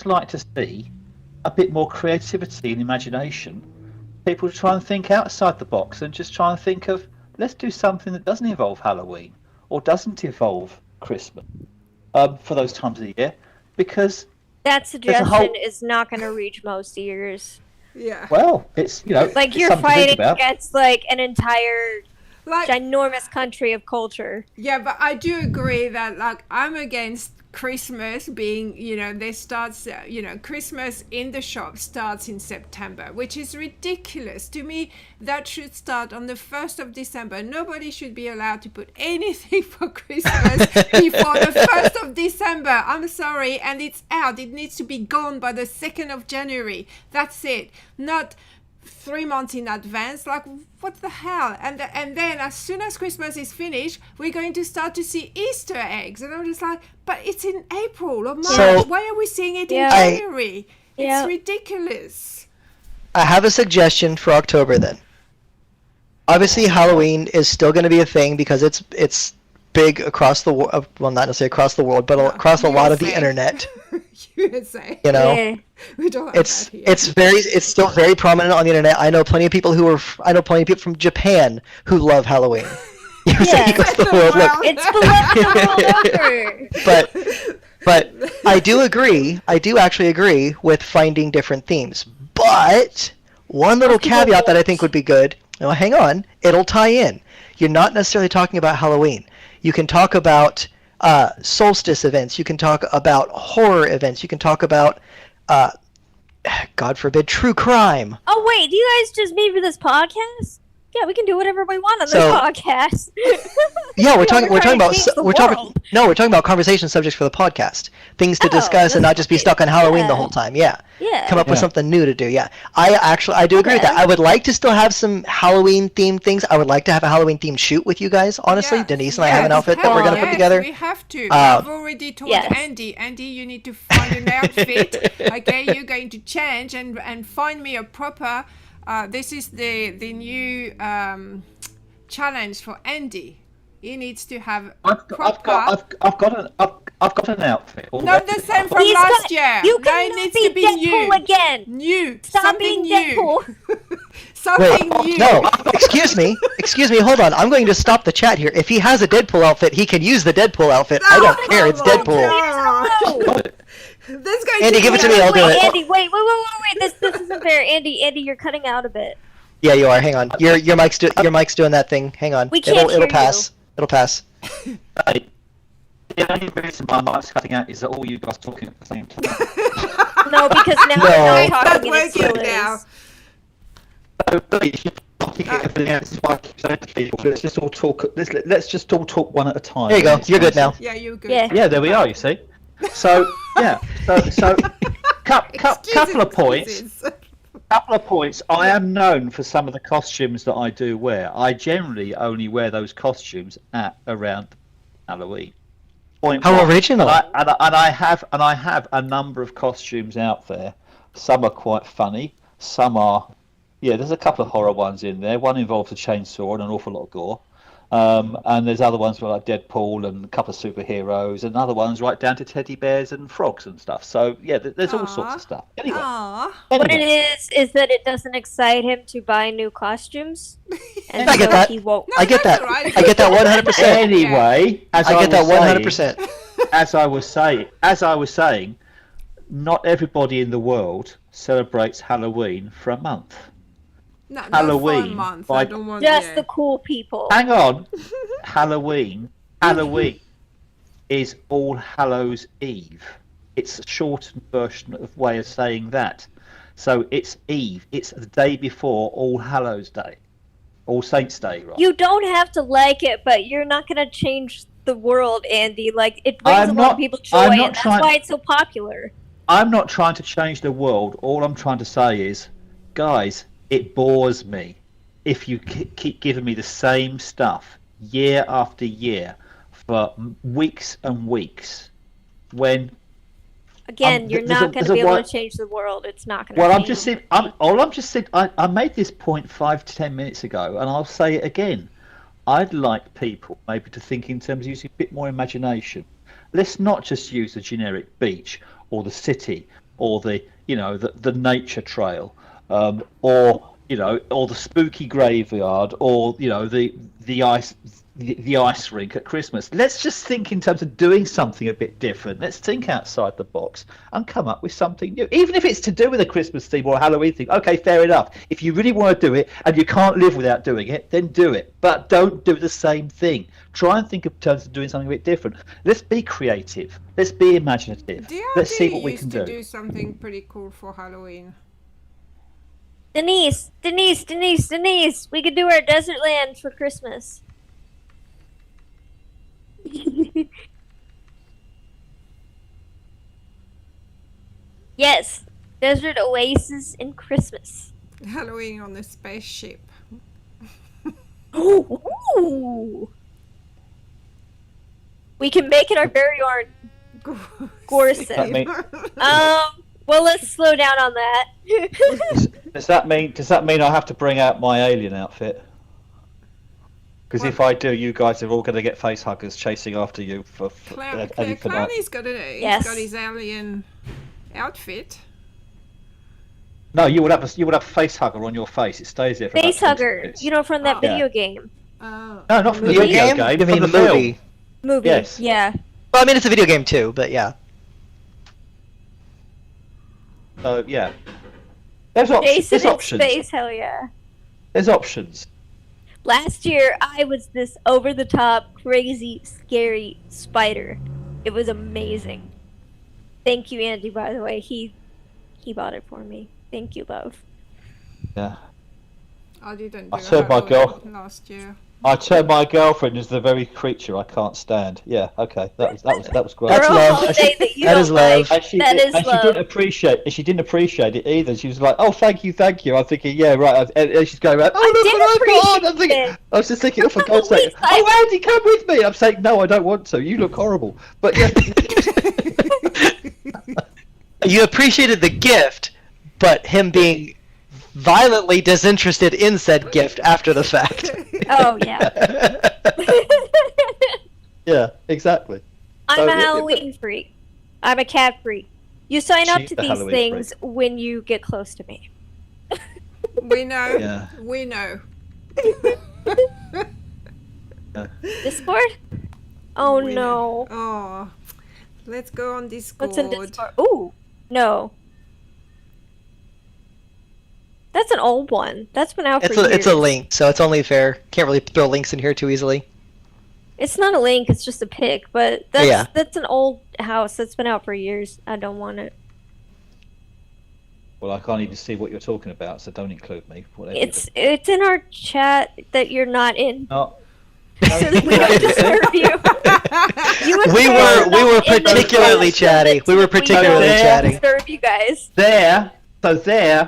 like to see a bit more creativity and imagination. People try and think outside the box and just try and think of, let's do something that doesn't involve Halloween or doesn't involve Christmas for those times of the year, because That suggestion whole- is not going to reach most ears. Yeah. well, it's Like it's you're something to think fighting about. against like an entire Like ginormous country of culture. yeah, but I do agree that like I'm against Christmas being, they starts, Christmas in the shop starts in September, which is ridiculous. To me, that should start on the 1st of December. Nobody should be allowed to put anything for Christmas before the 1st of December. I'm sorry, and it's out. It needs to be gone by the 2nd of January. That's it. Not 3 months in advance. Like, what the hell? And then as soon as Christmas is finished, we're going to start to see Easter eggs, and I'm just like, but it's in April or March. So- Why are we seeing it Yeah. in January? Yeah. It's ridiculous. I have a suggestion for October then. Obviously, Halloween is still going to be a thing because it's big across the world. Well, not necessarily across the world, but across a lot of the USA. internet. USA. You know, Yeah. We don't have it's that here. it's still very prominent on the internet. I know plenty of people from Japan who love Halloween. You say Yeah. across the world, look, It's beloved the world over. but I do actually agree with finding different themes. But one little caveat that I think would be good, hang on, it'll tie in. You're not necessarily talking about Halloween. You can talk about solstice events. You can talk about horror events. You can talk about, God forbid, true crime. Oh wait, do you guys just meet for this podcast? Yeah, we can do whatever we want on this So- podcast. Yeah, we're Yeah, talking we're trying to about change the we're talking world. no, we're talking about conversation subjects for the podcast. Things to Oh, discuss and not just be that's stuck on Halloween the yeah. whole time. Yeah. Yeah. Come up with Yeah. something new to do. Yeah. I do agree with that. Okay. I would like to still have some Halloween themed things. I would like to have a Halloween themed shoot with you guys, honestly. Yeah. Denise and I have an outfit that hell we're going to yes, put together. We have to. I've already told Yes. Andy. Andy, you need to find an outfit. Okay, you're going to change and find me a proper. This is the new challenge for Andy. He needs to have I've got an outfit. not already. the same from He's last got- year. You No, cannot it needs be to be Deadpool new. again. New. Stop Something being new. Deadpool. Something Wait, new. no, excuse me, hold on. I'm going to stop the chat here. If he has a Deadpool outfit, he can use the Deadpool outfit. I don't care. It's come on, Deadpool. no. Got it. This going Andy, give it to me. I'll do Wait, it. Andy, wait. This isn't fair. Andy, you're cutting out a bit. Yeah, you are. Hang on. Your mic's doing that thing. Hang on. We can't hear It'll pass. It'll pass. Hey, the only reason my mic's cutting out is that all you guys talking at the same time. No, because now No. we're It's not not talking and it still working now. is. So, please, everything else is why I keep saying to people, let's just all talk. Let's just all talk one at a time. There you go. You're good now. Yeah, you're good. Yeah. Yeah, there we are. You see. So yeah. So couple of points. Excuses. Couple of points. I am known for some of the costumes that I do wear. I generally only wear those costumes at around Halloween. Point How one. original. And I have a number of costumes out there. Some are quite funny. Some are, yeah. There's a couple of horror ones in there. One involves a chainsaw and an awful lot of gore. And there's other ones like Deadpool and a couple of superheroes, and other ones right down to teddy bears and frogs and stuff. So yeah, there's all sorts Aw. of stuff. Anyway, Aw. What it anyway. is that it doesn't excite him to buy new costumes. And I get so that. he won't. I get that's that. all right. I get that 100%. Anyway, as I get that was saying- 100%. As I was saying, not everybody in the world celebrates Halloween for a month. No, not for a Halloween. month. by- I don't want. Just yeah. the cool people. Hang on. Halloween is All Hallows Eve. It's a shortened version of way of saying that. So it's Eve. It's the day before All Hallows Day. All Saints Day, right? You don't have to like it, but you're not gonna change the world, Andy. Like, it brings I'm a lot not- of people joy, I'm not and that's trying- why it's so popular. I'm not trying to change the world. All I'm trying to say is, guys, it bores me if you keep giving me the same stuff year after year for weeks and weeks. When Again, you're there's not a- going there's to a be able word- to change the world. It's not going to well, change. I'm just saying. I made this point 5 to 10 minutes ago, and I'll say it again. I'd like people maybe to think in terms of using a bit more imagination. Let's not just use the generic beach or the city or the nature trail, or the spooky graveyard, or the ice rink at Christmas. Let's just think in terms of doing something a bit different. Let's think outside the box and come up with something new, even if it's to do with a Christmas theme or a Halloween thing. Okay, fair enough. If you really want to do it and you can't live without doing it, then do it, but don't do the same thing. Try and think in terms of doing something a bit different. Let's be creative. Let's be imaginative. Let's see what we can used to do. do something pretty cool for Halloween. Denise, we could do our desert land for Christmas. Yes, desert oasis in Christmas. Halloween on a spaceship. Ooh. We can make it our very own Gorset. That mean- Well, let's slow down on that. Does that mean I have to bring out my alien outfit? Because if I do, you guys are all going to get face huggers chasing after you for Eddie for night. Clanny's got Yes. his alien outfit. No, you would have a face hugger on your face. It stays there for Face about 20 hugger, minutes. from that Oh. video game. Oh. No, not from the Video video game? game. You mean from the the movie? film. Movie. Yes. Yeah. Well, I mean, it's a video game too, but yeah. So yeah, there's options. Jason There's in options. space, hell yeah. There's options. Last year, I was this over-the-top, crazy, scary spider. It was amazing. Thank you, Andy, by the way. He bought it for me. Thank you, love. Yeah. I didn't I do turned my Halloween last year. I turned my girlfriend into the very creature I can't stand. Yeah. Okay. That was great. That's For a love. holiday that you That don't is love. like, that is and love. she didn't appreciate it either. She was like, "Oh, thank you." I'm thinking, "Yeah, right." And she's going around, "Oh, look did what I've got!" I'm thinking, appreciate it. I was just thinking, "Oh, for God's Couple sake!" weeks, I- "Oh, Andy, come with me." I'm saying, "No, I don't want to. You look horrible." But yeah, You appreciated the gift, but him being violently disinterested in said gift after the fact. Oh, yeah. yeah, exactly. I'm So, a yeah, Halloween freak. I'm a cat freak. You sign up She's to the these Halloween things when you get close to me. We know. Yeah. We know. Discord? Oh, We no. know. Oh. Let's go on Discord. What's in Discord? Ooh, no. That's an old one. That's been out for years. It's a link, so it's only fair. Can't really throw links in here too easily. It's not a link, it's just a pic, but that's an old house that's been out for years. I don't want it. Well, I can't even see what you're talking about, so don't include me. Whatever It's in our chat that you're not in. Oh. So that we don't disturb you. You and We Sarah were are not in the particularly chat chatty. We were don't particularly chatty. disturb you guys.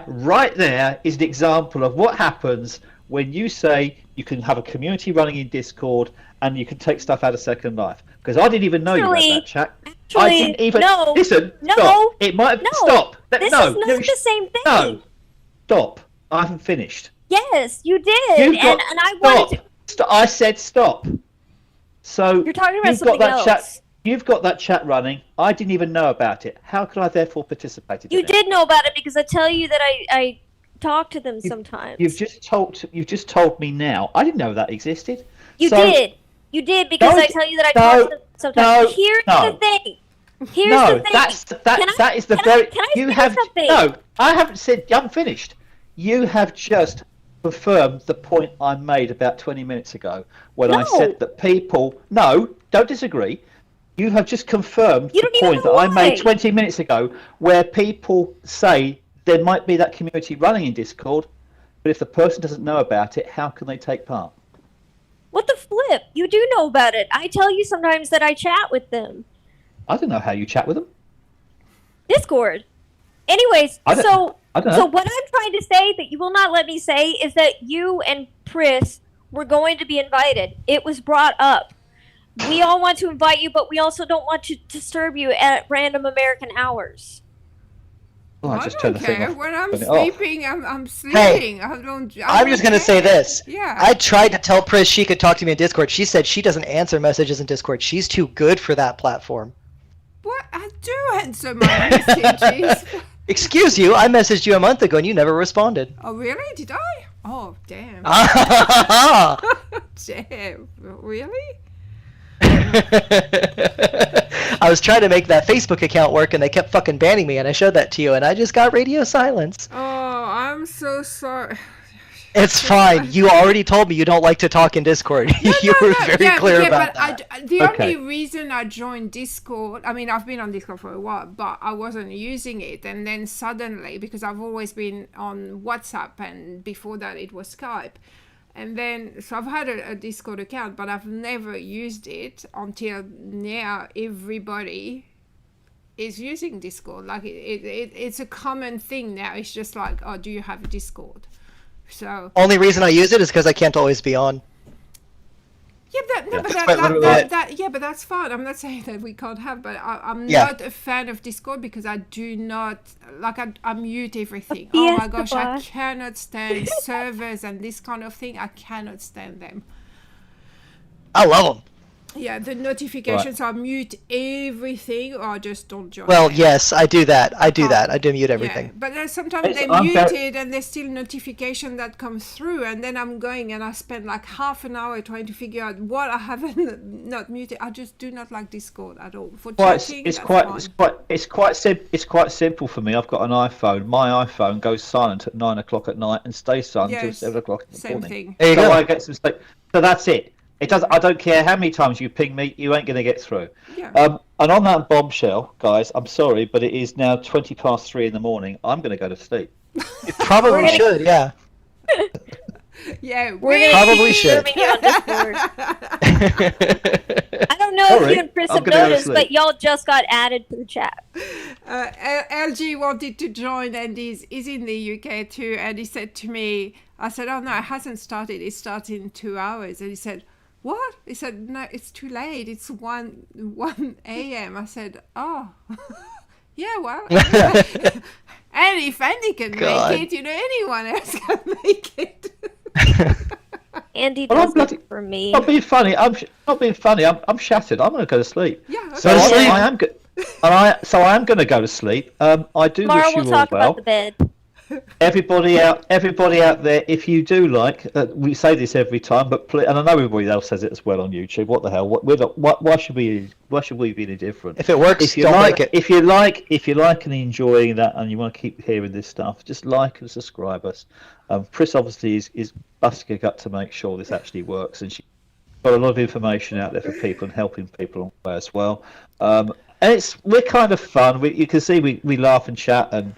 Right there is an example of what happens when you say you can have a community running in Discord and you can take stuff out of Second Life. Because I didn't even know you had that chat. I didn't even listen. No, Stop. It might no. stop. This is not the same thing. No, stop. I haven't finished. Yes, you did, You've got- and I wanted to. I said stop. So You're talking about you've got something that else. chat. You've got that chat running. I didn't even know about it. How could I therefore participate in You it? did know about it because I tell you that I talk to them sometimes. You've just told me now. I didn't know that existed. You So- did. You did because No, I tell you that I no, talk to them sometimes. no, Here's no. the thing. Here's No, the thing. that is the can very. Can I you finish have something? no. I haven't said. You haven't finished. You have just confirmed the point I made about 20 minutes ago when I No. said that people. No, don't disagree. You have just confirmed You the don't even point know that I made why. 20 minutes ago, where people say there might be that community running in Discord, but if the person doesn't know about it, how can they take part? What the flip? You do know about it. I tell you sometimes that I chat with them. I don't know how you chat with them. Discord. Anyways, I don't so know. what I'm trying to say that you will not let me say is that you and Pris were going to be invited. It was brought up. We all want to invite you, but we also don't want to disturb you at random American hours. Oh, I I just don't turned the thing care. off. When I'm Turn it off. sleeping, I'm sleeping. I'm just gonna say this. Yeah. I tried to tell Pris she could talk to me in Discord. She said she doesn't answer messages in Discord. She's too good for that platform. What? I do answer my messages. Excuse you, I messaged you a month ago and you never responded. Oh, really? Did I? Oh, damn. I Damn. Really? was trying to make that Facebook account work and they kept fucking banning me and I showed that to you and I just got radio silence. Oh, I'm so sorry. It's fine. You already told me you don't like to talk in Discord. You were very clear about that. The Okay. only reason I joined Discord, I mean, I've been on Discord for a while, but I wasn't using it. And then suddenly, because I've always been on WhatsApp and before that it was Skype. And then, so I've had a Discord account, but I've never used it until now everybody is using Discord. Like, it's a common thing now. It's just like, oh, do you have a Discord? So Only reason I use it is because I can't always be on. yeah, but but that's fine. I'm not saying that we can't have, but I'm Yeah. not a fan of Discord because I do not like I mute everything. Oh my gosh, I Fiesta cannot stand servers and this kind of thing. I cannot stand them. I love them. Yeah, the notifications. I mute everything, or I just don't join. Well, them. yes, I do that. I do mute everything. Yeah, but then sometimes they I'm mute very- it and there's still notification that comes through, and then I'm going and I spend like half an hour trying to figure out what I haven't not muted. I just do not like Discord at all. For Well, chatting, it's that's fine. quite simple for me. I've got an iPhone. My iPhone goes silent at 9 o'clock at night and stays silent until Yes, 7 o'clock in the Same morning. thing. There you So go. I get some sleep. So that's it. It does. I don't care how many times you ping me. You ain't going to get through. Yeah. And on that bombshell, guys, I'm sorry, but it is now 3:20 in the morning. I'm going to go to sleep. You probably gonna- should, yeah. Yeah, We're Probably gonna keep should. disturbing you on Discord. I don't know if Sorry, you and Pris I'm have gonna go to noticed, sleep. but y'all just got added to the chat. LG wanted to join and is in the UK too, and he said to me, I said, oh no, it hasn't started, it starts in 2 hours. And he said, what? He said, no, it's too late, it's 1 a.m. I said, oh, yeah, well. And if Andy can God. make it, anyone else can make it. Andy Well, I'm does bloody- it for me. Not being funny. Not being funny. I'm shattered. I'm going to go to sleep. Yeah, So Go to sleep. I am good. I am going to go to sleep. I do Tomorrow wish you we'll all talk well. about the bed. Everybody out there, if you do like, we say this every time, but and I know everybody else says it as well on YouTube. What the hell? Why should we be any different? If it works, If you don't like, break it. if you like and enjoying that, and you want to keep hearing this stuff, just like and subscribe us. Pris obviously is busting her gut to make sure this actually works, and she's got a lot of information out there for people and helping people along the way as well. And we're kind of fun. You can see we laugh and chat and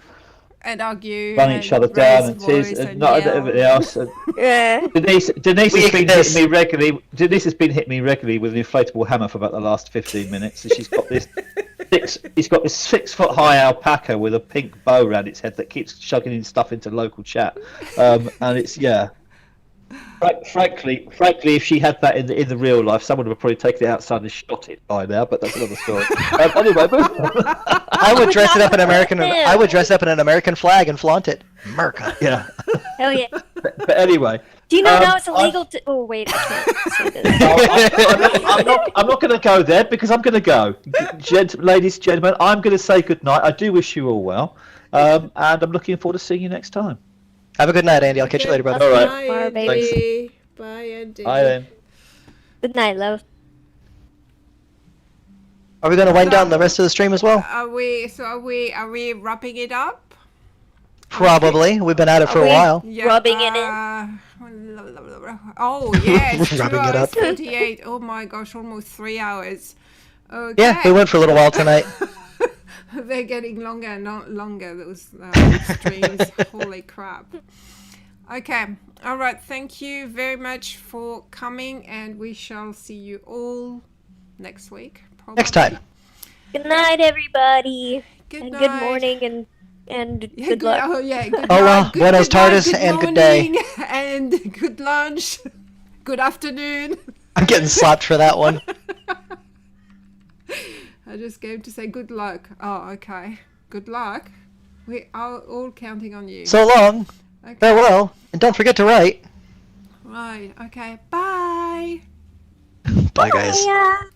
and argue, run and each other raise down and voice tease and not yell. everything else. And Yeah. Denise We has been exist. hitting me regularly. Denise has been hitting me regularly with an inflatable hammer for about the last 15 minutes, and she's got this 6 foot high alpaca with a pink bow around its head that keeps chugging in stuff into local chat. And it's Frankly, if she had that in the real life, someone would have probably taken it outside and shot it by now. But that's another story. Anyway, I would dress it up in I would dress up in an American flag and flaunt it. America. yeah. Hell yeah. But anyway. Do you know Um, now it's illegal to? Oh wait, I can't say this. I'm not going to go there because I'm going to go. Ladies, gentlemen, I'm going to say good night. I do wish you all well, and I'm looking forward to seeing you next time. Have a good night, Andy. I'll catch you later, brother. All right. Bye, Tomorrow, Andy. Bye, Andy. Bye then. Good night, love. Are we going to wind down the rest of the stream as well? Are we wrapping it up? Probably. We've been at it for a we- while. Yeah, Rubbing it in. Oh, yeah, it's 2 Rubbing it hours up. 38. Oh my gosh, almost 3 hours. Okay. Yeah, we went for a little while tonight. They're getting longer and longer, those streams. Holy crap. Okay. All right. Thank you very much for coming, and we shall see you all next week. Probably. Next time. Good night, everybody. Good And night. good morning and Yeah, good luck. Oh, yeah. Good Oh, well, night, buenos good night, tardes good and good day. morning, and good lunch. Good afternoon. I'm getting slapped for that one. I just came to say good luck. Oh, okay. Good luck. We are all counting on you. So long. Okay. Farewell. And don't forget to write. Right. Okay. Bye. Bye, guys. Yeah.